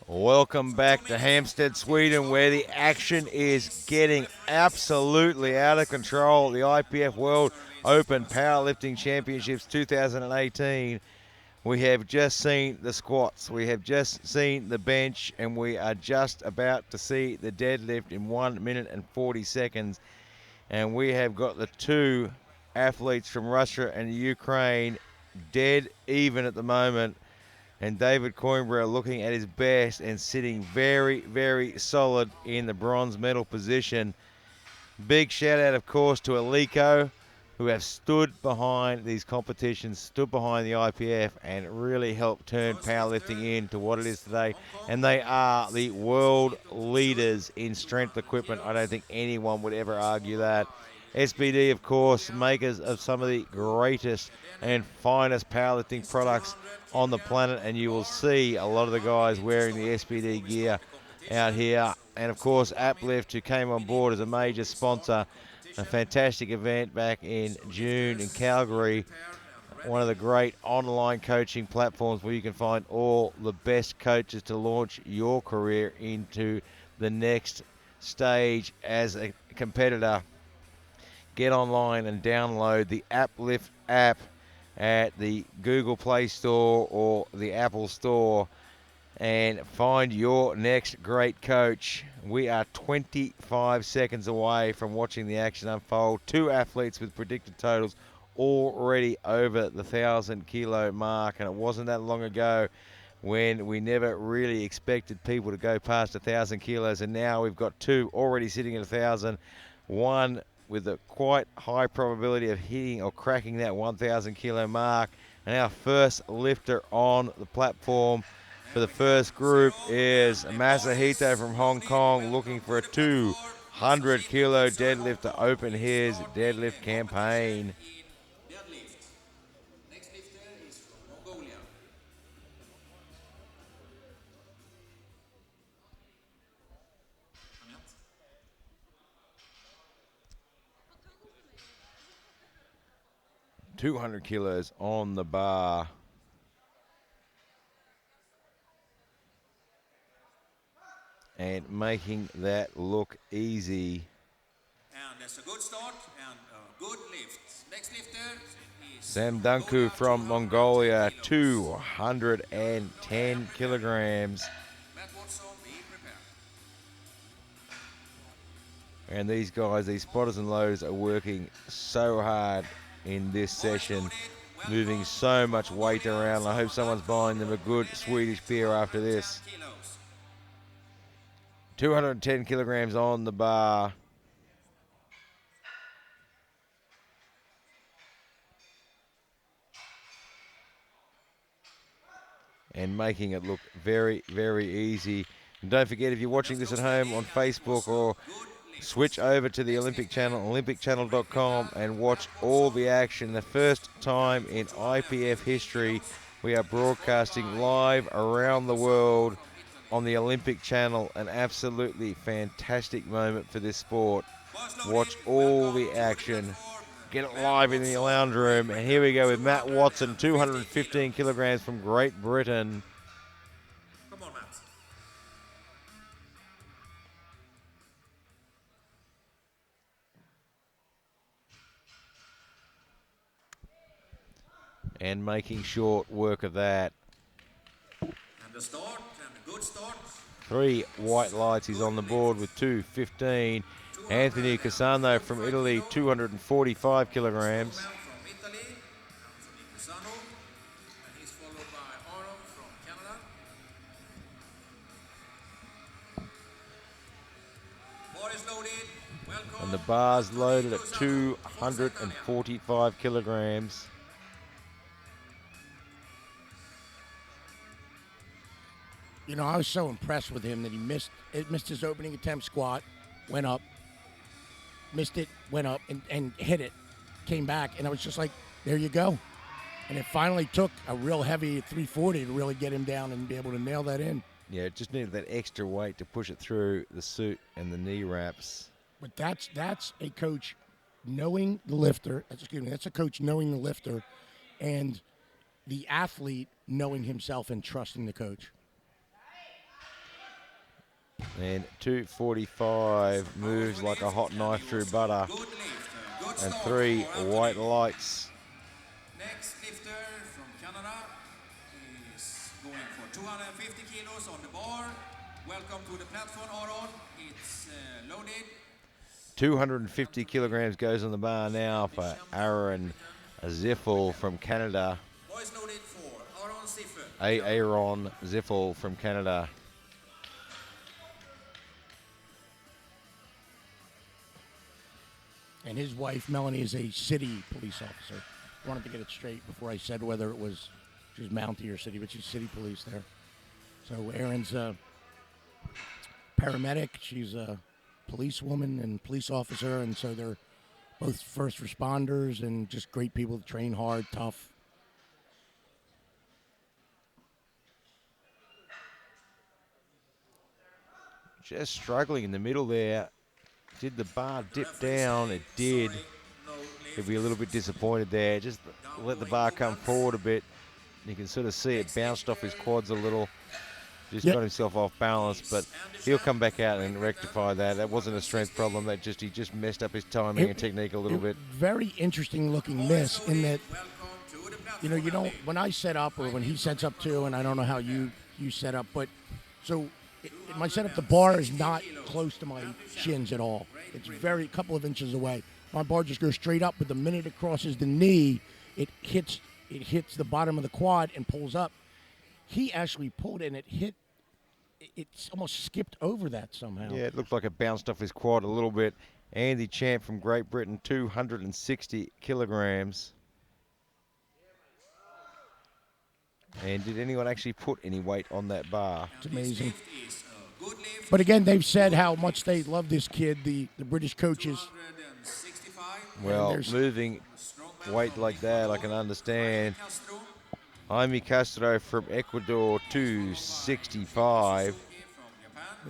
Welcome back to Hampstead, Sweden, where the action is getting absolutely out of control. The IPF World Open Powerlifting Championships 2018. We have just seen the squats, we have just seen the bench, and we are just about to see the deadlift in 1 minute and 40 seconds. And we have got the two athletes from Russia and Ukraine dead even at the moment. And David Coimbra looking at his best and sitting very, very solid in the bronze medal position. Big shout out, of course, to Aliko, who have stood behind these competitions, stood behind the IPF, and really helped turn powerlifting into what it is today. And they are the world leaders in strength equipment. I don't think anyone would ever argue that. SBD, of course, makers of some of the greatest and finest powerlifting products on the planet, and you will see a lot of the guys wearing the SBD gear out here. And of course, Uplift, who came on board as a major sponsor. A fantastic event back in June in Calgary. One of the great online coaching platforms where you can find all the best coaches to launch your career into the next stage as a competitor. Get online and download the Uplift app at the Google Play Store or the Apple Store and find your next great coach. We are 25 seconds away from watching the action unfold. Two athletes with predicted totals already over the 1,000-kilo mark, and it wasn't that long ago when we never really expected people to go past 1,000 kilos, and now we've got two already sitting at 1,000. One with a quite high probability of hitting or cracking that 1,000-kilo mark. And our first lifter on the platform for the first group is Masahito from Hong Kong, looking for a 200-kilo deadlift to open his deadlift campaign. Deadlift. Next lifter is from Mongolia. 200 kilos on the bar. And making that look easy. And that's a good start and a good lift. Next lifter is Sam Dunku from Mongolia, 210 kilograms. Matt Watson, be prepared. And these guys, these spotters and loaders, are working so hard in this session, moving so much weight around. I hope someone's buying them a good Swedish beer after this. 210 kilograms on the bar. And making it look very, very easy. And don't forget, if you're watching this at home on Facebook, or switch over to the Olympic Channel, olympicchannel.com, and watch all the action. The first time in IPF history, we are broadcasting live around the world on the Olympic Channel. An absolutely fantastic moment for this sport. Watch all the action. Get it live in the lounge room. And here we go with Matt Watson, 215 kilograms from Great Britain. Come on, Matt. And making short work of that. And the start, and a good start. 3 white lights. He's on the board with 215. Anthony Casano from Italy, 245 kilograms. From Italy, Anthony Casano, and he's followed by Aaron from Canada. Bar is loaded. Welcome. And the bar's loaded at 245 kilograms. You know, I was so impressed with him that he missed his opening attempt squat, went up, missed it, went up, and hit it, came back, and I was just like, there you go. And it finally took a real heavy 340 to really get him down and be able to nail that in. Yeah, it just needed that extra weight to push it through the suit and the knee wraps. But that's a coach knowing the lifter, that's a coach knowing the lifter, and the athlete knowing himself and trusting the coach. And 245 moves like a hot knife through butter. Good lift, good And start. 3 All right. white lights. Next lifter from Canada is going for 250 kilos on the bar. Welcome to the platform, Aron. It's loaded. 250 kilograms goes on the bar now for Aaron Ziffel from Canada. Boys loaded for Aron Ziffel. Aaron Ziffel from Canada. And his wife, Melanie, is a city police officer. Wanted to get it straight before I said whether it was she was Mountie or city, but she's city police there. So Aaron's a paramedic. She's a policewoman and police officer, and so they're both first responders and just great people to train hard, tough. Just struggling in the middle there. Did the bar dip down? It did. He'll be a little bit disappointed there. Just let the bar come forward a bit. You can sort of see it bounced off his quads a little. Just got himself off balance, but he'll come back out and rectify that. That wasn't a strength problem. He just messed up his timing and technique a little bit. Very interesting looking miss in that, you know, you don't, when I set up or when he sets up too, and I don't know how you set up, but so my setup, the bar is not close to my shins at all. It's very, a couple of inches away. My bar just goes straight up, but the minute it crosses the knee, it hits the bottom of the quad and pulls up. He actually pulled and it's almost skipped over that somehow. Yeah, it looked like it bounced off his quad a little bit. Andy Champ from Great Britain, 260 kilograms. And did anyone actually put any weight on that bar? It's amazing. But again, they've said how much they love this kid, the British coaches. Well, moving weight like that, I can understand. Jaime Castro from Ecuador, 265.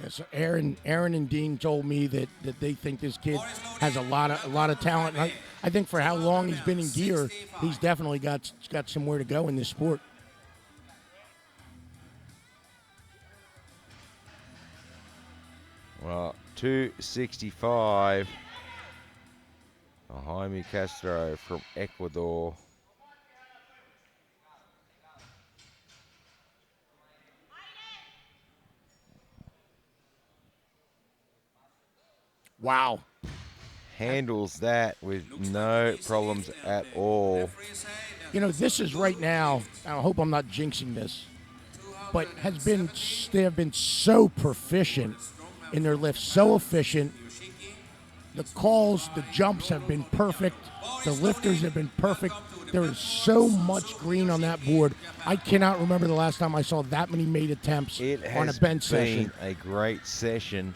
Yeah, so Aaron and Dean told me that they think this kid has a lot of talent. And I think for how long he's been in gear, he's definitely got somewhere to go in this sport. Well, 265. Jaime Castro from Ecuador. Wow. Handles that with no problems at all. You know, this is right now, I hope I'm not jinxing this, but they have been so proficient in their lifts, so efficient. The calls, the jumps have been perfect. The lifters have been perfect. There is so much green on that board. I cannot remember the last time I saw that many made attempts on a bench session. It has been a great session.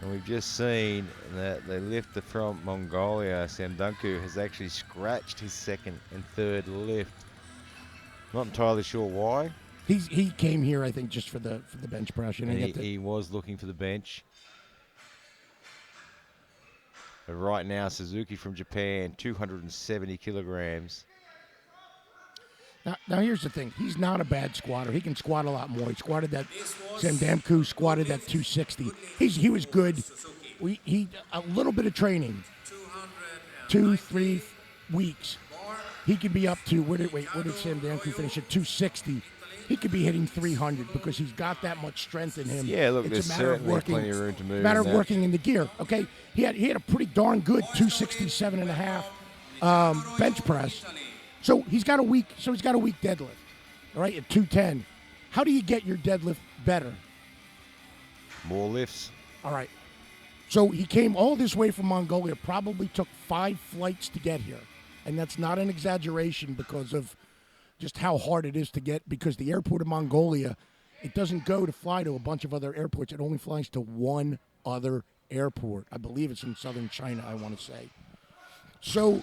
And we've just seen that the lifter from Mongolia, Sandunku, has actually scratched his second and third lift. Not entirely sure why. He came here, I think, just for the bench press. And he was looking for the bench. But right now, Suzuki from Japan, 270 kilograms. Now here's the thing. He's not a bad squatter. He can squat a lot more. He squatted that, Sandamku squatted that 260. He was good. He a little bit of training, 2-3 weeks. He could be up to, what did Sandamku finish at 260? He could be hitting 300 because he's got that much strength in him. Yeah, look, it's there's certainly plenty of room to move. Matter of working in the gear. Okay, he had a pretty darn good 267.5 bench press. So he's got a weak deadlift, all right, at 210. How do you get your deadlift better? More lifts. All right. So he came all this way from Mongolia, probably took 5 flights to get here. And that's not an exaggeration because of just how hard it is to get, because the airport of Mongolia, it doesn't go to fly to a bunch of other airports. It only flies to one other airport. I believe it's in southern China, I want to say. So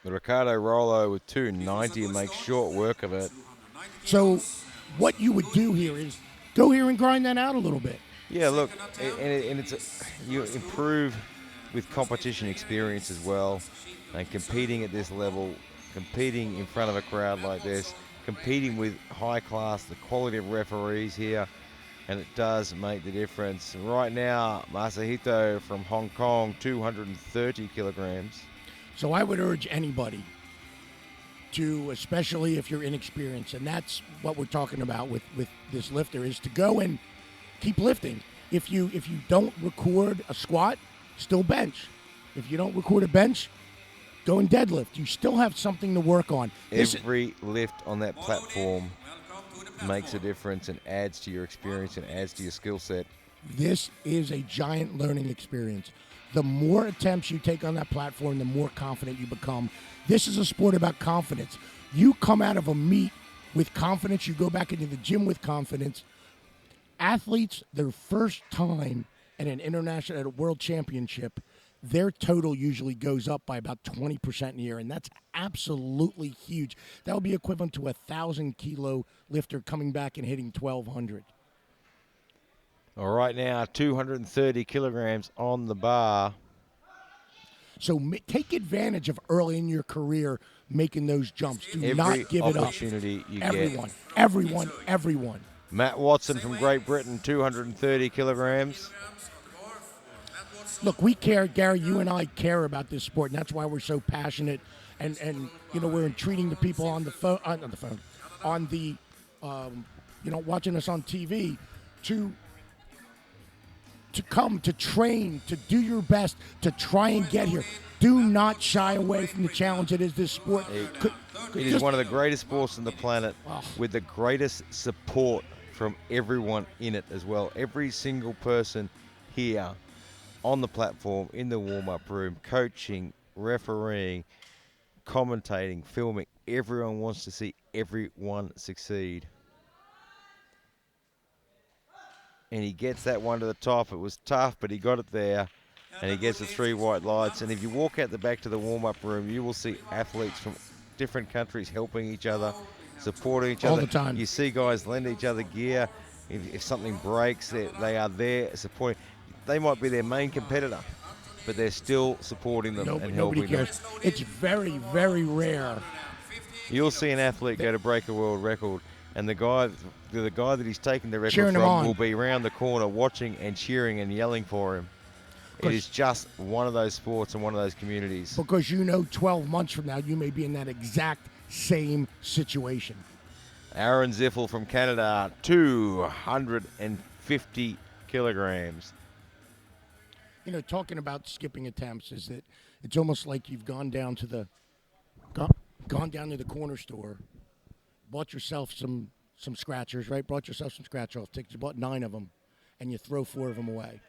the Ricardo Rollo with 290 makes short work of it. So what you would do here is go here and grind that out a little bit. Yeah, look, and you improve with competition experience as well, and competing at this level, competing in front of a crowd like this, competing with high class, the quality of referees here. and it does make the difference. Right now, Masahito from Hong Kong, 230 kilograms. So I would urge anybody to, especially if you're inexperienced, and that's what we're talking about with this lifter, is to go and keep lifting. If you don't record a squat, still bench. If you don't record a bench, go and deadlift. You still have something to work on. Every lift on that platform makes a difference and adds to your experience and adds to your skill set. This is a giant learning experience. The more attempts you take on that platform, the more confident you become. This is a sport about confidence. You come out of a meet with confidence, you go back into the gym with confidence. Athletes, their first time at at a world championship, their total usually goes up by about 20% in a year, and that's absolutely huge. That would be equivalent to a 1,000-kilo lifter coming back and hitting 1,200. All right, now 230 kilograms on the bar. So take advantage of early in your career making those jumps. Do not give it up. Opportunity you Everyone, get. everyone. Matt Watson from Great Britain, 230 kilograms. Look, we care, Gary, you and I care about this sport, and that's why we're so passionate. And we're entreating the people on the phone, watching us on TV to come, to train, to do your best, to try and get here. Do not shy away from the challenge that is this sport. It is one of the greatest sports on the planet with the greatest support from everyone in it as well. Every single person here on the platform, in the warm-up room, coaching, refereeing, commentating, filming. Everyone wants to see everyone succeed. And he gets that one to the top. It was tough, but he got it there. And he gets the 3 white lights. And if you walk out the back to the warm-up room, you will see athletes from different countries helping each other, supporting each other. All the time. You see guys lend each other gear. If something breaks, they are there supporting. They might be their main competitor, but they're still supporting them and helping them. It's very, very rare. You'll see an athlete go to break a world record, and the guy that he's taking the record Cheering him from on. will be around the corner watching and cheering and yelling for him. It is just one of those sports and one of those communities. Because 12 months from now, you may be in that exact same situation. Aaron Ziffel from Canada, 250 kilograms. Talking about skipping attempts is that it's almost like you've gone down to the corner store, bought yourself some scratchers, right? Bought yourself some scratch-off tickets. You bought 9 of them, and you throw 4 of them away.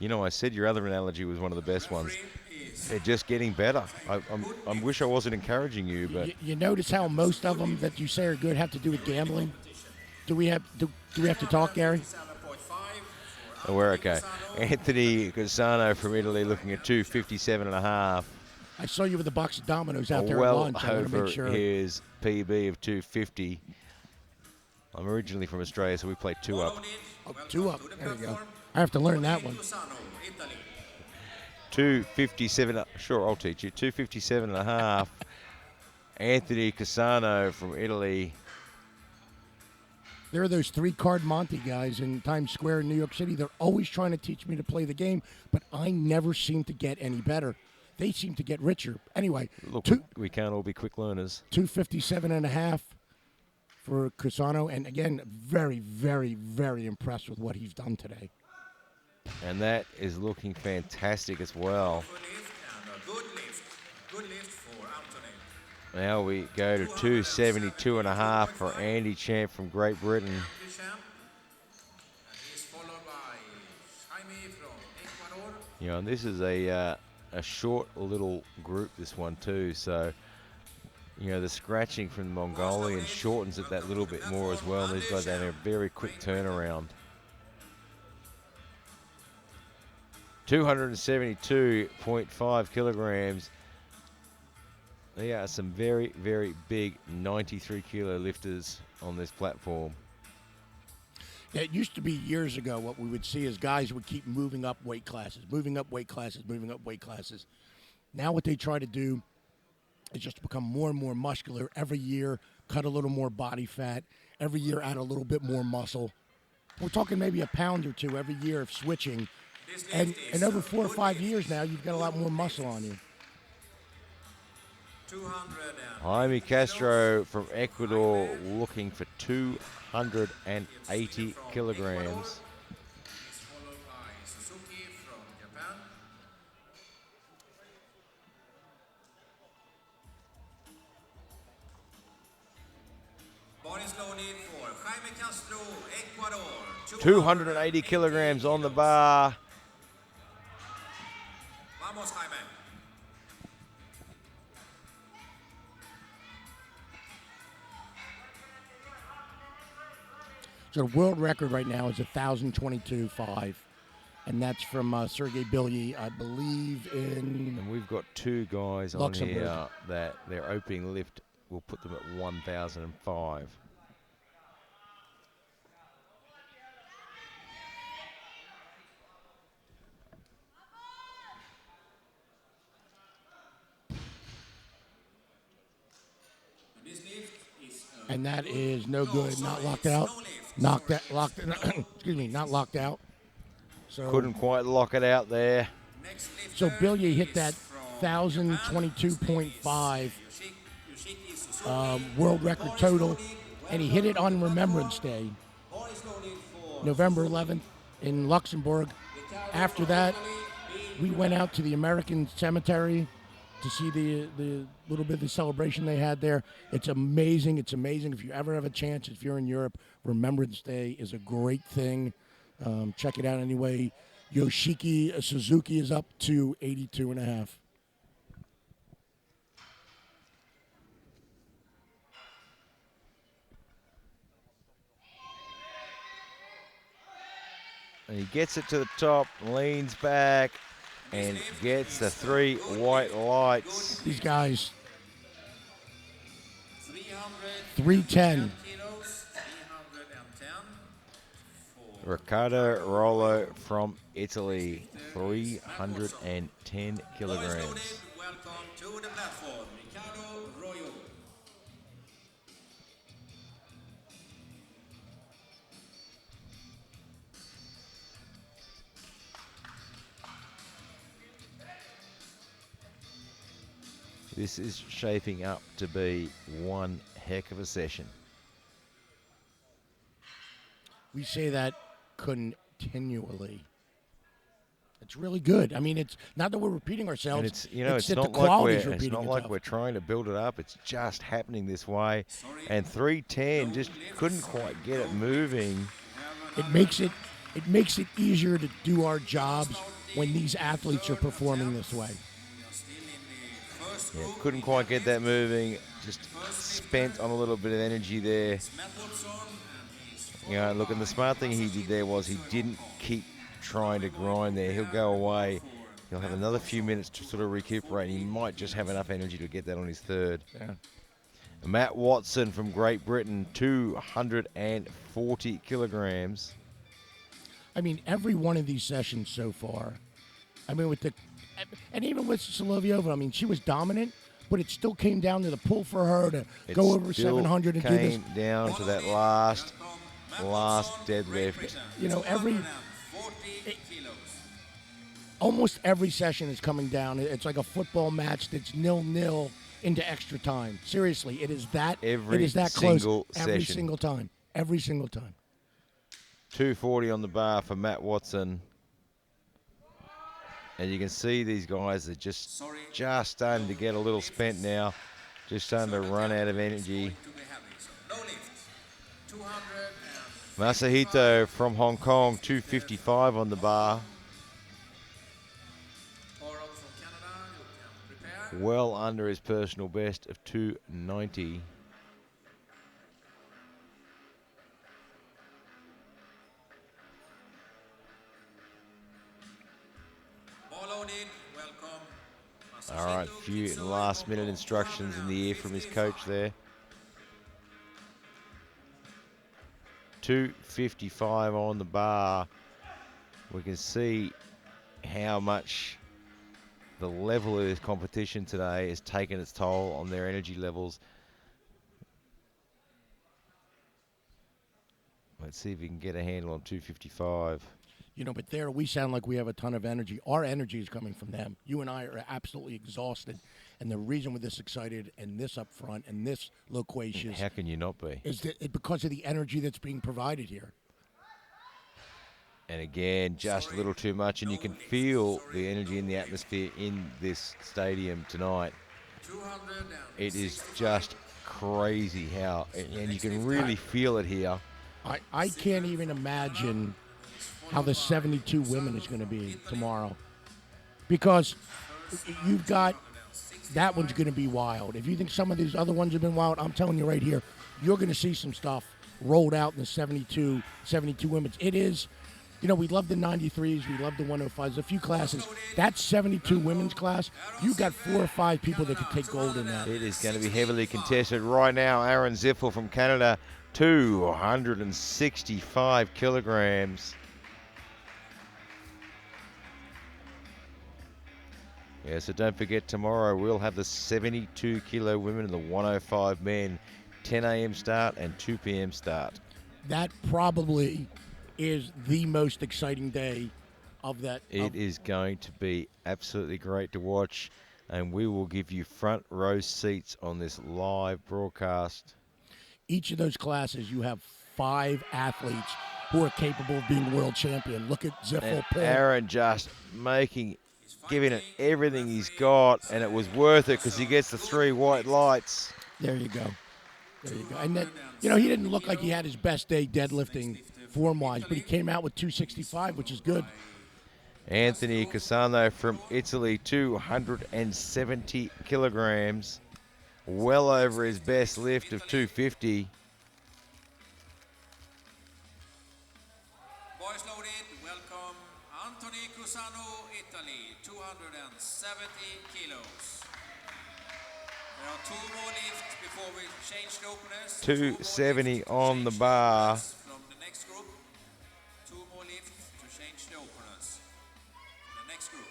I said your other analogy was one of the best ones. They're just getting better. I wish I wasn't encouraging you, but you notice how most of them that you say are good have to do with gambling. Do we have to talk, Gary? Oh, we're okay. Anthony Cusano from Italy looking at 257.5. I saw you with a box of dominoes out there at Well lunch. I want to over make sure. his PB of 250. I'm originally from Australia, so we play 2 up. Oh, 2 up. There you go. I have to learn that one. 257. Sure, I'll teach you. 257.5. Anthony Cusano from Italy. There are those 3-card Monte guys in Times Square in New York City. They're always trying to teach me to play the game, but I never seem to get any better. They seem to get richer. Anyway, look, we can't all be quick learners. 257.5 for Cusano, and again, very, very, very impressed with what he's done today. And that is looking fantastic as well. Good lift for Anthony. Now we go to 272.5 for Andy Champ from Great Britain. He's followed by Jaime from Ecuador. And this is a short little group, this one too. So, the scratching from the Mongolian shortens it that little bit more as well. These guys have a very quick turnaround. 272.5 kilograms. There are some very, very big 93-kilo lifters on this platform. It used to be years ago what we would see is guys would keep moving up weight classes, moving up weight classes, moving up weight classes. Now what they try to do is just become more and more muscular every year, cut a little more body fat, every year add a little bit more muscle. we're talking maybe a pound or two every year of switching. This And lift in is over a 4 or good 5 lift. years now, you've got a lot more muscle on you. 200 Jaime Castro from Ecuador looking for 280 kilograms. He's followed by Suzuki from Japan. Bar is loaded for Jaime Castro, Ecuador. 280 kilograms on the bar. Vamos, Jaime. So the world record right now is 1,022.5. And that's from Sergey Bilyi, I believe, in And we've got two guys on Luxembourg. here that their opening lift will put them at 1,005. This lift is And that is no good, not locked out. Knocked out, locked, excuse me, not locked out. So, Couldn't quite lock it out there. next lift. so Bilyi hit that 1,022.5 world record total, and he hit it on Remembrance Day, Bar is loaded for November 11th in Luxembourg. After that, we went out to the American Cemetery to see the little bit of the celebration they had there. It's amazing. It's amazing. If you ever have a chance, if you're in Europe, Remembrance Day is a great thing. Check it out anyway. Yoshiki Suzuki is up to 82.5. And he gets it to the top, leans back, and gets the 3 white lights. These guys, 310 310. kilos, 310 for Riccardo Rollo from Italy, 310 Bar is kilograms. loaded. Welcome to the platform, Ricardo Royo. This is shaping up to be one heck of a session. We say that continually. It's really good. I mean, it's not that we're repeating ourselves. And it's, you know, it's that not the like quality's we're, it's repeating not like itself. we're trying to build it up. It's just happening this way. And 310 just couldn't quite get it moving. It makes it easier to do our jobs when these athletes are performing this way. We are still in the first Yeah, group. couldn't quite get that moving. Just spent on a little bit of energy there. Matt Woodson, and he's You know, look, and the smart thing he did there was he didn't keep trying to grind there. He'll go away. He'll have another few minutes to sort of recuperate. He might just have enough energy to get that on his third. Yeah. Matt Watson from Great Britain, 240 kilograms. I mean, every one of these sessions so far, I mean, and even with Solovyova, I mean, she was dominant, but it still came down to the pull for her to It go over still 700 and do this. came down to that last deadlift. You know, 40 kilos. almost every session is coming down. It's like a football match that's 0-0 into extra time. Seriously, it is that. Every it is that close single every session. single time. Every single time. 240 on the bar for Matt Watson. And you can see these guys are just starting to get a little spent now. Just starting to run out of energy. To be heavy. So no lift. 200 Masahito from Hong Kong, 255 on the bar. Oral from Canada, you can prepare. Well under his personal best of 290. Ball loaded. Welcome. All right, few last minute instructions in the ear from his coach there. 255 on the bar. We can see how much the level of this competition today has taken its toll on their energy levels. Let's see if we can get a handle on 255. You know, but there we sound like we have a ton of energy. Our energy is coming from them. You and I are absolutely exhausted. And the reason we're this excited and this up front and this loquacious How can you not be? is that because of the energy that's being provided here. And again, just a little too much, and you can feel the energy in the atmosphere in this stadium tonight. It is just crazy how, and you can really feel it here. I can't even imagine how the 72 women is going to be tomorrow, because you've got that one's going to be wild. If you think some of these other ones have been wild, I'm telling you right here, you're going to see some stuff rolled out in the 72 women's. It is, you know, we love the 93s, we love the 105s, a few classes. That 72 women's class, you got 4 or 5 people that could take gold in that. It is going to be heavily contested right now. Aaron Ziffel from Canada, 265 kilograms. Yeah, so don't forget, tomorrow we'll have the 72 kilo women and the 105 men, 10 a.m. start and 2 p.m. start. That probably is the most exciting day of that. It is going to be absolutely great to watch, and we will give you front row seats on this live broadcast. Each of those classes, you have 5 athletes who are capable of being world champion. Look at Ziffel. Aaron just giving it everything he's got, and it was worth it because he gets the 3 white lights. There you go. There you go. And then, you know, he didn't look like he had his best day deadlifting form-wise, but he came out with 265, which is good. Anthony Cassano from Italy, 270 kilograms, well over his best lift of 250. Boys loaded, welcome Anthony Cassano, Italy, 270 kilos. There are 2 more lifts before we change the openers. 270 on the bar. From the next group, 2 more lifts to change the openers. The next group.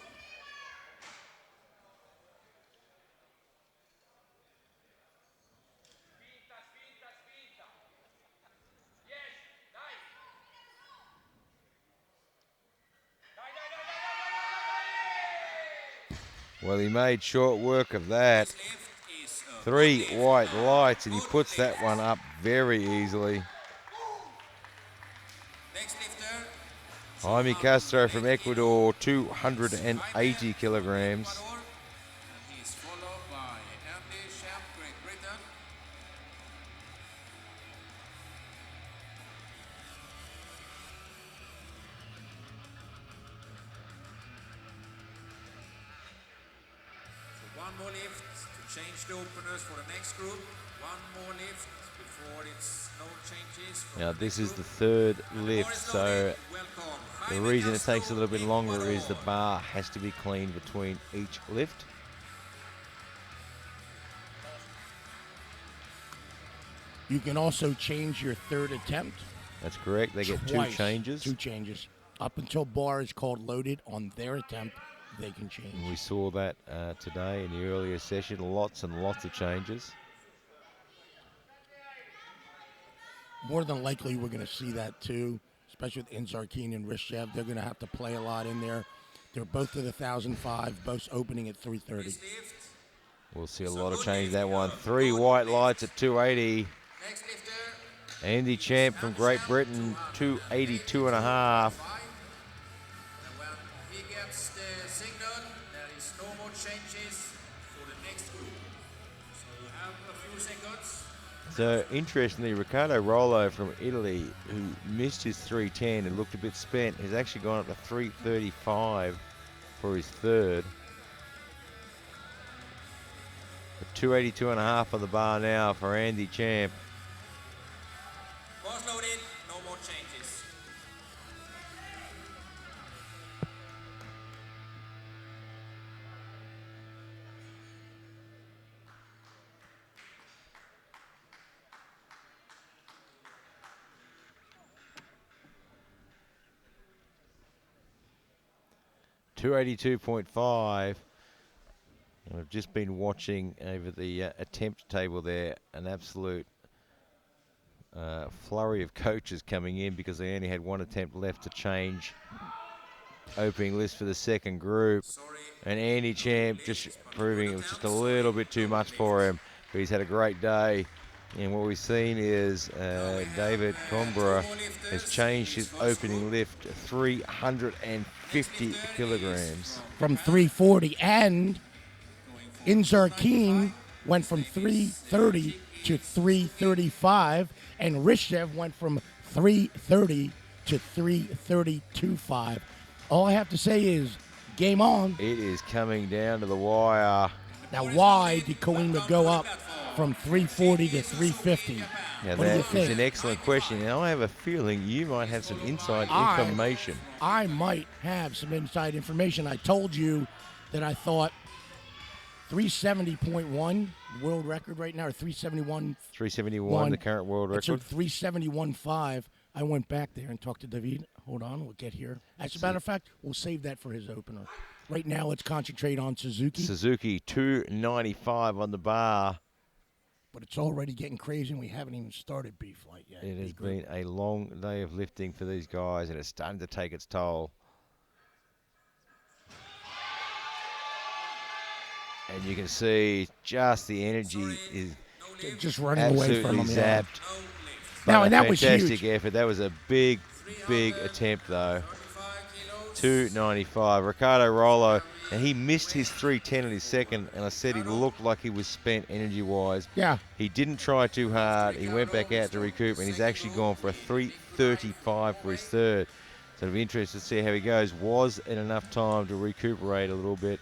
Well, he made short work of that. 3 white lights, and he puts that one up very easily. Next lifter. Jaime Castro from Ecuador, 280 kilograms. And he's followed by Andy Champ, Great Britain. So 1 more lift to change the openers for the next group. 1 more lift before it's no changes. Now, this is the 3rd lift, so the reason it takes a little bit longer is the bar has to be cleaned between each lift. You can also change your 3rd attempt. That's correct. They get twice. 2 changes. 2 changes. Up until bar is called loaded on their attempt, they can change. And we saw that today in the earlier session. Lots and lots of changes. More than likely, we're going to see that too, especially with Inzarkine and Rishev. They're going to have to play a lot in there. They're both at 1,005, both opening at 330. We'll see a lot of change that one. 3 white lights at 280. Next lifter. Andy Champ from Great Britain, 282 and a half. And when he gets the signal, there is no more changes for the next group. So you have a few seconds. So interestingly, Riccardo Rollo from Italy, who missed his 310 and looked a bit spent, has actually gone up to 335 for his 3rd. 282 and a half on the bar now for Andy Champ. Boss loaded, no more changes. $282.5. We've just been watching over the attempt table there, an absolute flurry of coaches coming in because they only had one attempt left to change opening list for the second group. And Andy Champ just proving it was just a little bit too much for him. But he's had a great day. And what we've seen is David Combra has changed his opening lift to 350 kilograms. From 340. And Inzarkeen went from 330 to 335. And Rishchev went from 330 to 332.5. All I have to say is, game on. It is coming down to the wire. Now, why did Koima go up from 340 to 350? Now, What do you that think? is an excellent question, and I have a feeling you might have some inside information. I might have some inside information. I told you that I thought 370.1 world record right now, or 371. 371, the current world record. So 371.5. I went back there and talked to David. Hold on, we'll get here. As a matter of fact, we'll save that for his opener. Right now, let's concentrate on Suzuki. Suzuki, 295 on the bar. But it's already getting crazy, and we haven't even started B-Flight yet. It has been a long day of lifting for these guys, and it's starting to take its toll. And you can see just the energy is just running away from absolutely him. zapped. Now, and that was fantastic huge. effort. That was a big, big attempt, though. 295. Ricardo Rollo, and he missed his 310 in his second, and I said he looked like he was spent energy-wise. Yeah. He didn't try too hard. He went back out to recoup, and he's actually gone for a 335 for his third. So it'll be interesting to see how he goes. Was it enough time to recuperate a little bit,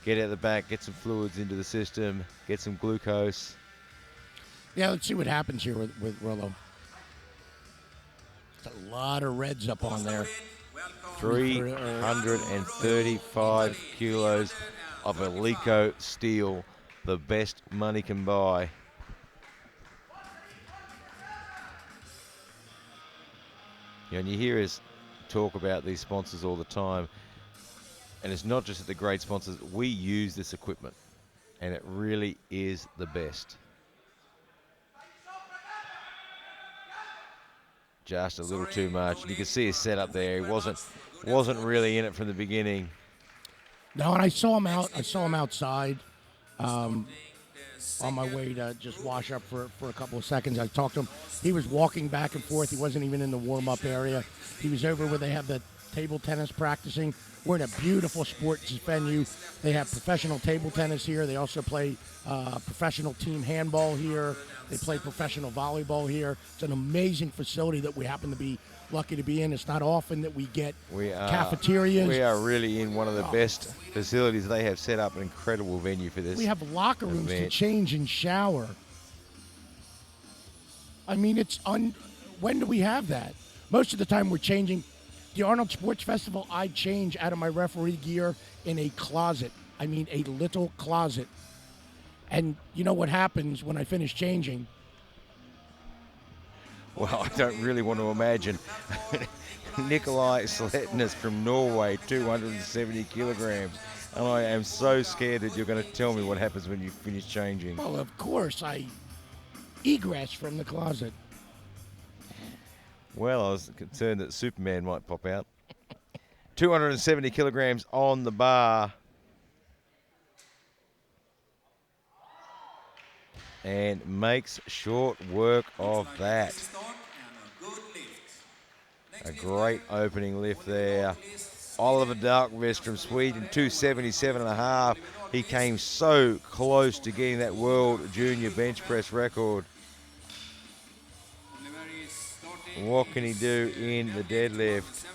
get out the back, get some fluids into the system, get some glucose? Yeah, let's see what happens here with Rollo. There's a lot of reds up on there. 335 kilos of Alico steel, the best money can buy. And you hear us talk about these sponsors all the time, and it's not just that the great sponsors. We use this equipment, and it really is the best. Just a little too much. You can see his setup there. He wasn't really in it from the beginning. No, and I saw him out. I saw him outside on my way to just wash up for a couple of seconds. I talked to him. He was walking back and forth. He wasn't even in the warm-up area. He was over where they have the table tennis practicing. We're in a beautiful sports venue. They have professional table tennis here. They also play professional team handball here. They play professional volleyball here. It's an amazing facility that we happen to be lucky to be in. It's not often that we get cafeterias. We are really in one of the best facilities. They have set up an incredible venue for this. We have locker rooms to change and shower. I mean, when do we have that? Most of the time we're changing. The Arnold Sports Festival, I change out of my referee gear in a closet. I mean, a little closet. And you know what happens when I finish changing? Well, I don't really want to imagine. Nikolai Sletness from Norway, 270 kilograms. And I am so scared that you're going to tell me what happens when you finish changing. Well, of course, I egress from the closet. Well, I was concerned that Superman might pop out. 270 kilograms on the bar. And makes short work of that. A great opening lift there. Oliver Dahlqvist from Sweden, 277.5. He came so close to getting that world junior bench press record. What can he do in the deadlift?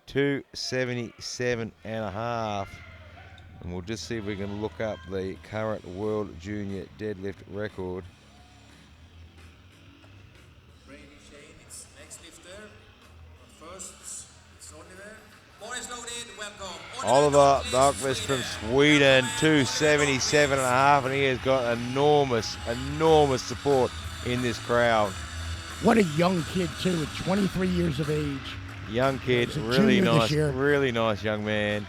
277.5. And we'll just see if we can look up the current world junior deadlift record. Oliver Dahlqvist from Sweden, 277.5, and he has got enormous support in this crowd. What a young kid, too, at 23 years of age. Young kid, really nice young man.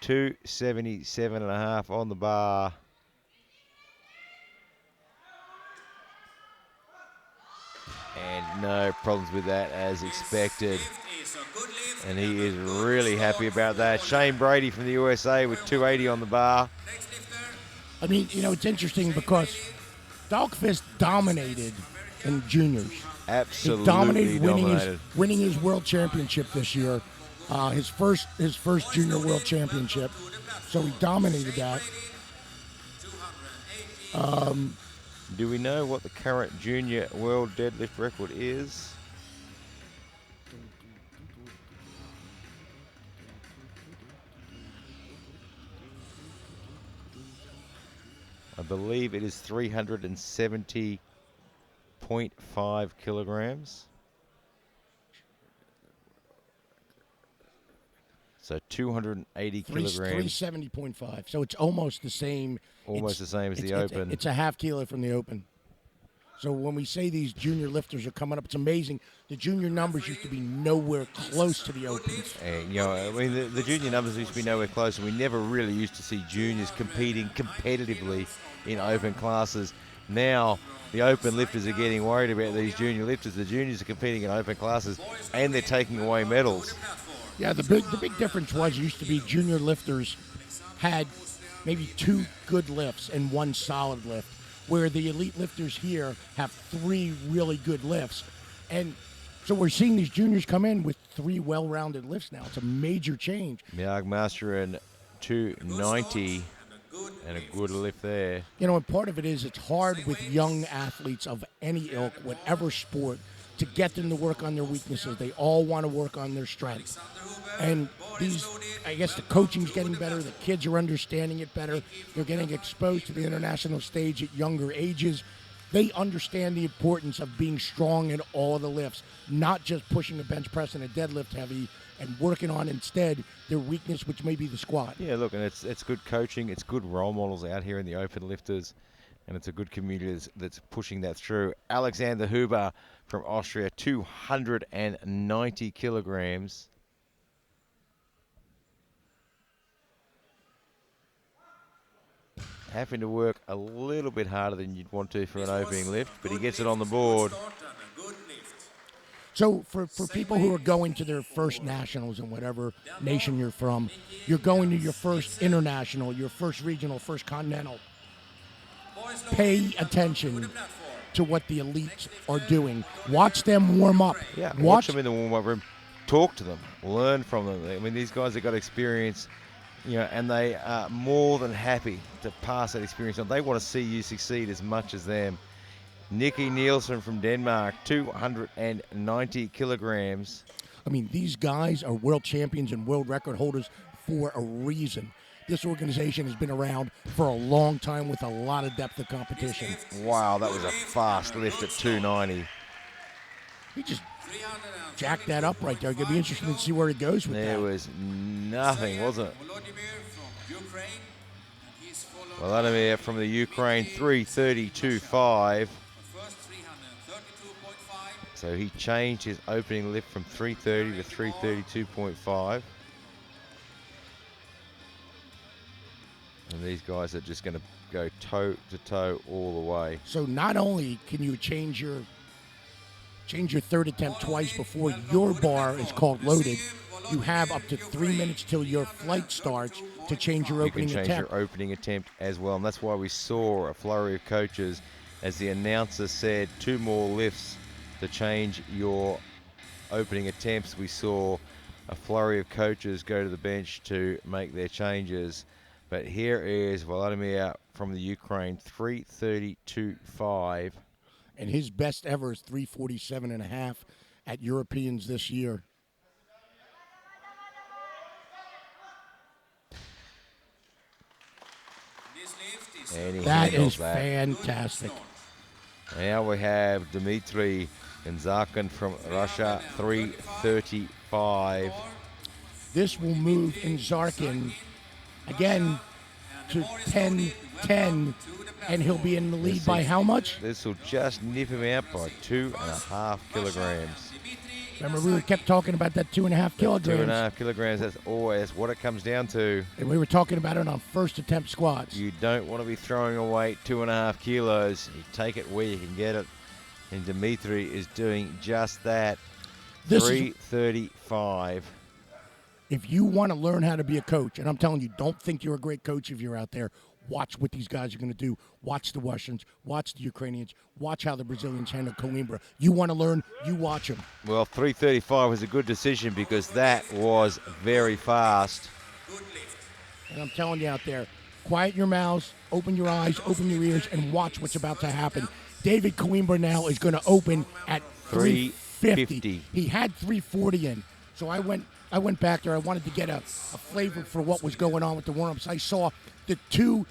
277.5 on the bar. And no problems with that as expected. And he is really happy about that. Shane Brady from the USA with 280 on the bar. I mean, you know, it's interesting because Dahlqvist dominated in juniors. Absolutely He dominated, dominated. winning his world championship this year, his first junior world championship. So he dominated that. Do we know what the current junior world deadlift record is? I believe it is 370.5 kilograms. So 280 kilograms. 370.5. So it's almost the same. Almost the same as the Open. It's a half kilo from the Open. So when we say these junior lifters are coming up, it's amazing. The junior numbers used to be nowhere close to the Opens. And, you know, I mean, the junior numbers used to be nowhere close, and we never really used to see juniors competing competitively in Open classes. Now, the Open lifters are getting worried about these junior lifters. The juniors are competing in Open classes, and they're taking away medals. Yeah, the big difference was it used to be junior lifters had maybe 2 good lifts and 1 solid lift, where the elite lifters here have 3 really good lifts. And so we're seeing these juniors come in with 3 well-rounded lifts now. It's a major change. Miag Masterin 290 and a good lift there. You know, and part of it is it's hard with young athletes of any ilk, whatever sport, to get them to work on their weaknesses. They all want to work on their strengths. And these, I guess the coaching's getting better. The kids are understanding it better. They're getting exposed to the international stage at younger ages. They understand the importance of being strong in all of the lifts, not just pushing a bench press and a deadlift heavy and working on instead their weakness, which may be the squat. Yeah, look, and it's good coaching. It's good role models out here in the Open lifters, and it's a good community that's pushing that through. Alexander Huber from Austria, 290 kilograms. Having to work a little bit harder than you'd want to for an opening lift, but he gets it on the board. So for people who are going to their first nationals in whatever nation you're from, you're going to your first international, your first regional, first continental. Pay attention to what the elites are doing. Watch them warm up. Yeah, watch them in the warm-up room. Talk to them. Learn from them. I mean, these guys have got experience, you know, and they are more than happy to pass that experience on. They want to see you succeed as much as them. Nicky Nielsen from Denmark, 290 kilograms. I mean, these guys are world champions and world record holders for a reason. This organization has been around for a long time with a lot of depth of competition. Wow, that was a fast lift at 290. He just jacked that up right there. It's going to be interesting to see where he goes with that. There was nothing, wasn't it? Vladimir from the Ukraine, 332.5. So he changed his opening lift from 330 to 332.5. And these guys are just going to go toe to toe all the way. So not only can you change your third attempt twice before your bar is called loaded, you have up to 3 minutes till your flight starts to change your opening attempt. You can change your opening attempt as well, and that's why we saw a flurry of coaches, as the announcer said, 2 more lifts to change your opening attempts. We saw a flurry of coaches go to the bench to make their changes. But here is Vladimir from the Ukraine, 332.5. And his best ever is 347.5 at Europeans this year. That is fantastic. Now we have Dmitry Gonzakin from Russia, 335. This will move Gonzakin again to 10-10, and he'll be in the lead by how much? This will just nip him out by 2.5 kilograms. Remember, we kept talking about that 2.5 kilograms. 2.5 kilograms, that's always what it comes down to. And we were talking about it on first attempt squats. You don't want to be throwing away 2.5 kilos. You take it where you can get it. And Dimitri is doing just that. 335. If you want to learn how to be a coach, and I'm telling you, don't think you're a great coach if you're out there. Watch what these guys are going to do. Watch the Russians. Watch the Ukrainians. Watch how the Brazilians handle Coimbra. You want to learn, you watch them. Well, 335 was a good decision because that was very fast. And I'm telling you out there, quiet your mouths, open your eyes, open your ears, and watch what's about to happen. David Coimbra now is going to open at 350. He had 340 in. So I went back there. I wanted to get a flavor for what was going on with the warm-ups. I saw the two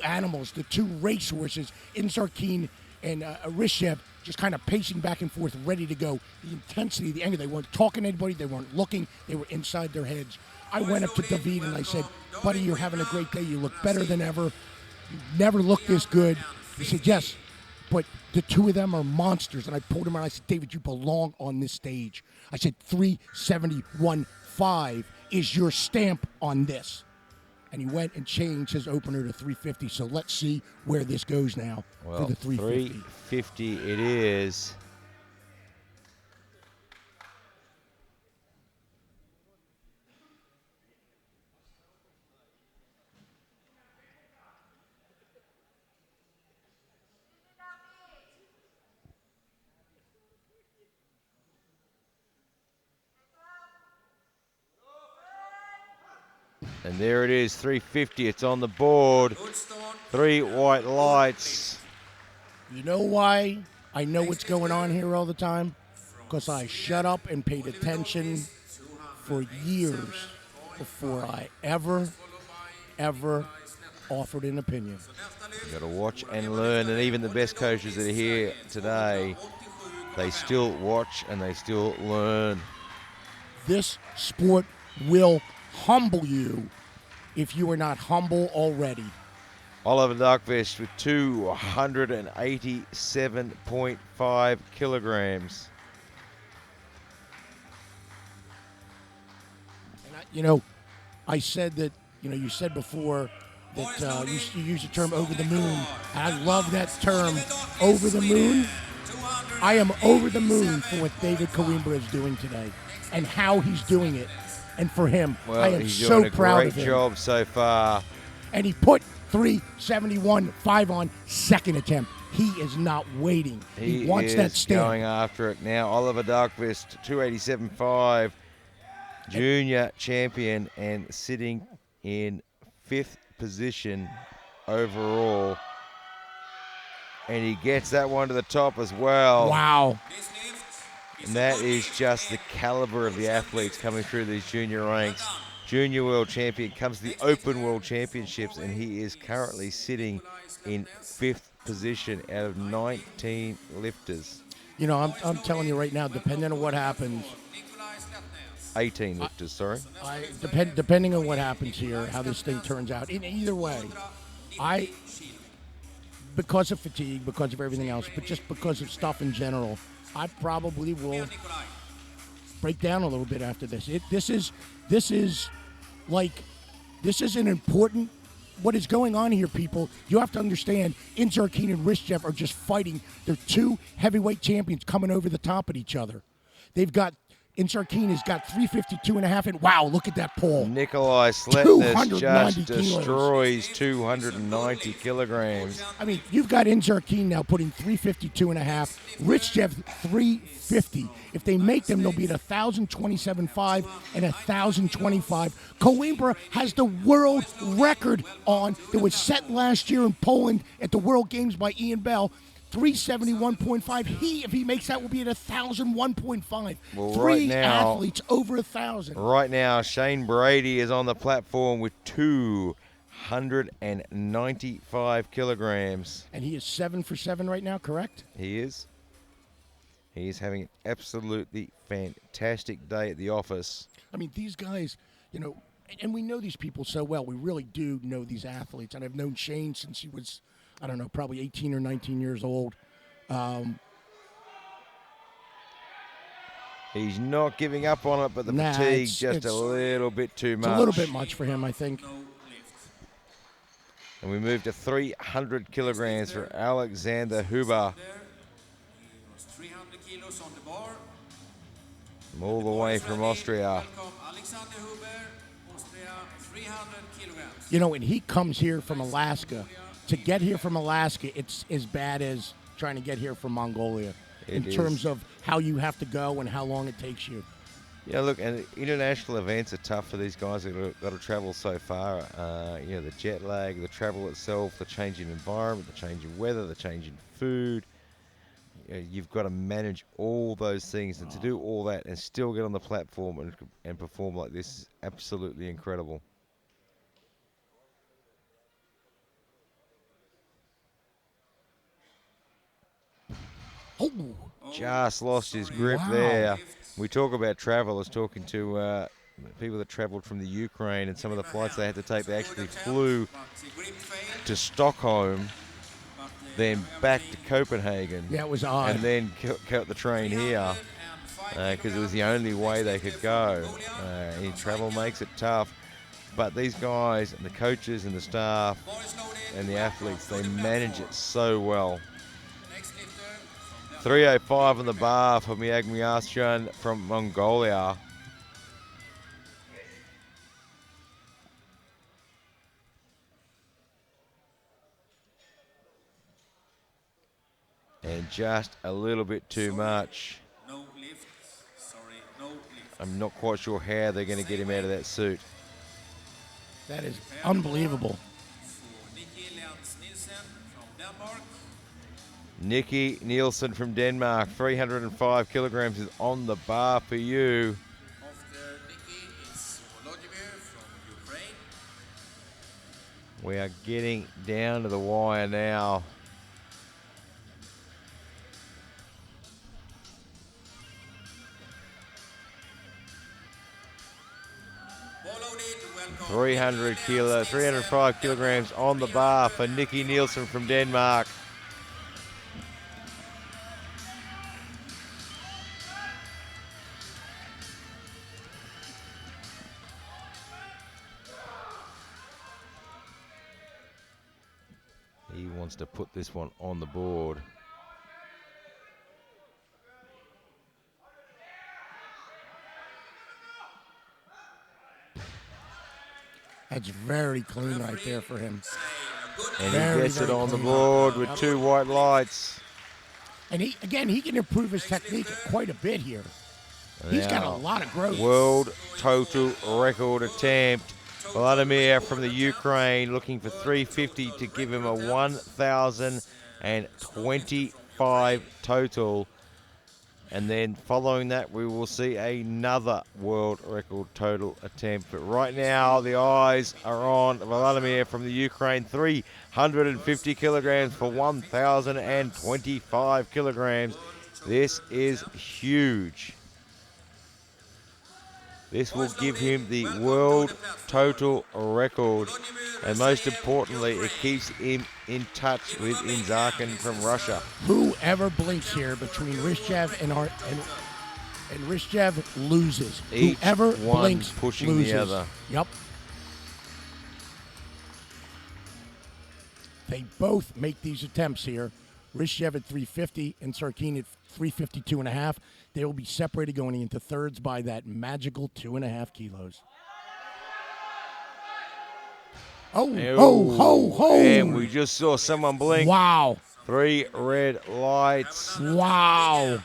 animals, the two racehorses, Inzarkin and Rishev, just kind of pacing back and forth, ready to go. The intensity, the anger. They weren't talking to anybody. They weren't looking. They were inside their heads. I went up to David and I said, buddy, you're having a great day. You look better than ever. You've never looked this good. He said, yes, but the two of them are monsters. And I pulled him out. I said, David, you belong on this stage. I said, 371.5 is your stamp on this. And he went and changed his opener to 350. So let's see where this goes now for the 350. 350 it is. And there it is, 350. It's on the board. 3 white lights. You know why I know what's going on here all the time? Because I shut up and paid attention for years before I ever offered an opinion. You've got to watch and learn, and even the best coaches that are here today, they still watch and they still learn. This sport will humble you if you are not humble already. Oliver Duckfish with 287.5 kilograms. And I said that, you said before that you use the term over the moon. And I love that term, over the moon. I am over the moon for what David Coimbra is doing today and how he's doing it. And for him, I am so proud of him. He's doing a great job so far. And he put 371.5 on second attempt. He is not waiting. He wants that stamp. Going after it now. Oliver Darkvist, 287.5, junior champion, and sitting in 5th position overall. And he gets that one to the top as well. Wow. And that is just the caliber of the athletes coming through these junior ranks. Junior world champion comes to the Open World Championships, and he is currently sitting in 5th position out of 19 lifters. I'm telling you right now, depending on what happens. 18 lifters, sorry. Depending on what happens here, how this thing turns out. In either way, because of fatigue, because of everything else, but just because of stuff in general, I probably will break down a little bit after this. This is an important. What is going on here, people? You have to understand. Inzarkin and Rishev are just fighting. They're two heavyweight champions coming over the top at each other. Inzarkin has got 352.5, and wow, look at that pull. Nikolai Sletness just kilos. destroys 290 kilograms. I mean, you've got Inzarkin now putting 352.5, Rishev 350. If they make them, they'll be at 1,027.5 and 1,025. Coimbra has the world record on that was set last year in Poland at the World Games by Ian Bell. 371.5. If he makes that, will be at 1,001.5. Well, Three right now, athletes over 1,000. Right now, Shane Brady is on the platform with 295 kilograms. And he is 7 for 7 right now, correct? He is. He is having an absolutely fantastic day at the office. I mean, these guys, and we know these people so well. We really do know these athletes. And I've known Shane since he was, I don't know, probably 18 or 19 years old. He's not giving up on it, but the Nah, fatigue it's just a little bit too it's much. a little bit much for him, I think. No lift. And we moved to 300 kilograms for Alexander Huber. There, he was 300 kilos on the bar. From all the way from Austria. Welcome Alexander Huber, Austria, 300 kilograms. You know, and he comes here from Alaska. To get here from Alaska, it's as bad as trying to get here from Mongolia in terms of how you have to go and how long it takes you. Yeah, look, and international events are tough for these guys that have got to travel so far. You know, the jet lag, the travel itself, the change in environment, the change in weather, the change in food. You know, you've got to manage all those things, and to do all that and still get on the platform and perform like this is absolutely incredible. Oh, Just lost his grip Wow. there. We talk about travel. I was talking to people that traveled from the Ukraine, and some of the flights they had to take, they actually flew to Stockholm, then back to Copenhagen, yeah, it was odd. and then caught the train here because it was the only way they could go. Travel makes it tough, but these guys and the coaches and the staff and the athletes, they manage it so well. 305 on the bar for Miagmiastian from Mongolia. And just a little bit too much. No lift. Sorry, no lift. I'm not quite sure how they're going to get him out of that suit. That is unbelievable. For Nikki Nielsen from Denmark. Nikki Nielsen from Denmark, 305 kilograms is on the bar for you. After Nikki is Volodymyr from Ukraine. We are getting down to the wire now. Welcome. 305 kilograms on the bar for Nikki Nielsen from Denmark. He wants to put this one on the board. That's very clean right there for him. And Very, he gets it very on the clean. board with two white lights. And he can improve his technique quite a bit here. He's got a lot of growth. World total record attempt. Vladimir from the Ukraine looking for 350 to give him a 1,025 total. And then following that, we will see another world record total attempt. But right now, the eyes are on Vladimir from the Ukraine, 350 kilograms for 1,025 kilograms. This is huge. This will give him the world total record. And most importantly, it keeps him in touch with Inzakin from Russia. Whoever blinks here between Rishchev and Rishchev loses. Each Whoever one blinks pushing loses. the other. Yep. They both make these attempts here. Rishchev at 350 and Sarkeen at 352.5. They will be separated going into thirds by that magical 2.5 kilos. Oh, And we just saw someone blink. Wow. 3 red lights. Wow.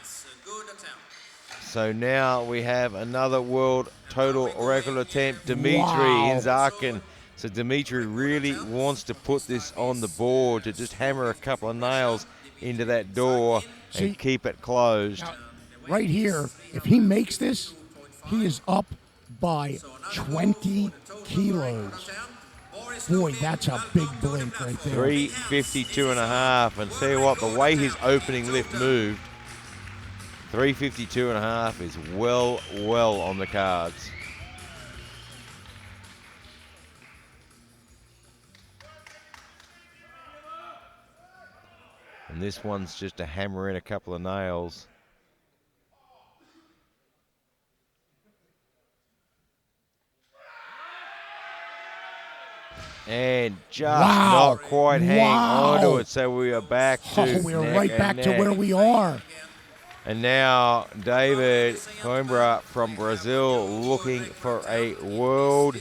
So now we have another world total record attempt. Dimitri Inzakin. So Dimitri really wants to put this on the board, to just hammer a couple of nails into that door and keep it closed. Now, right here, if he makes this, he is up by 20 kilos. Boy, that's a big blink right there. 352.5. And tell you what, the way his opening lift moved, 352.5 is well on the cards. And this one's just to hammer in a couple of nails. And just Wow. not quite hang Wow. onto it. So we are back to Oh, we are neck right and back to neck. where we are. And now David Coimbra from Brazil looking for a world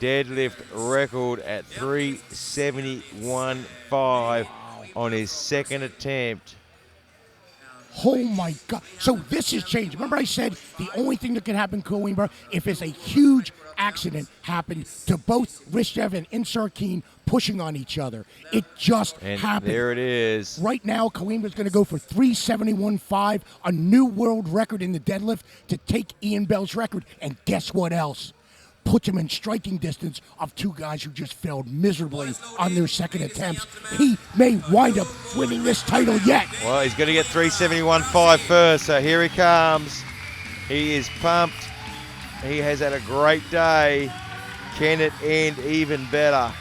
deadlift record at 371.5 on his second attempt. Oh my God. So this has changed. Remember I said the only thing that can happen, Coimbra, if it's a huge accident happened to both Rishdev and Insarkeen pushing on each other. It just And happened. there it is. Right now, Coimbra's going to go for 371.5, a new world record in the deadlift to take Ian Bell's record. And guess what else? Puts him in striking distance of two guys who just failed miserably on their second attempts. He may wind up winning this title yet. Well, he's going to get 371.5 first, so here he comes. He is pumped. He has had a great day. Can it end even better?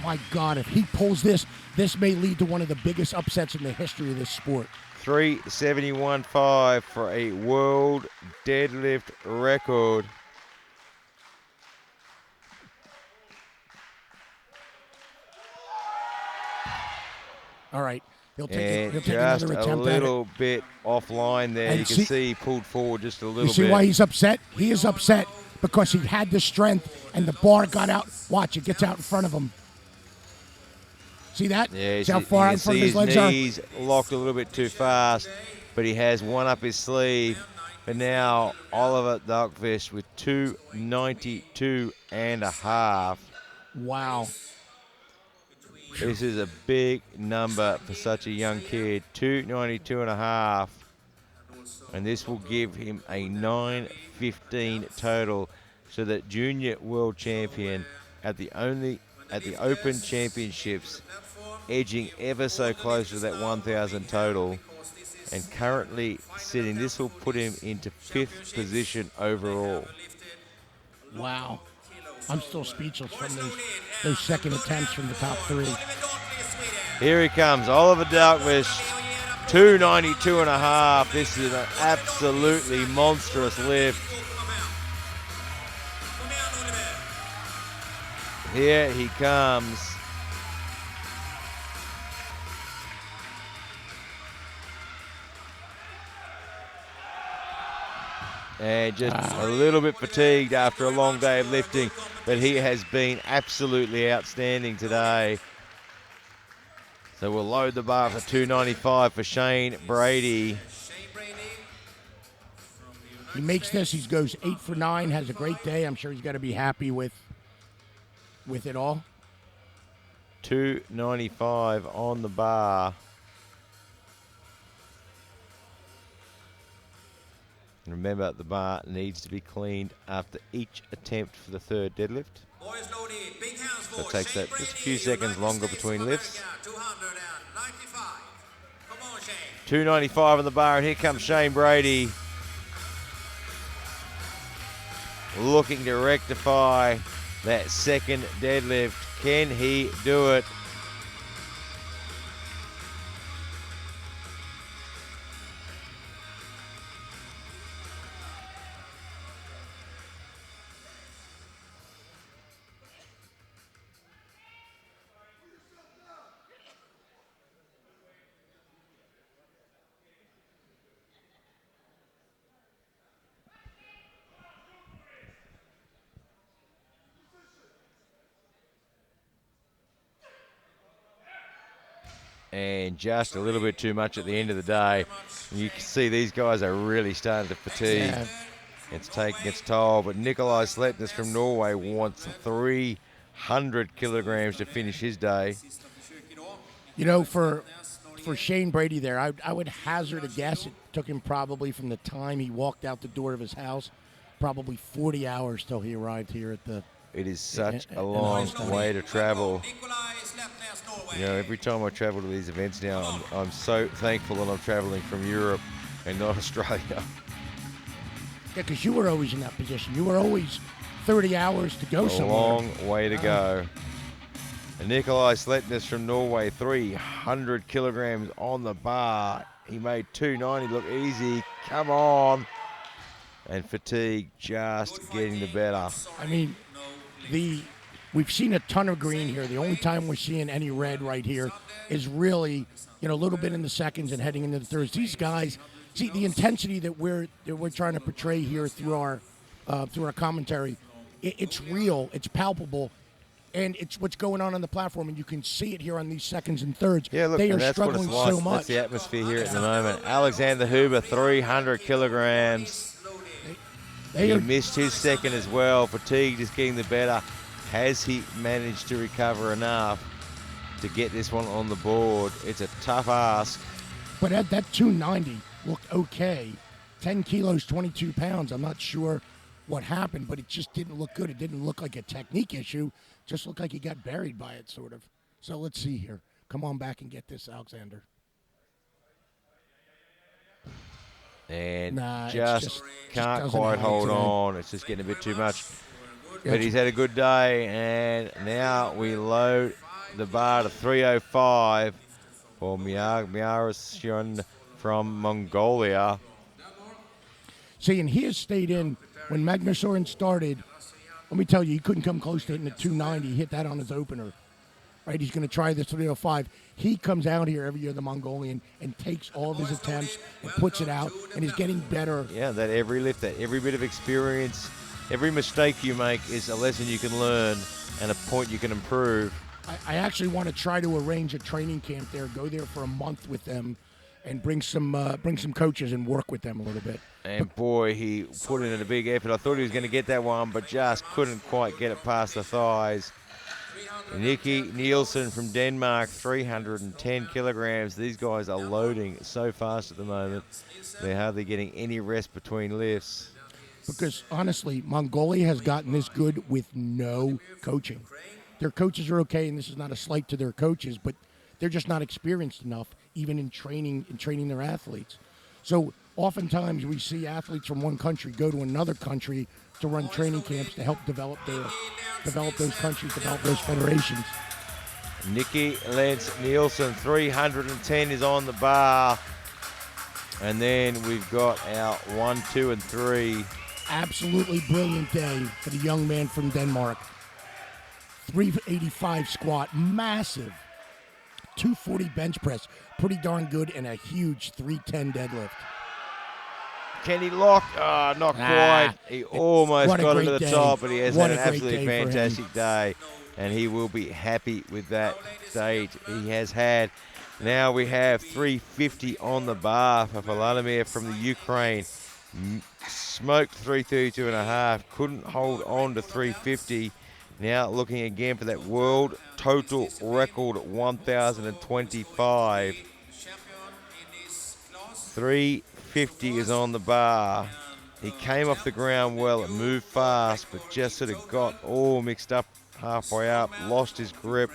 My God, if he pulls this, this may lead to one of the biggest upsets in the history of this sport. 371.5 for a world deadlift record. All right. He'll take, And he'll take just another a attempt at it. little bit offline there. And You can see- see he pulled forward just a little You see bit. why he's upset? He is upset because he had the strength and the bar got out. Watch, it gets out in front of him. See that? Yeah, See how far out in front of his legs are? knees locked a little bit too fast, but he has one up his sleeve. But now Oliver Dahlqvist with 292.5. Wow. This is a big number for such a young kid. 292.5. And this will give him a 915 total, so that junior world champion at the Open Championships, edging ever so close to that 1,000 total, and currently sitting. This will put him into 5th position overall. Wow. I'm still speechless from those second attempts from the top three. Here he comes, Oliver Dahlqvist, 292.5. This is an absolutely monstrous lift. Here he comes. And just a little bit fatigued after a long day of lifting, but he has been absolutely outstanding today. So we'll load the bar for 295 for Shane Brady. He makes this. He goes 8 for 9, has a great day. I'm sure he's got to be happy with it all. 295 on the bar. Remember, the bar needs to be cleaned after each attempt for the third deadlift. So it takes that just a few seconds longer between lifts. 295 on the bar, and here comes Shane Brady, looking to rectify that second deadlift. Can he do it? And just a little bit too much at the end of the day. You can see these guys are really starting to fatigue. Yeah. It's taking its toll, but Nikolai Sletnes from Norway wants 300 kilograms to finish his day. You know, for Shane Brady there, I would hazard a guess it took him probably from the time he walked out the door of his house, probably 40 hours till he arrived here at the... It is such a long way to travel. You know, every time I travel to these events now, I'm so thankful that I'm traveling from Europe and not Australia. Yeah, because you were always in that position. You were always 30 hours to go somewhere. A long way to go. And Nikolai Sletnes from Norway, 300 kilograms on the bar. He made 290 look easy. Come on. and fatigue just getting the better. I mean, we've seen a ton of green here. The only time we're seeing any red right here is really, a little bit in the seconds and heading into the thirds. These guys, see the intensity that we're trying to portray here through our commentary. It's real, it's palpable, and it's what's going on the platform, and you can see it here on these seconds and thirds. Yeah, look, they are that's struggling what it's like. so much. That's the atmosphere here at the moment. Alexander Huber, 300 kilograms. He missed his second as well. Fatigue just getting the better. Has he managed to recover enough to get this one on the board? It's a tough ask. But at that 290 looked okay. 10 kilos, 22 pounds. I'm not sure what happened, but it just didn't look good. It didn't look like a technique issue. Just looked like he got buried by it, sort of. So let's see here. Come on back and get this, Alexander. And just can't doesn't quite have it hold today. on. It's just getting a bit too much. Yeah, But he's had a good day, and now we load the bar to 305 for Miarasyan from Mongolia. See, and he has stayed in. When Magnussoren started, let me tell you, he couldn't come close to hitting the 290. He hit that on his opener. Right, he's going to try the 305. He comes out here every year, the Mongolian, and takes all of his attempts and puts it out, and is getting better. Yeah, that every lift, that every bit of experience, every mistake you make is a lesson you can learn and a point you can improve. I actually want to try to arrange a training camp there, go there for a month with them, and bring some coaches and work with them a little bit. And boy, he put in a big effort. I thought he was going to get that one, but just couldn't quite get it past the thighs. Nicky Nielsen from Denmark, 310 kilograms. These guys are loading so fast at the moment. They're hardly getting any rest between lifts. Because honestly, Mongolia has gotten this good with no coaching. Their coaches are okay, and this is not a slight to their coaches, but they're just not experienced enough, even in training their athletes. So oftentimes we see athletes from one country go to another country to run training camps to help develop those countries, develop those federations. Nicky Lance Nielsen, 310 is on the bar. And then we've got our 1, 2, and 3. Absolutely brilliant day for the young man from Denmark. 385 squat, massive. 240 bench press, pretty darn good, and a huge 310 deadlift. Can he lock? Not quite. He almost got it to the top, but he has had an absolutely fantastic day, and he will be happy with that state he has had. Now we have 350 on the bar for Vladimir from the Ukraine. Smoked 332.5, couldn't hold on to 350. Now looking again for that world total record 1,025. 350 is on the bar. He came off the ground well and moved fast, but just sort of got all mixed up halfway up, lost his grip.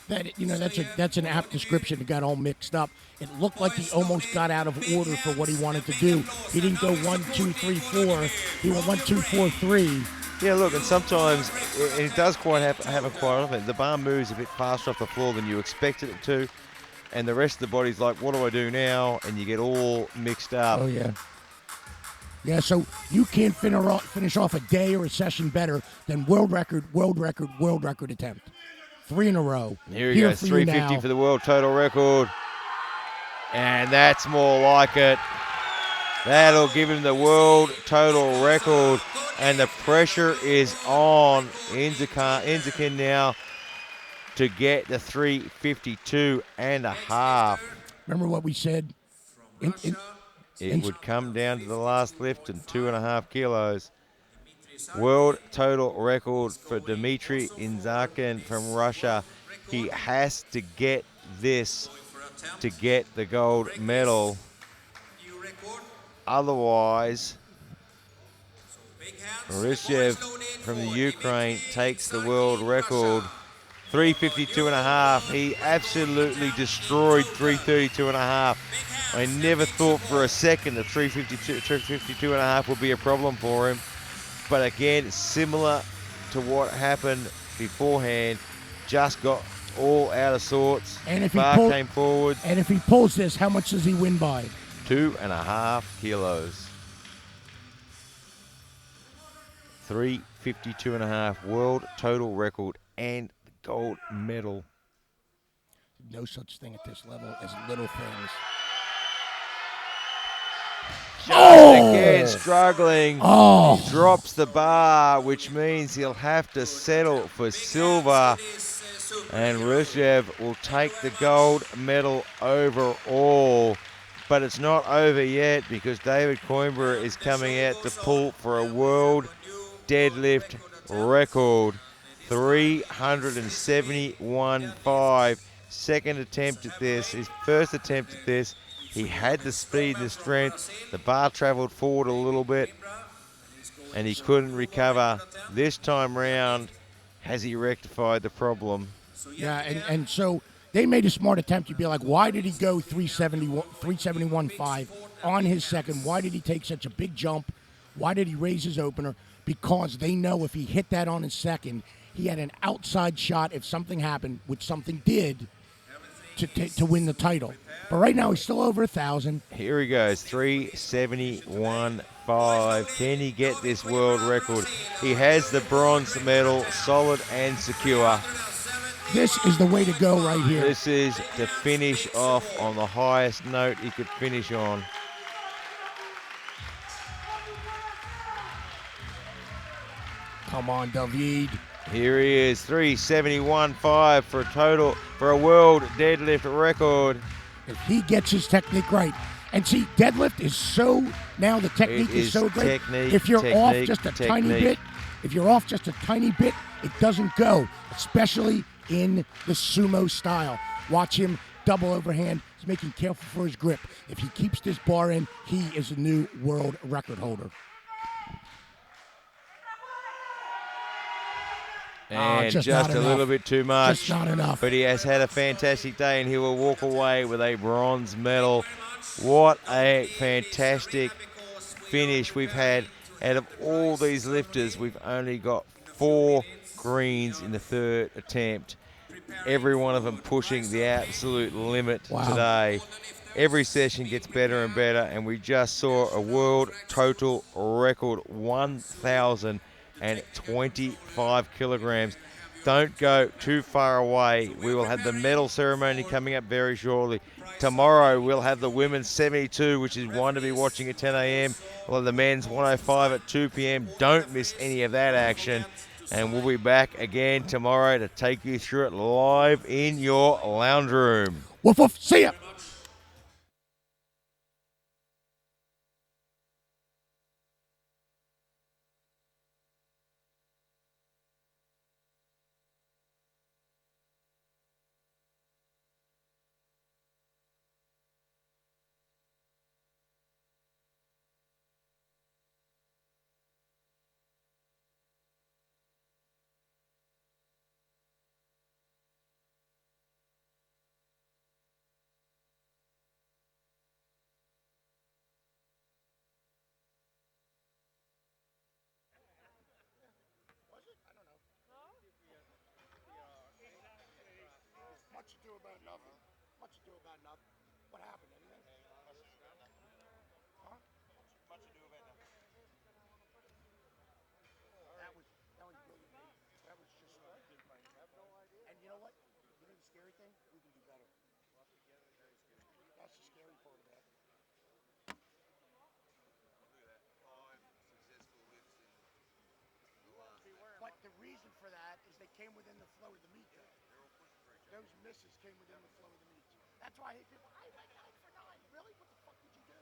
That's an apt description. It got all mixed up. It looked like he almost got out of order for what he wanted to do. He didn't go 1, 2, 3, 4. He went 1, 2, 4, 3. Yeah, look, and sometimes it does happen quite often. The bar moves a bit faster off the floor than you expected it to, and the rest of the body's like, what do I do now? And you get all mixed up. Oh, yeah. Yeah, so you can't finish off a day or a session better than world record attempt. 3 in a row. Here he goes, 350 for the world total record. And that's more like it. That'll give him the world total record. And the pressure is on Inzakin now to get the 352.5. Remember what we said? It would come down to the last lift and 2.5 kilos. World total record for Dmitry Inzakin from Russia. He has to get this to get the gold medal. Otherwise, Marishev from the Ukraine takes the world record. 352.5. He absolutely destroyed 332.5. I never thought for a second that 352.5 would be a problem for him. But again, similar to what happened beforehand, just got all out of sorts. And if Bar came forward. And if he pulls this, how much does he win by? 2.5 kilos. 3:52.5 world total record and the gold medal. No such thing at this level as little things. Again struggling. Oh! He drops the bar, which means he'll have to settle for silver. And Rushev will take the gold medal overall. But it's not over yet because David Coimbra is coming out to pull for a world deadlift record. 371.5. Second attempt at this. His first attempt at this, he had the speed and the strength. The bar traveled forward a little bit and he couldn't recover. This time round, has he rectified the problem? Yeah, and so they made a smart attempt. You'd be like, why did he go 371.5 on his second? Why did he take such a big jump? Why did he raise his opener? Because they know if he hit that on his second, he had an outside shot if something happened, which something did, to win the title. But right now he's still over 1,000. Here he goes, 371.5. Can he get this world record? He has the bronze medal, solid and secure. This is the way to go right here. This is to finish off on the highest note he could finish on. Come on, David. Here he is, 371.5 for a total, for a world deadlift record. If he gets his technique right. And see, deadlift is so, now the technique is so great. If you're off just a tiny bit, it doesn't go, especially in the sumo style. Watch him double overhand. He's making careful for his grip. If he keeps this bar in, he is a new world record holder. And just a little bit too much. Just not enough. But he has had a fantastic day and he will walk away with a bronze medal. What a fantastic finish we've had. Out of all these lifters, we've only got 4 greens in the third attempt. Every one of them pushing the absolute limit today. Every session gets better and better, and we just saw a world total record, 1,025 kilograms. Don't go too far away. We will have the medal ceremony coming up very shortly. Tomorrow we'll have the women's 72, which is one to be watching at 10 a.m. We'll have the men's 105 at 2 p.m. Don't miss any of that action. And we'll be back again tomorrow to take you through it live in your lounge room. Woof woof. See ya. Much ado about nothing. Much ado about nothing. What happened? Anything? Huh? Much ado about nothing. That was brilliant. That was just I have no idea. And you know what? You know the scary thing? We can do better. That's the scary part of that. But the reason for that is they came within the flow of the meet, though. Those misses came within the flow of the meet. That's why I hate people. I went 9 for 9. Really? What the fuck did you do?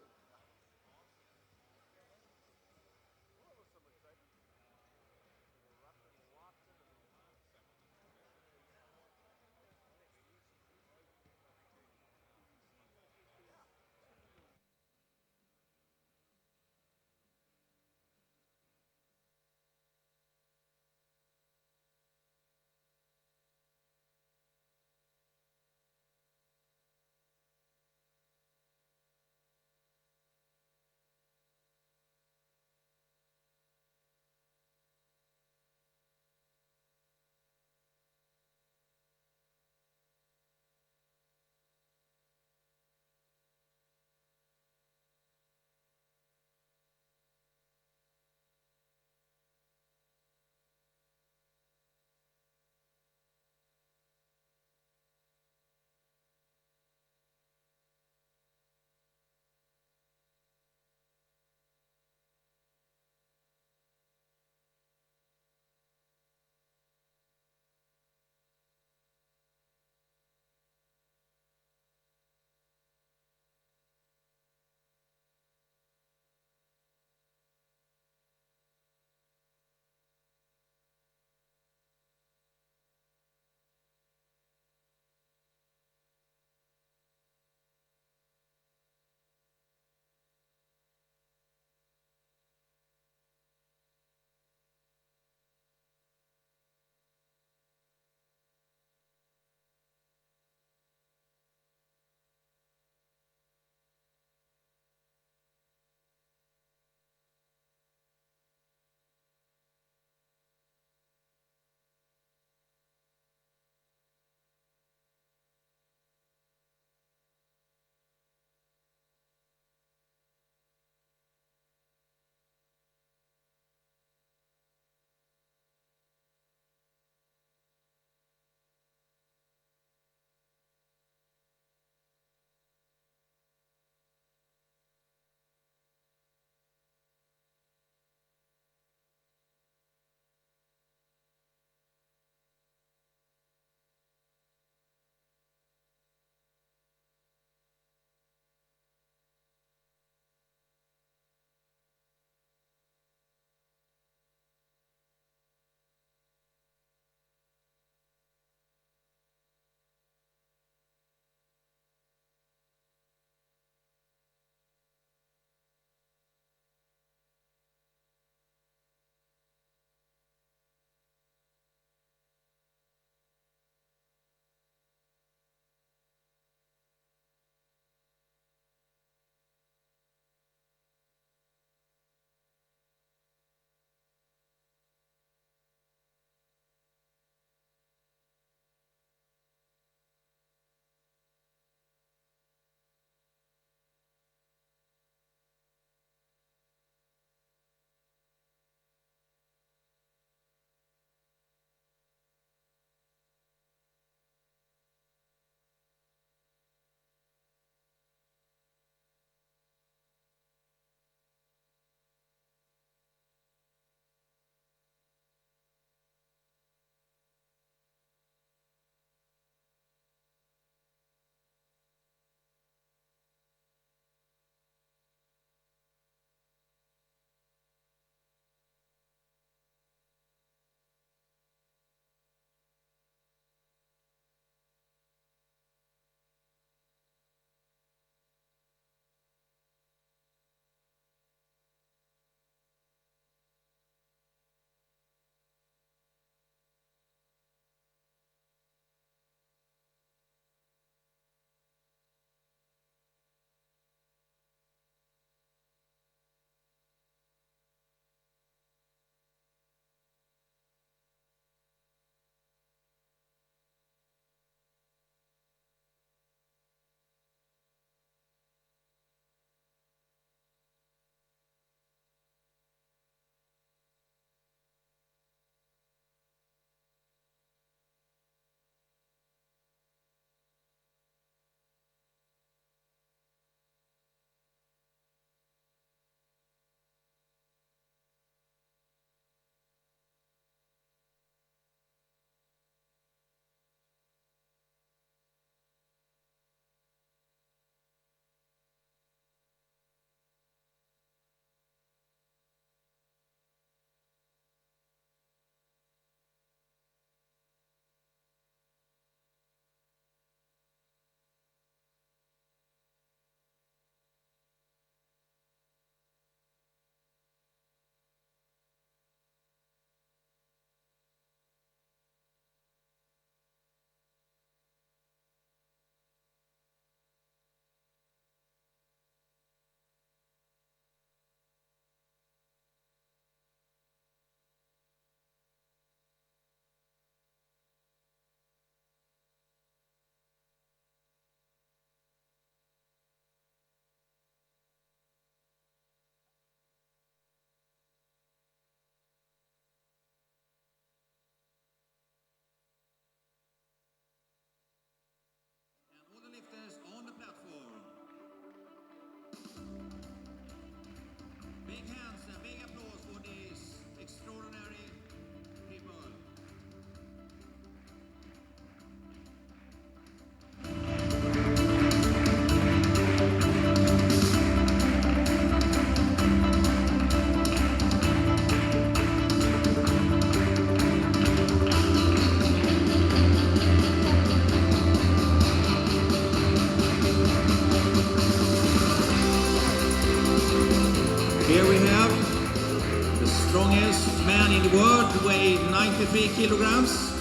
strongest man in the world, weigh 93 kilograms.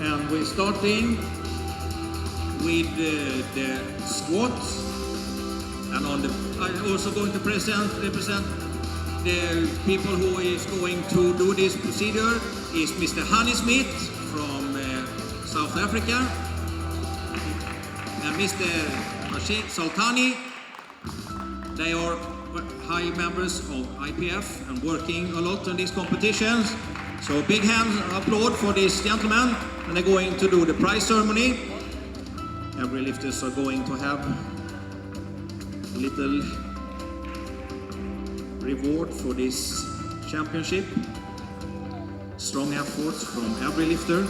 And we're starting with the squat. And I'm also going to represent the people who is going to do this procedure is Mr. Hani Smith from South Africa and Mr. Rashid Sultani. They are high members of IPF and working a lot on these competitions. So big hand applaud for these gentlemen, and they're going to do the prize ceremony. Every lifters are going to have a little reward for this championship. Strong efforts from every lifter.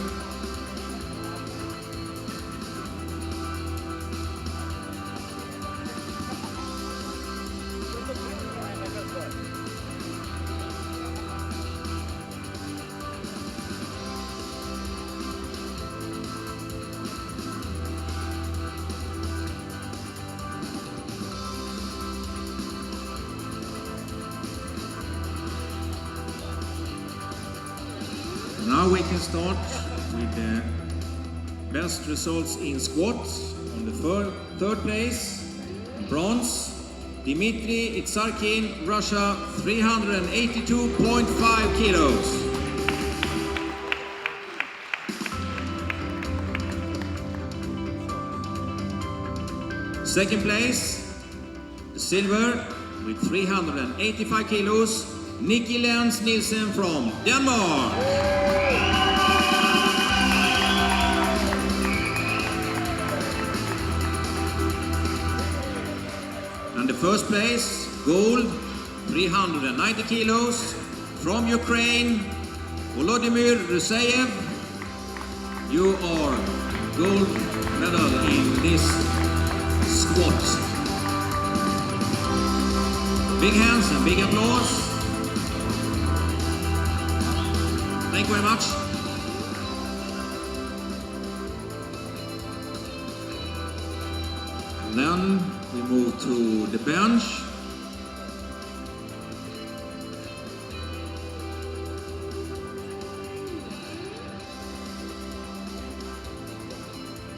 Now we can start with the best results in squats. On the third place, bronze, Dmitry Itsarkin, Russia, 382.5 kilos. Second place, silver with 385 kilos, Nikki Lens Nielsen from Denmark. And the first place, gold, 390 kilos, from Ukraine, Volodymyr Ruseyev. You are gold medal in this squat. Big hands and big applause. Thank you very much. And then we move to the bench.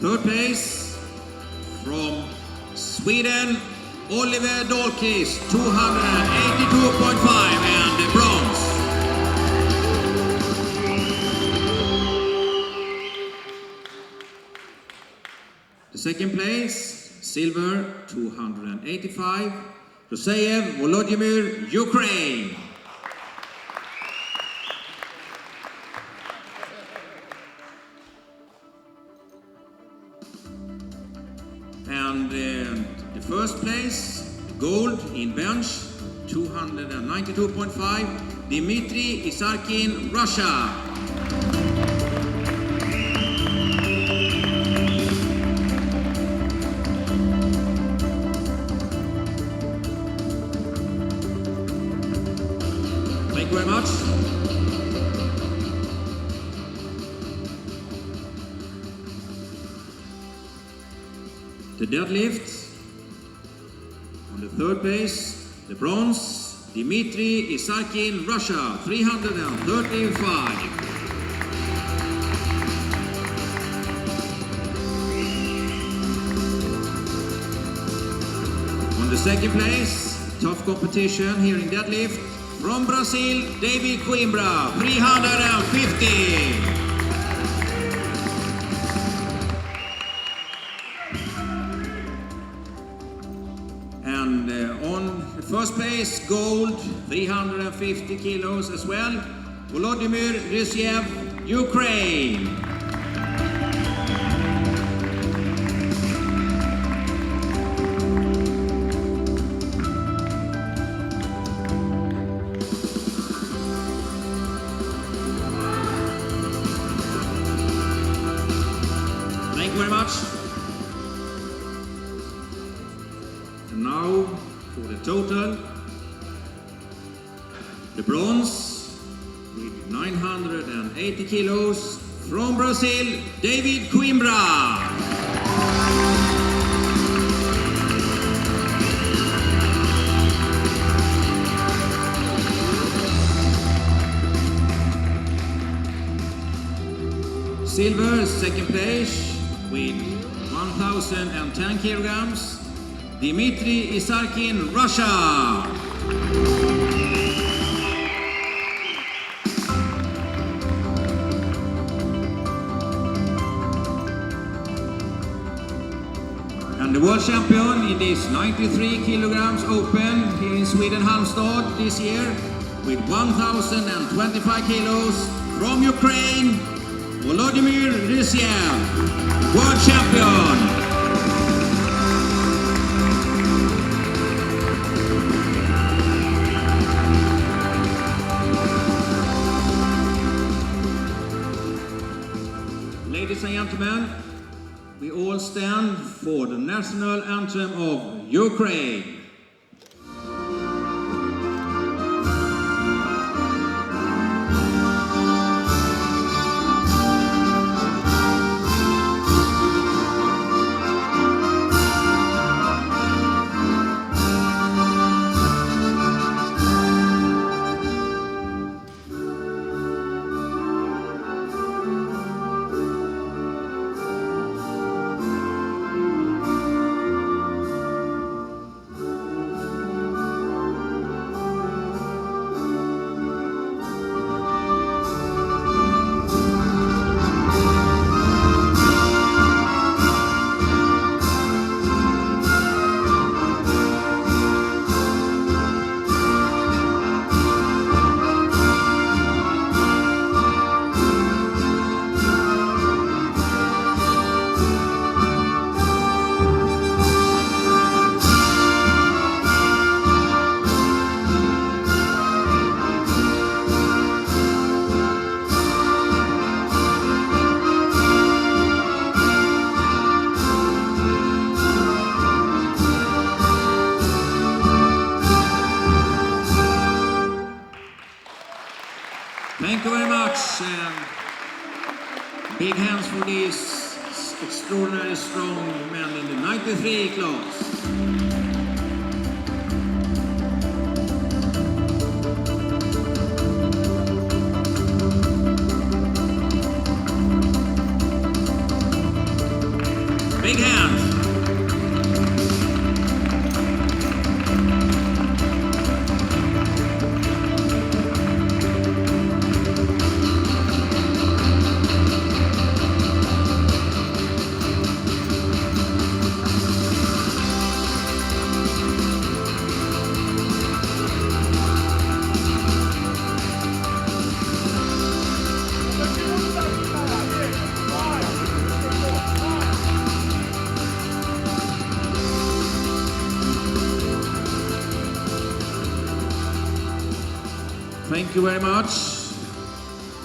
Third place from Sweden, Oliver Dahlqvist, 282.5 and bronze. The second place, silver, 285, Ruseyev, Volodymyr, Ukraine. And the first place, gold in bench, 292.5, Dmitry Itsarkin, Russia. Thank you very much. The deadlift. On the third place, the bronze, Dmitry Itsarkin, Russia, 335. On the second place, tough competition here in deadlift. From Brazil, David Coimbra, 350. And on the first place, gold, 350 kilos as well, Volodymyr Ruseyev, Ukraine. Thank you very much. And now for the total. The bronze with 980 kilos from Brazil, David Coimbra. second place with 1,010 kilograms, Dmitry Isarkin, Russia. And the world champion in this 93 kilograms open here in Sweden, Halmstad this year with 1,025 kilos from Ukraine, Volodymyr Rysyev, world champion. Ladies and gentlemen, we all stand for the national anthem of Ukraine. Thank you very much. Big hands for these extraordinary strong men in the 93 class. Big hands. Thank you very much.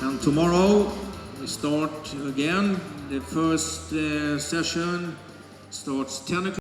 And tomorrow we start again. The first session starts 10 o'clock.